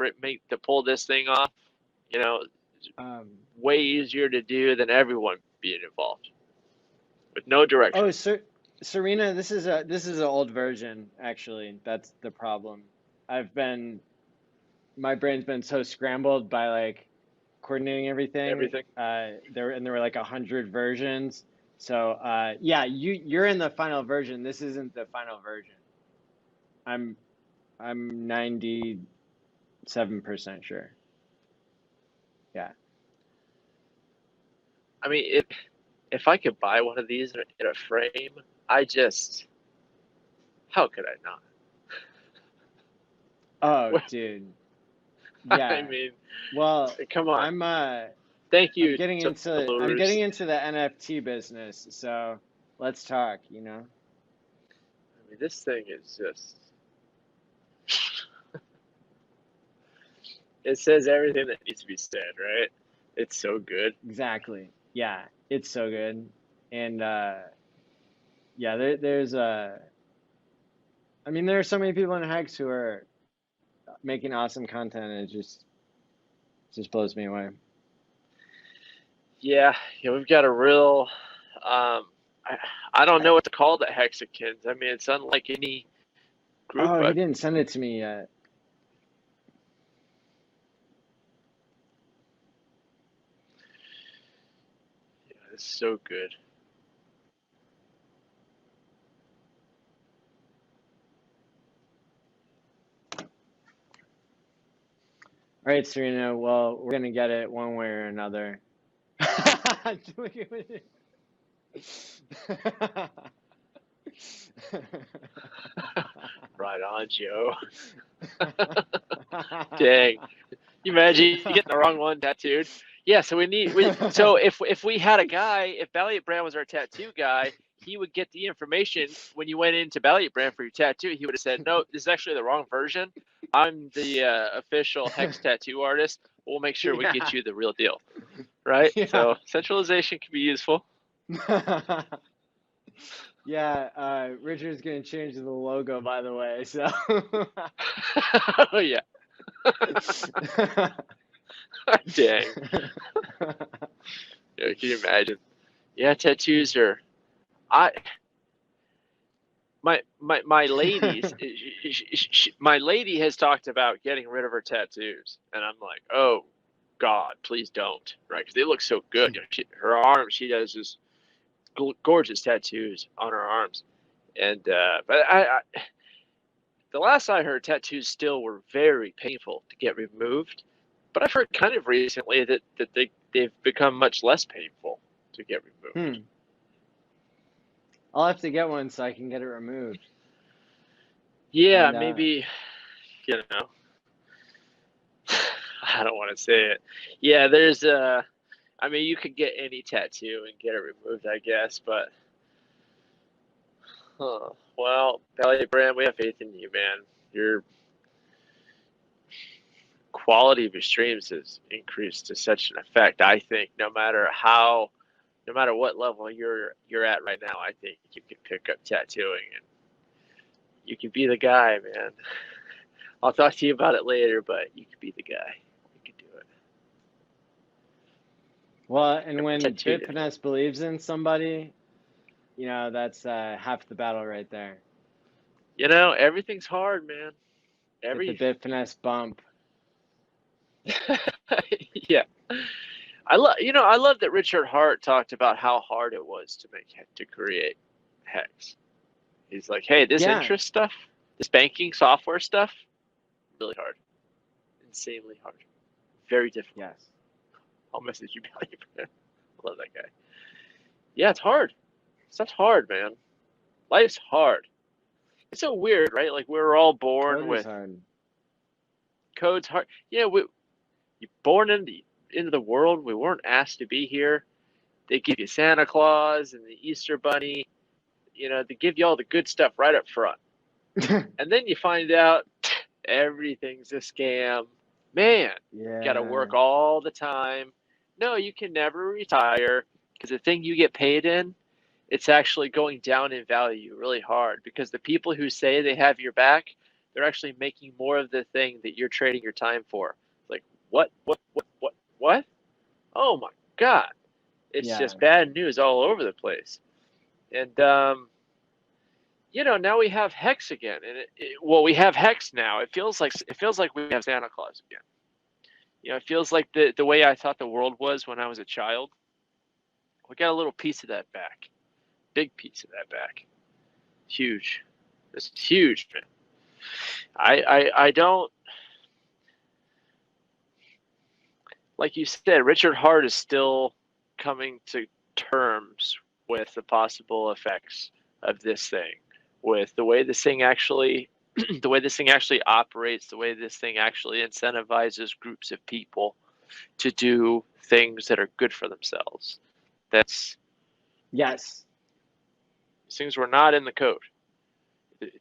pull this thing off, you know, way easier to do than everyone being involved with no direction. Oh, Serena, this is an old version, actually. That's the problem. My brain's been so scrambled by like coordinating everything. There were like 100 versions. So yeah, you're in the final version. This isn't the final version. I'm 97% sure. Yeah. I mean, if I could buy one of these in a frame, how could I not? Oh, dude. Yeah. I mean, well, come on. Thank you. I'm getting into the NFT business, so let's talk, you know. I mean, this thing is just it says everything that needs to be said, right? It's so good. Exactly. Yeah, it's so good. And yeah, there's I mean, there are so many people in Hex who are making awesome content, and it just blows me away. Yeah, we've got a real I don't know what to call the Hexicans. I mean, it's unlike any group. Oh, he didn't send it to me yet. Yeah, it's so good. All right, Serena. Well, we're gonna get it one way or another. Right on, Joe. Dang. You imagine you getting the wrong one tattooed? Yeah, so so if we had a guy, if Valiant Brand was our tattoo guy, he would get the information when you went into Valiant Brand for your tattoo. He would have said, "No, this is actually the wrong version. I'm the official Hex tattoo artist. We'll make sure we get you the real deal." Right? Yeah. So centralization can be useful. Yeah, Richard's gonna change the logo, by the way. So. Oh yeah. Dang. Yeah, can you imagine? Yeah, tattoos are. My ladies, my lady has talked about getting rid of her tattoos, and I'm like, oh God, please don't, right? Because they look so good. You know, her arms, she does this gorgeous tattoos on her arms, and but the last I heard, tattoos still were very painful to get removed, but I've heard kind of recently that they've become much less painful to get removed. I'll have to get one so I can get it removed. Yeah, maybe, you know, I don't want to say it. Yeah, there's I mean, you could get any tattoo and get it removed, I guess, but well, Valiant Brand, we have faith in you, man. Your quality of your streams has increased to such an effect. I think no matter what level you're at right now, I think you can pick up tattooing and you can be the guy, man. I'll talk to you about it later, but you can be the guy. You can do it. Well, and when Bitfinesse believes in somebody, you know, that's half the battle right there. You know, everything's hard, man. The Bitfinesse bump. Yeah. I love that Richard Hart talked about how hard it was to create Hex. He's like, hey, this interest stuff, this banking software stuff, really hard. Insanely hard. Very difficult. Yes. I'll message you, Valiant Brand. I love that guy. Yeah, it's hard. Stuff's hard, man. Life's hard. It's so weird, right? Like we're all born with code's hard. Yeah, you're born into the world. We weren't asked to be here. They give you Santa Claus and the Easter Bunny. You know, they give you all the good stuff right up front. And then you find out everything's a scam. Man, you got to work all the time. No, you can never retire because the thing you get paid in, it's actually going down in value really hard because the people who say they have your back, they're actually making more of the thing that you're trading your time for. Like, what? Oh my God. It's just bad news all over the place. And, you know, now we have Hex again. And well, we have Hex now. It feels like we have Santa Claus again. You know, it feels like the way I thought the world was when I was a child. We got a little piece of that back. Big piece of that back. Huge. It's huge, man. I don't, like you said, Richard Hart is still coming to terms with the possible effects of this thing, with the way this thing actually operates, the way this thing actually incentivizes groups of people to do things that are good for themselves. These things were not in the code.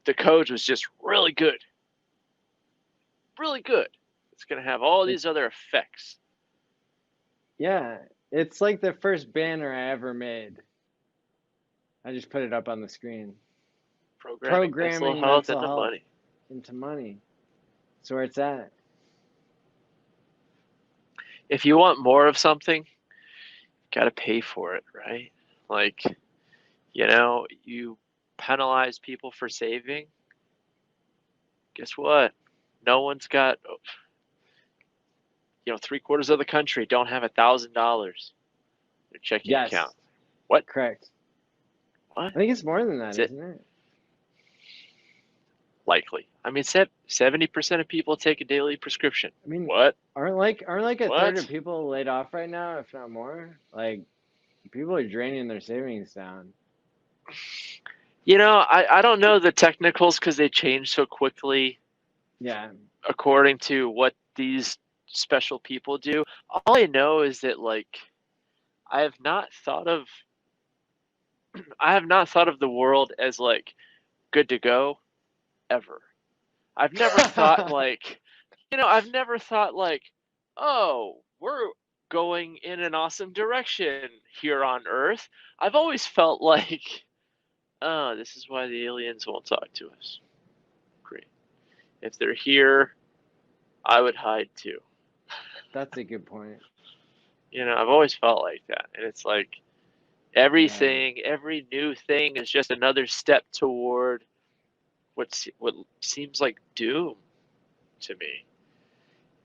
The code was just really good. Really good. It's going to have all these other effects. Yeah, it's like the first banner I ever made. I just put it up on the screen. Programming mental health into money. Into money. That's where it's at. If you want more of something, you got to pay for it, right? Like, you know, you penalize people for saving. Guess what? No one's got, you know, 3/4 of the country don't have $1,000 in their checking account. What? Correct. What? I think it's more than that, isn't it? Likely. I mean, 70% of people take a daily prescription. I mean, what? Aren't like a third of people laid off right now, if not more? Like, people are draining their savings down. You know, I don't know the technicals because they change so quickly. Yeah. According to what these special people do. All I know is that, like, I have not thought of the world as, like, good to go ever. I've never thought like, you know, oh, we're going in an awesome direction here on Earth. I've always felt like, oh, this is why the aliens won't talk to us. Great. If they're here, I would hide too. That's a good point. You know, I've always felt like that. And it's like everything, every new thing is just another step toward what seems like doom to me.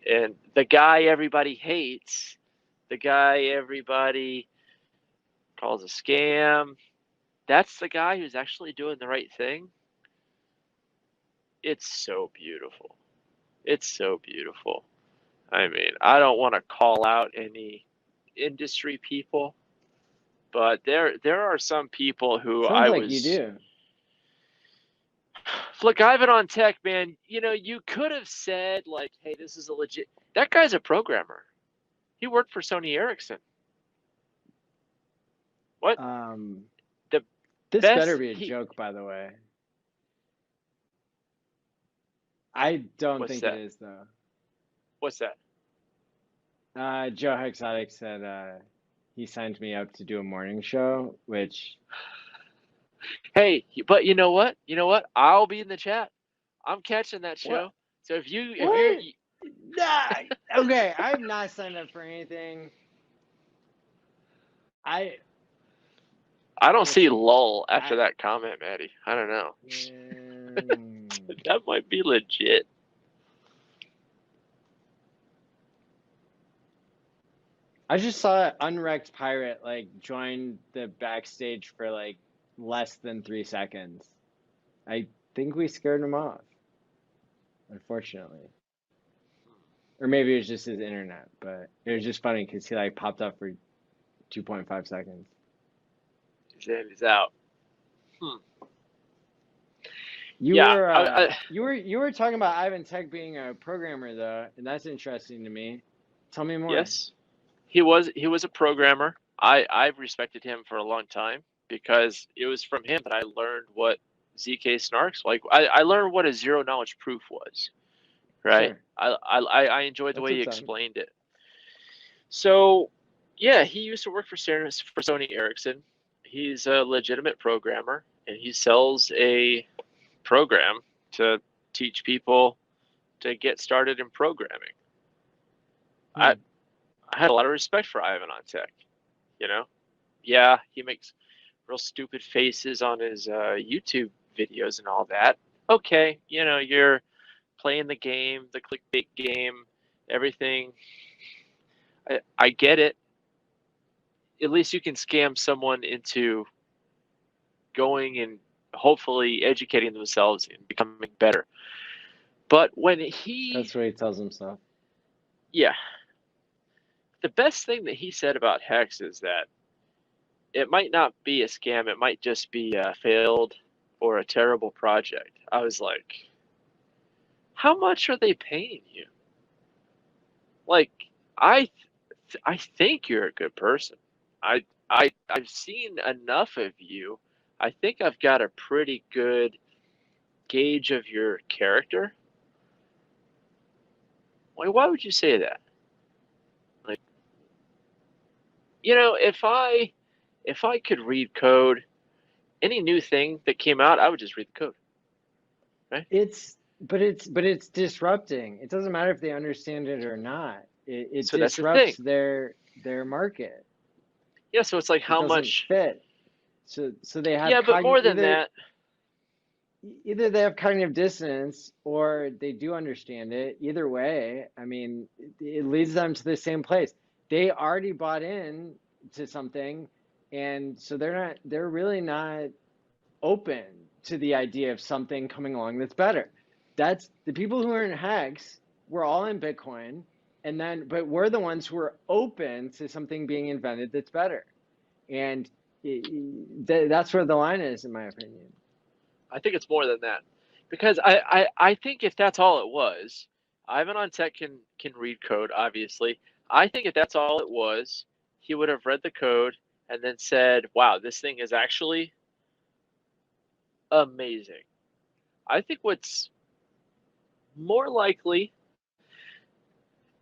And the guy everybody hates, the guy everybody calls a scam, that's the guy who's actually doing the right thing. It's so beautiful. It's so beautiful. I mean, I don't want to call out any industry people, but there are some people who Sounds like you do. Look, Ivan on tech, man, you know, you could have said, like, hey, this is a legit... That guy's a programmer. He worked for Sony Ericsson. What? This better be a joke, by the way. I don't think it is, though. What's that? Joe Hexotic said he signed me up to do a morning show, which... Hey, but you know what? I'll be in the chat. I'm catching that show. What? So if you nah, okay, I've not signed up for anything. I don't see lull after that comment, Maddie. I don't know. That might be legit. I just saw Unwrecked Pirate like join the backstage for like less than 3 seconds. I think we scared him off, unfortunately. Or maybe it was just his internet, but it was just funny because he like popped up for 2.5 seconds. He's in, he's out. You were talking about Ivan Tech being a programmer though, and that's interesting to me. Tell me more. Yes, he was a programmer. I've respected him for a long time. because it was from him that I learned what ZK snarks like. I learned what a zero knowledge proof was, right? Sure. I enjoyed the That's way he exciting. explained it. So yeah, he used to work for Sony Ericsson. He's a legitimate programmer, and he sells a program to teach people to get started in programming. I had a lot of respect for Ivan on Tech, you know. Yeah, he makes real stupid faces on his YouTube videos and all that. Okay, you know, you're playing the game, the clickbait game, everything. I get it. At least you can scam someone into going and hopefully educating themselves and becoming better. But when That's what he tells himself. Yeah. The best thing that he said about Hex is that it might not be a scam. It might just be a failed or a terrible project. I was like, how much are they paying you? Like, I think you're a good person. I've seen enough of you. I think I've got a pretty good gauge of your character. Like, why would you say that? Like, you know, if I could read code, any new thing that came out, I would just read the code. Right? But it's disrupting. It doesn't matter if they understand it or not. It So disrupts their market. Yeah, so it's like how much fit. So they have Yeah, but more than that. Either they have cognitive dissonance or they do understand it. Either way, I mean, it leads them to the same place. They already bought in to something, and so they're really not open to the idea of something coming along that's better. That's the people who are in Hex, we're all in Bitcoin, but we're the ones who are open to something being invented that's better. And that's where the line is, in my opinion. I think it's more than that, because I think if that's all it was, Ivan on Tech can read code, obviously. I think if that's all it was, he would have read the code and then said, wow, this thing is actually amazing. I think what's more likely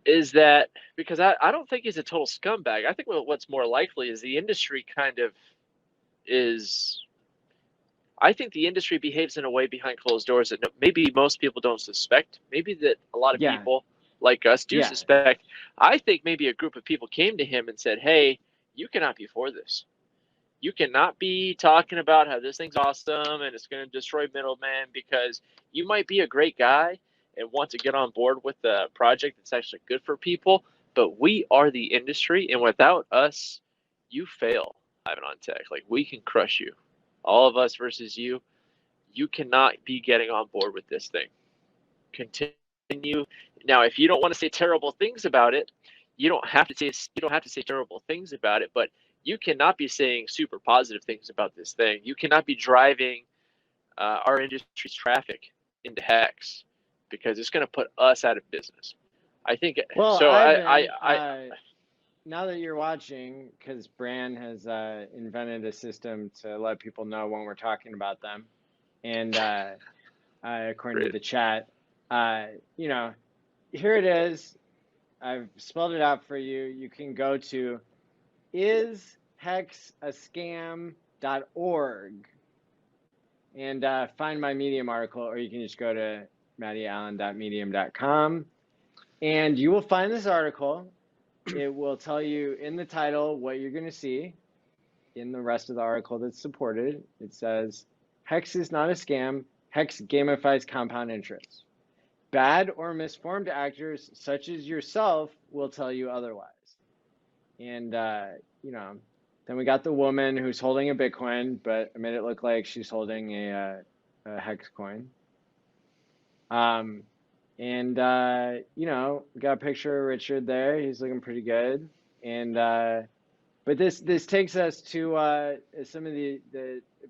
is that, because I don't think he's a total scumbag. I think what's more likely is the industry kind of is... I think the industry behaves in a way behind closed doors that maybe most people don't suspect. Maybe that a lot of people like us do suspect. I think maybe a group of people came to him and said, hey, you cannot be for this. You cannot be talking about how this thing's awesome and it's going to destroy middlemen, because you might be a great guy and want to get on board with a project that's actually good for people, but we are the industry, and without us, you fail, Ivan on Tech. Like, we can crush you. All of us versus you. You cannot be getting on board with this thing. Continue. Now, if you don't want to say terrible things about it, you don't have to say terrible things about it, but you cannot be saying super positive things about this thing. You cannot be driving our industry's traffic into Hex, because it's going to put us out of business. I think. Well, so. Ivan, now that you're watching, because Bran has invented a system to let people know when we're talking about them, and according to the chat, you know, here it is. I've spelled it out for you. You can go to ishexascam.org and find my Medium article, or you can just go to mattieallen.medium.com, and you will find this article. It will tell you in the title what you're going to see. In the rest of the article that's supported, it says, Hex is not a scam. Hex gamifies compound interest. Bad or misformed actors such as yourself will tell you otherwise. And, you know, then we got the woman who's holding a Bitcoin, but I made it look like she's holding a Hex coin. And, you know, we got a picture of Richard there. He's looking pretty good. And, but this takes us to some of the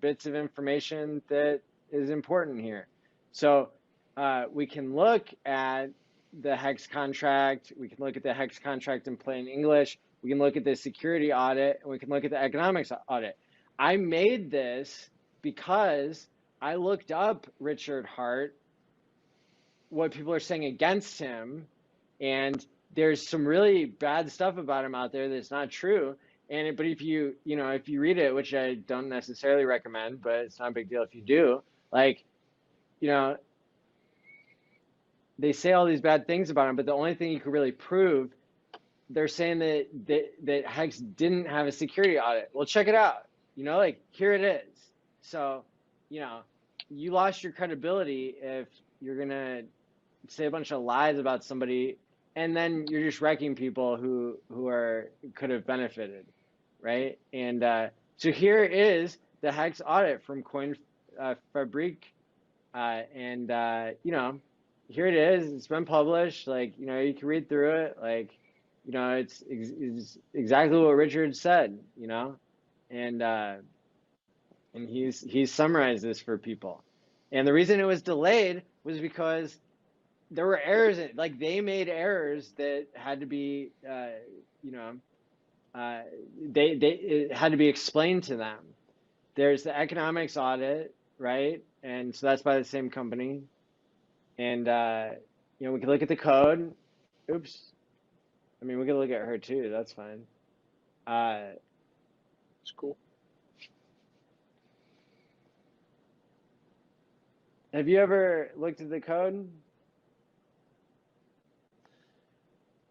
bits of information that is important here. So we can look at the Hex contract. We can look at the Hex contract in plain English. We can look at the security audit, and we can look at the economics audit. I made this because I looked up Richard Hart, what people are saying against him, and there's some really bad stuff about him out there that's not true. And but if you if you read it, which I don't necessarily recommend, but it's not a big deal if you do, like, they say all these bad things about him, but the only thing you could really prove, they're saying that Hex didn't have a security audit. Well, check it out. Like, here it is. So, you lost your credibility if you're gonna say a bunch of lies about somebody, and then you're just wrecking people who could have benefited, right? And so here is the Hex audit from Coinfabric, and here it is. It's been published. Like, you can read through it. Like, it's exactly what Richard said. And he's summarized this for people. And the reason it was delayed was because there were errors. Like, they made errors that had to be, it had to be explained to them. There's the economics audit, right? And so that's by the same company. And, we can look at the code. Oops. I mean, we can look at her too. That's fine. It's cool. Have you ever looked at the code?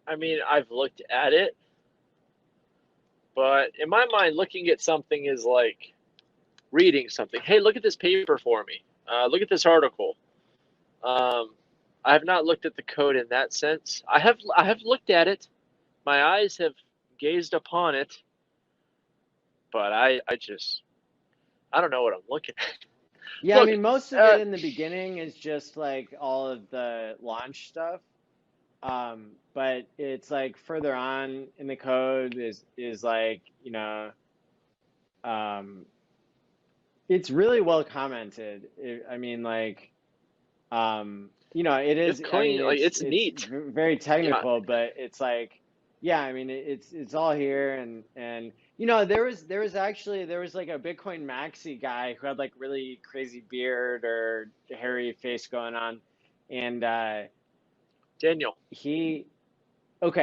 I mean, I've looked at it, but in my mind, looking at something is like reading something. Hey, look at this paper for me. Look at this article. I have not looked at the code in that sense. I have looked at it. My eyes have gazed upon it, but I don't know what I'm looking at. Yeah, look, I mean, most of it in the beginning is just like all of the launch stuff. But it's like further on in the code is like, it's really well commented. I mean, like, it is clean. I mean, it's neat, very technical, but it's like, yeah, I mean, it's all here. And there was like a Bitcoin maxi guy who had like really crazy beard or hairy face going on. And, Daniel, he looked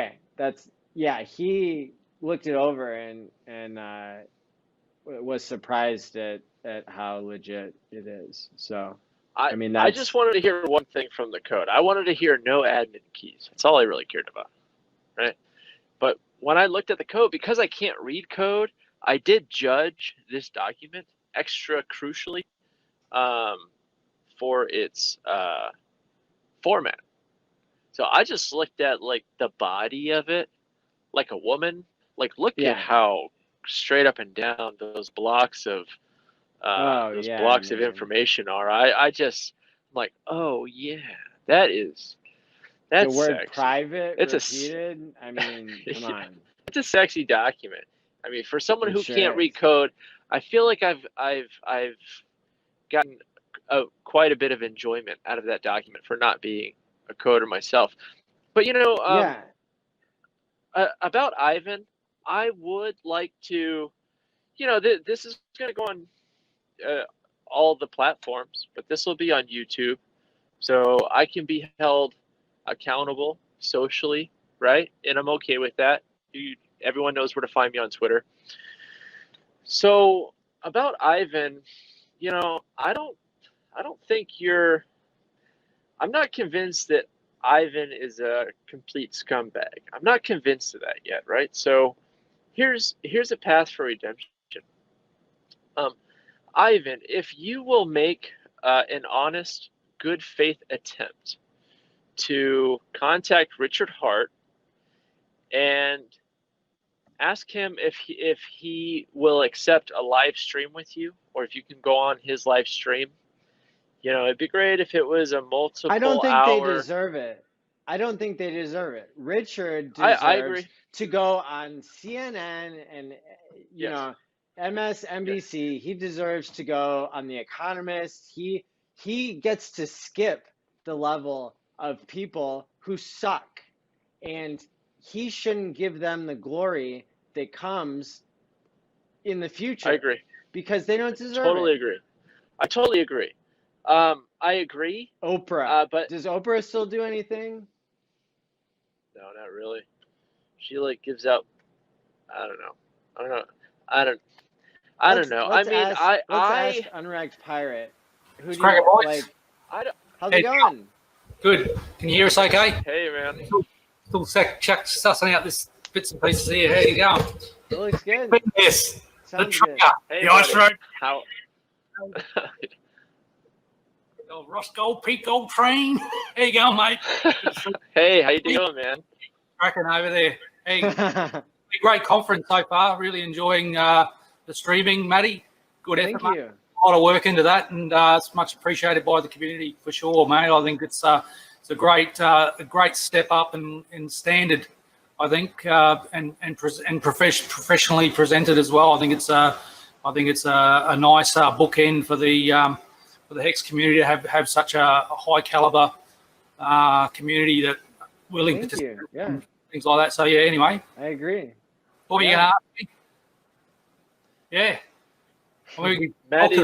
it over and was surprised at how legit it is. So, I mean, I just wanted to hear one thing from the code. I wanted to hear no admin keys. That's all I really cared about, right? But when I looked at the code, because I can't read code, I did judge this document extra crucially for its format. So I just looked at like the body of it, like a woman. Like, look at how straight up and down those blocks of of information are. I'm like, oh yeah, that's the word sexy. Private. It's repeated. I mean, come on. It's a sexy document. I mean, for someone who can't read code, I feel like I've gotten quite a bit of enjoyment out of that document for not being a coder myself. But about Ivan, I would like to, this is going to go on all the platforms, but this will be on YouTube, so I can be held accountable socially, right? And I'm okay with that. Everyone knows where to find me on Twitter. So about Ivan, I don't think I'm not convinced that Ivan is a complete scumbag. I'm not convinced of that yet, right? So here's a path for redemption. Ivan, if you will make an honest, good faith attempt to contact Richard Hart and ask him if he will accept a live stream with you, or if you can go on his live stream. It'd be great if it was a multiple hour. I don't think they deserve it. I don't think they deserve it. Richard deserves I agree. to go on CNN and MSNBC. He deserves to go on The Economist. He gets to skip the level of people who suck, and he shouldn't give them the glory that comes in the future. I agree. because they don't deserve Totally it. agree. I totally agree. I agree. Oprah, but does Oprah still do anything? no, not really. She like gives out. I don't know. I don't know. I mean, let's ask Unracked Pirate. Who It's do you cracking, boys. like? I don't. How's it going? Good. Can you hear us okay? Hey, man. Still sussing out this bits and pieces here. How you going? It looks good. Yes. The Sounds trucker. good. Hey, The ice buddy. road. How? Old Ross Gold Peak Gold Train. How you going, mate? Hey, how you doing, man? Cracking over there. Hey, great conference so far. Really enjoying the streaming, Matty. Good effort, Thank mate. you. A lot of work into that, and it's much appreciated by the community for sure, mate. I think it's a great step up in standard. I think and professionally presented as well. I think it's a nice bookend for the Hex community to have such a high caliber community that willing to Thank you. Yeah, things like that. So yeah. Anyway, I agree. what are you gonna ask me? Yeah. Maddie's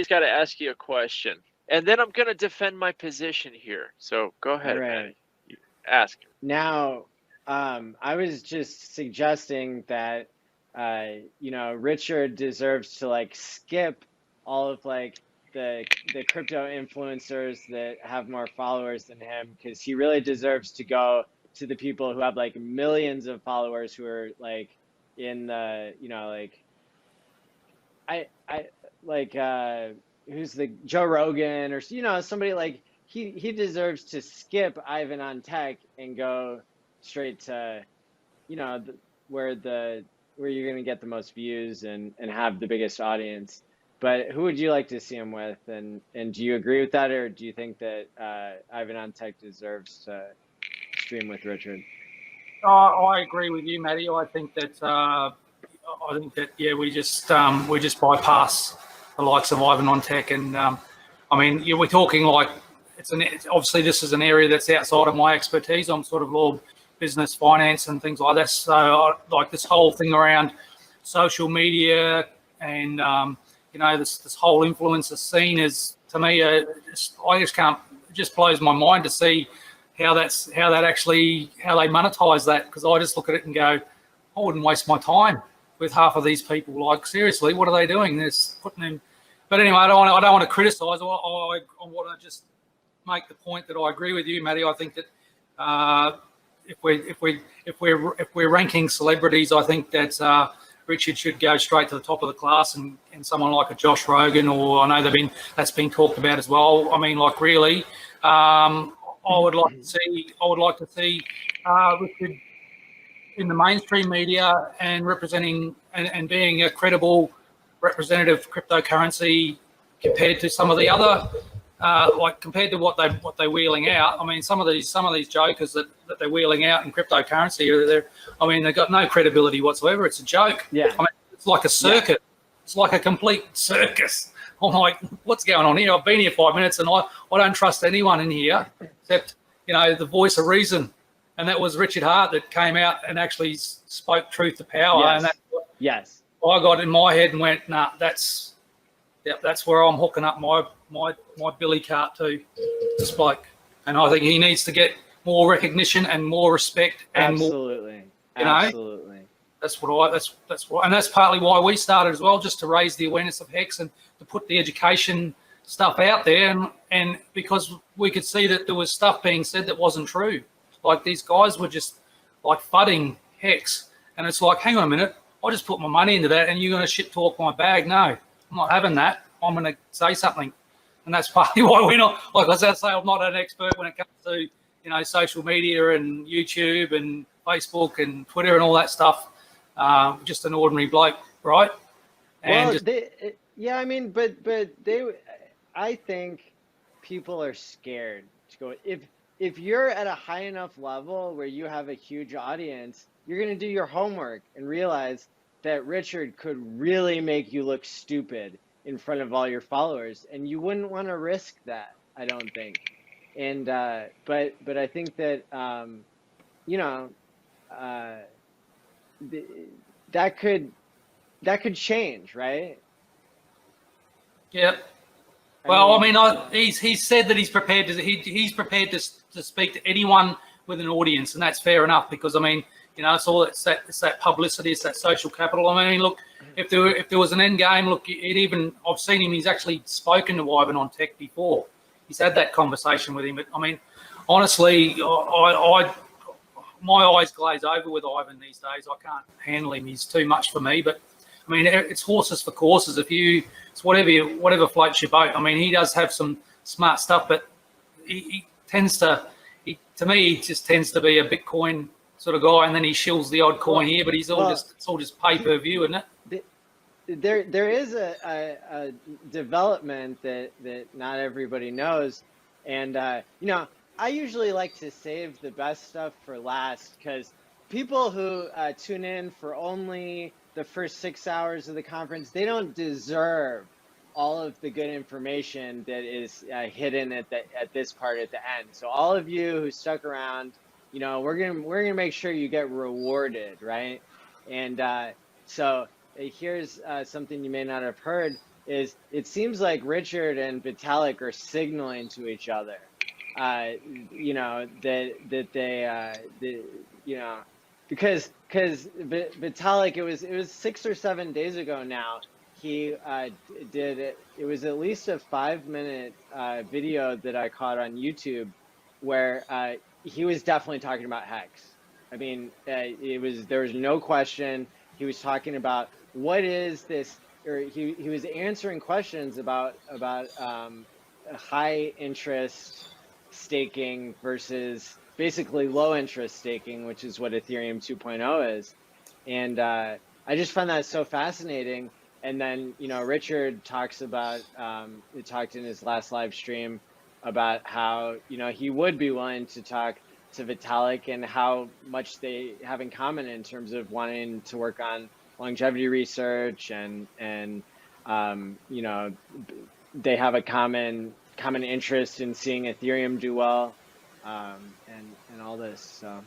got to ask you a question, and then I'm gonna defend my position here. So go ahead, All right. Maddie. You ask. Now, I was just suggesting that Richard deserves to like skip all of like the crypto influencers that have more followers than him, because he really deserves to go to the people who have like millions of followers who are like in the who's the Joe Rogan or somebody like he deserves to skip Ivan on Tech and go straight to where you're going to get the most views and have the biggest audience. But who would you like to see him with, and do you agree with that, or do you think that Ivan on Tech deserves to stream with Richard? I agree with you, Matty. I think that we just bypass the likes of Ivan on Tech, and we're talking like obviously this is an area that's outside of my expertise. I'm sort of law, business, finance, and things like that. So like this whole thing around social media and this whole influencer scene is, to me, I just can't. It just blows my mind to see how they monetize that, because I just look at it and go, I wouldn't waste my time with half of these people. Like, seriously, what are they doing? They're putting them. But anyway, I don't want to criticize. I want to just make the point that I agree with you, Matty. I think that if we're ranking celebrities, I think that Richard should go straight to the top of the class, and someone like a Josh Rogan, or I know that's been talked about as well. I mean, like, really, I would like to see Richard in the mainstream media and representing and being a credible representative of cryptocurrency compared to some of the other compared to what they're wheeling out. I mean, some of these jokers that they're wheeling out in cryptocurrency, they've got no credibility whatsoever. It's a joke. Yeah. I mean, it's like a circus. Yeah. It's like a complete circus. I'm like, what's going on here? I've been here 5 minutes and I don't trust anyone in here except, the voice of reason. And that was Richard Hart that came out and actually spoke truth to power. Yes. And that's what I got in my head and went, nah, that's where I'm hooking up my billy cart to this bloke. And I think he needs to get more recognition and more respect and absolutely. That's what, and that's partly why we started as well, just to raise the awareness of Hex and to put the education stuff out there, and because we could see that there was stuff being said that wasn't true. Like, these guys were just like fudding Hex, and it's like, hang on a minute, I just put my money into that and you're going to shit talk my bag. No, I'm not having that. I'm going to say something. And that's partly why we're not, like I say, I'm not an expert when it comes to, social media and YouTube and Facebook and Twitter and all that stuff. Just an ordinary bloke, right? And I think people are scared to go. If you're at a high enough level where you have a huge audience, you're going to do your homework and realize that Richard could really make you look stupid in front of all your followers, and you wouldn't want to risk that, I don't think. And but I think that that could that could change, right? Yeah. Well, I mean, he's said that he's prepared to speak to anyone with an audience, and that's fair enough because I mean, you know, it's that publicity, it's that social capital. I mean, look, if there was an end game, look, I've seen him. He's actually spoken to Ivan on tech before. He's had that conversation with him. But I mean, honestly, my eyes glaze over with Ivan these days. I can't handle him. He's too much for me. But I mean, it's horses for courses. It's whatever floats your boat. I mean, he does have some smart stuff, but he tends to me, he just tends to be a Bitcoin sort of guy, and then he shills the odd coin here, but it's all just pay-per-view, isn't it? There is a development that not everybody knows, and you know, I usually like to save the best stuff for last because people who tune in for only the first 6 hours of the conference, they don't deserve all of the good information that is hidden at this part at the end. So all of you who stuck around, you know, we're gonna make sure you get rewarded, right? And so here's something you may not have heard is it seems like Richard and Vitalik are signaling to each other, you know, that they you know, because Vitalik, it was 6 or 7 days ago now. He did it. It was at least a 5-minute video that I caught on YouTube, where he was definitely talking about Hex. I mean, there was no question. He was talking about what is this, or he was answering questions about high interest staking versus basically low interest staking, which is what Ethereum 2.0 is, and I just found that so fascinating. And then, you know, Richard talks about, he talked in his last live stream about how, you know, he would be willing to talk to Vitalik and how much they have in common in terms of wanting to work on longevity research and you know, they have a common interest in seeing Ethereum do well, and all this. So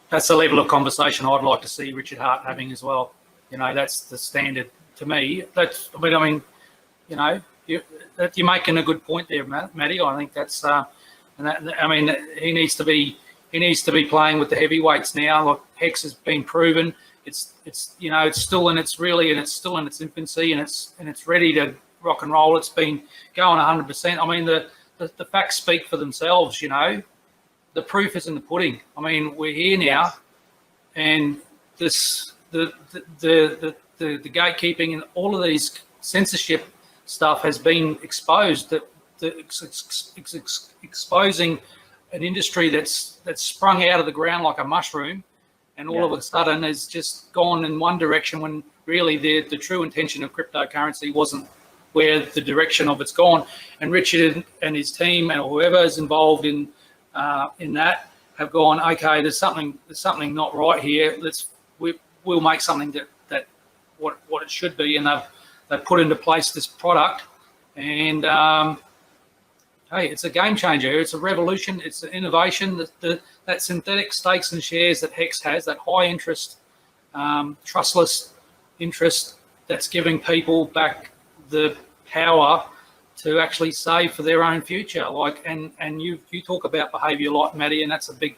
that's the level of conversation I'd like to see Richard Hart having as well. You know, that's the standard to me. I mean, you know, you're making a good point there, Matty. I think that's, I mean, he needs to be playing with the heavyweights now. Like Hex has been proven. It's you know, it's still in its infancy, and it's ready to rock and roll. It's been going 100%. I mean, the facts speak for themselves. You know, the proof is in the pudding. I mean, we're here now, yes. And this. The gatekeeping and all of these censorship stuff has been exposed. It's exposing an industry that's sprung out of the ground like a mushroom, and all of a sudden has just gone in one direction when really the true intention of cryptocurrency wasn't where the direction of it's gone. And Richard and his team and whoever is involved in that have gone, okay, there's something not right here. We'll make something that what it should be, and they've put into place this product, and hey, it's a game changer. It's a revolution. It's an innovation. That synthetic stakes and shares that Hex has, that high interest, trustless interest, that's giving people back the power to actually save for their own future. Like, and you talk about behaviour like Matty, and that's a big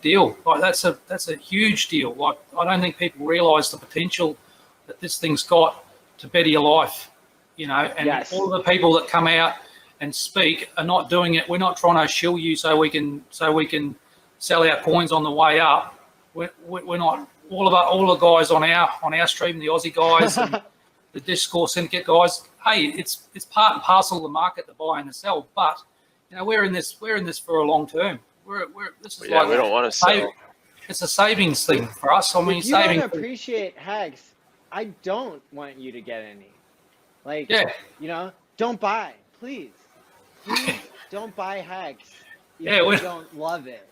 deal. Like that's a huge deal. Like, I don't think people realise the potential that this thing's got to better your life, you know. And yes. All the people that come out and speak are not doing it. We're not trying to shill you so we can sell our coins on the way up. We're not. All the guys on our stream, the Aussie guys, and the Discourse Syndicate guys. Hey, it's part and parcel of the market, the buy and the sell. But you know, we're in this for a long term. This is like we don't want to sell. It's a savings thing for us. I mean, if you don't appreciate Hex, I don't want you to get any. Like, you know, don't buy, please. Don't buy Hex. If you don't love it,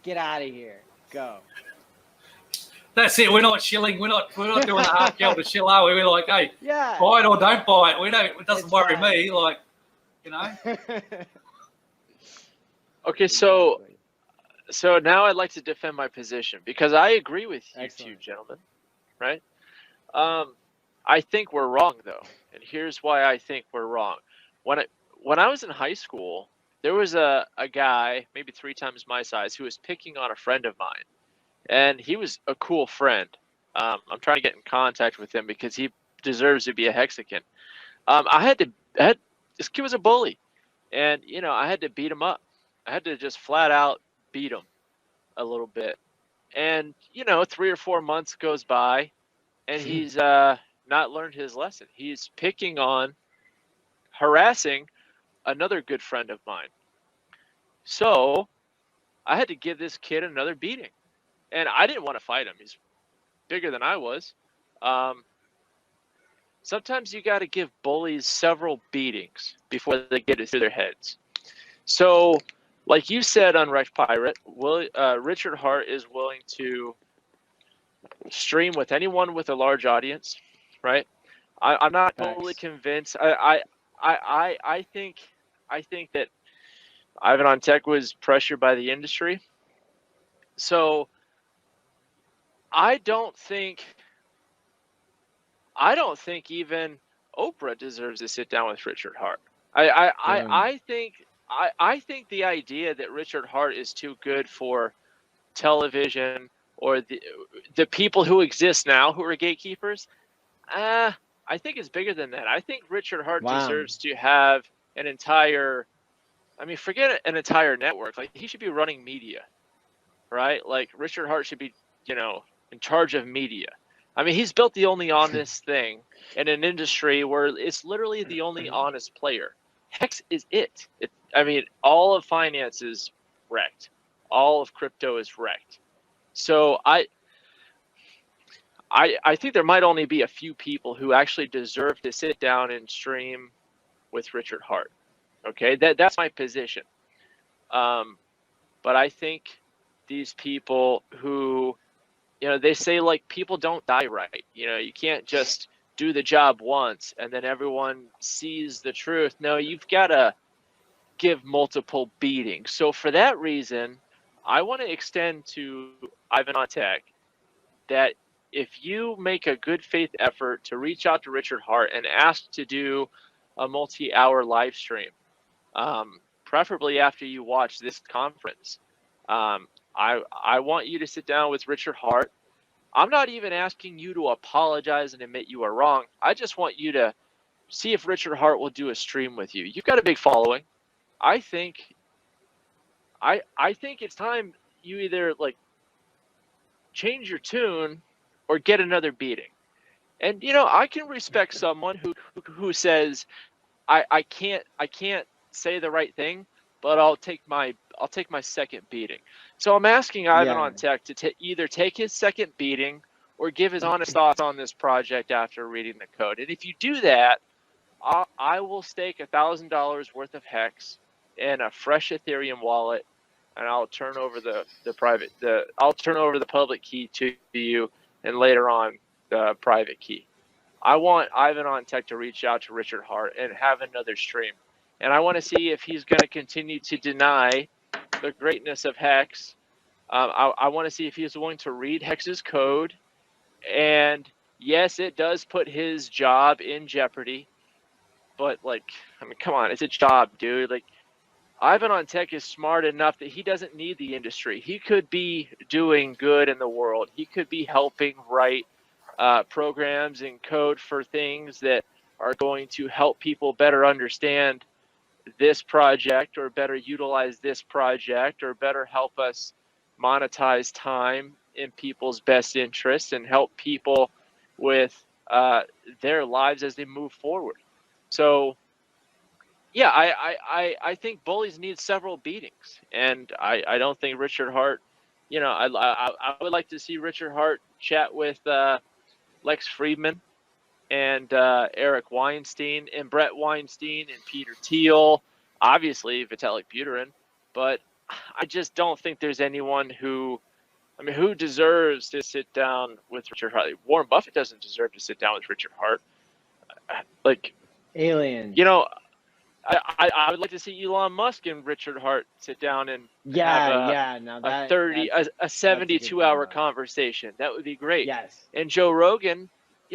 get out of here. Go. That's it. We're not shilling. We're not doing a hard kill to shill, are we? We're like, hey, buy it or don't buy it. We don't. It doesn't worry me. Like, you know. Okay, so now I'd like to defend my position because I agree with you two gentlemen. right? I think we're wrong though, and here's why I think we're wrong. When I was in high school, there was a guy, maybe 3 times my size, who was picking on a friend of mine, and he was a cool friend. I'm trying to get in contact with him because he deserves to be a Hexagon. This kid was a bully, and I had to beat him up. I had to just flat out beat him a little bit, and 3 or 4 months goes by, and he's not learned his lesson. He's picking on, harassing another good friend of mine. So I had to give this kid another beating, and I didn't want to fight him. He's bigger than I was. Sometimes you got to give bullies several beatings before they get it through their heads. So, like you said on Wrecked Pirate, Richard Hart is willing to stream with anyone with a large audience, right? I'm not totally convinced. I think that Ivan on Tech was pressured by the industry. So I don't think even Oprah deserves to sit down with Richard Hart. I think the idea that Richard Hart is too good for television or the people who exist now who are gatekeepers, I think it's bigger than that. I think Richard Hart deserves to have an entire, forget an entire network. Like, he should be running media, right? Like, Richard Hart should be, in charge of media. He's built the only honest thing in an industry where it's literally the only honest player. Hex is it. All of finance is wrecked. All of crypto is wrecked. So I think there might only be a few people who actually deserve to sit down and stream with Richard Hart. Okay, that's my position. But I think these people who, they say, like, people don't die right. You can't just do the job once and then everyone sees the truth. No, you've got to give multiple beatings. So for that reason, I want to extend to Ivan on Tech that if you make a good faith effort to reach out to Richard Hart and ask to do a multi-hour live stream, preferably after you watch this conference, I want you to sit down with Richard Hart. I'm not even asking you to apologize and admit you are wrong. I just want you to see if Richard Hart will do a stream with you. You've got a big following. I think it's time you either, like, change your tune or get another beating. And I can respect someone who says, I can't say the right thing, but I'll take my second beating. So I'm asking Ivan on Tech to either take his second beating or give his honest thoughts on this project after reading the code. And if you do that, I will stake $1,000 worth of Hex in a fresh Ethereum wallet, and I'll turn over the public key to you, and later on the private key. I want Ivan on Tech to reach out to Richard Hart and have another stream. And I want to see if he's going to continue to deny the greatness of Hex. I want to see if he's willing to read Hex's code. And yes, it does put his job in jeopardy. But, like, come on, it's a job, dude. Like, Ivan on Tech is smart enough that he doesn't need the industry. He could be doing good in the world. He could be helping write programs and code for things that are going to help people better understand this project, or better utilize this project, or better help us monetize time in people's best interests and help people with their lives as they move forward. So yeah, I think bullies need several beatings, and I don't think Richard Hart, I would like to see Richard Hart chat with Lex Friedman and Eric Weinstein and Brett Weinstein and Peter Thiel, obviously Vitalik Buterin, but I just don't think there's anyone who deserves to sit down with Richard Hart. Warren Buffett doesn't deserve to sit down with Richard Hart. Like, aliens. I would like to see Elon Musk and Richard Hart sit down and have now a 72-hour conversation. That would be great. Yes. And Joe Rogan,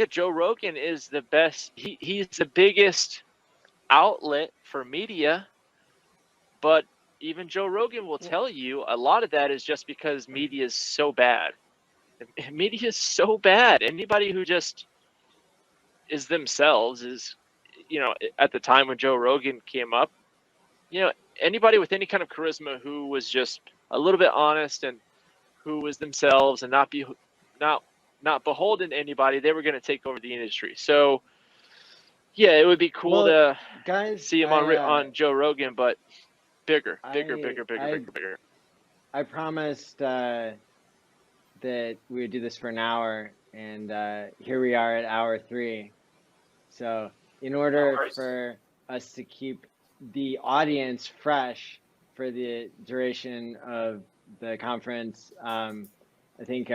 Joe Rogan is the best. He's the biggest outlet for media, but even Joe Rogan will tell you a lot of that is just because media is so bad. Media is so bad. Anybody who just is themselves is, at the time when Joe Rogan came up, anybody with any kind of charisma who was just a little bit honest and who was themselves and not beholden to anybody, they were going to take over the industry. So yeah, it would be cool to see him on Joe Rogan, but bigger. I promised that we would do this for an hour, and here we are at hour 3. So in order for us to keep the audience fresh for the duration of the conference, I think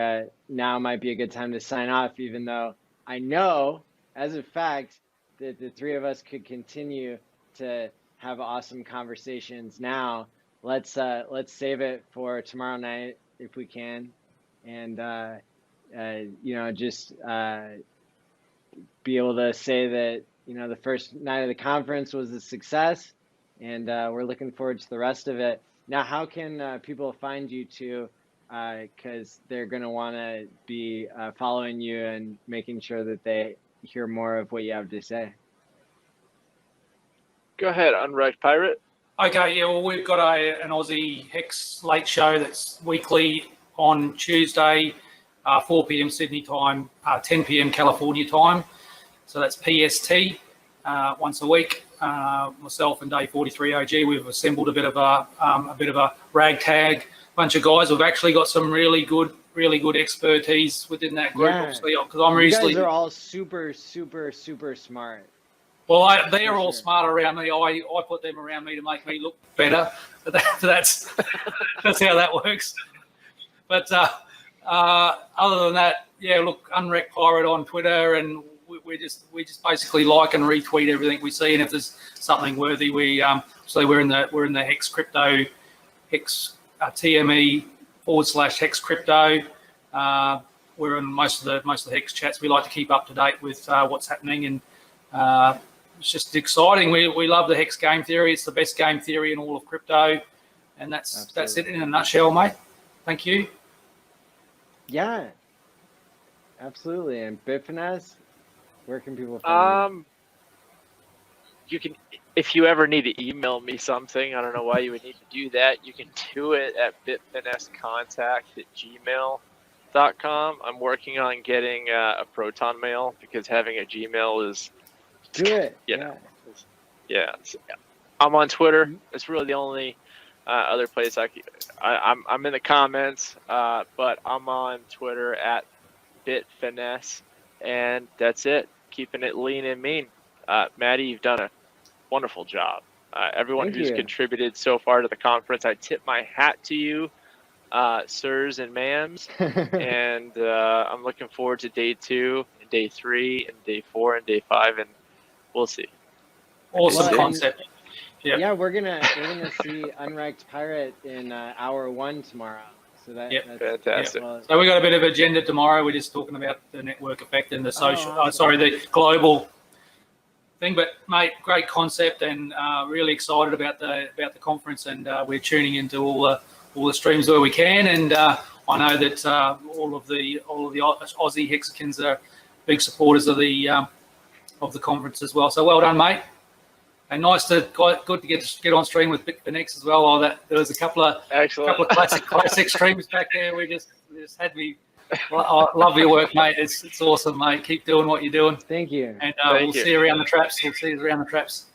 now might be a good time to sign off, even though I know as a fact that the 3 of us could continue to have awesome conversations now. Let's save it for tomorrow night if we can, and just be able to say that the first night of the conference was a success, and we're looking forward to the rest of it. Now, how can people find you too? Because they're going to want to be following you and making sure that they hear more of what you have to say. Go ahead, Unwrecked Pirate. Okay, yeah, well, we've got an Aussie Hex late show that's weekly on Tuesday, 4 p.m. Sydney time, 10 p.m. California time. So that's PST, once a week. Myself and Day 43 OG, we've assembled a bit of a ragtag bunch of guys. We've actually got some really good expertise within that group. Obviously, because I'm you guys are all super smart. Well, they're all smart around me. I put them around me to make me look better. That's how that works. But other than that, yeah, look, Unwrecked Pirate on Twitter, and we just basically like and retweet everything we see, and if there's something worthy, we're in the Hex Crypto, Hex TME / Hex Crypto. We're in most of the Hex chats. We like to keep up to date with what's happening, and it's just exciting. We love the Hex game theory. It's the best game theory in all of crypto, and that's it in a nutshell, mate. Thank you. Yeah, absolutely. And Bitfinesse, where can people find you can, if you ever need to email me something, I don't know why you would need to do that. You can do it at bitfinessecontact@gmail.com. I'm working on getting a Proton Mail because having a Gmail is I'm on Twitter. It's really the only other place I'm in the comments, but I'm on Twitter at bitfinesse, and that's it. Keeping it lean and mean. Maddie, you've done a wonderful job. Everyone who's contributed so far to the conference, I tip my hat to you, sirs and ma'ams, and I'm looking forward to day 2 and day 3 and day 4 and day 5, and we'll see. Awesome concept. Yeah, we're gonna see Unwrecked Pirate in hour 1 tomorrow. So that's fantastic. Well, so we got a bit of agenda tomorrow. We're just talking about the network effect and the social. The global thing. But mate, great concept, and really excited about the conference. And we're tuning into all the streams where we can. And I know that all of the Aussie Hexicans are big supporters of the conference as well. So well done, mate. And good to get on stream with Bitfinex as well. There was a couple of classic streams back there. We just had me. I love your work, mate. It's awesome, mate. Keep doing what you're doing. Thank you. And we'll see you around the traps. We'll see you around the traps.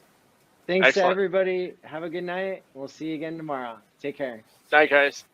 Thanks to everybody. Have a good night. We'll see you again tomorrow. Take care. Night, guys.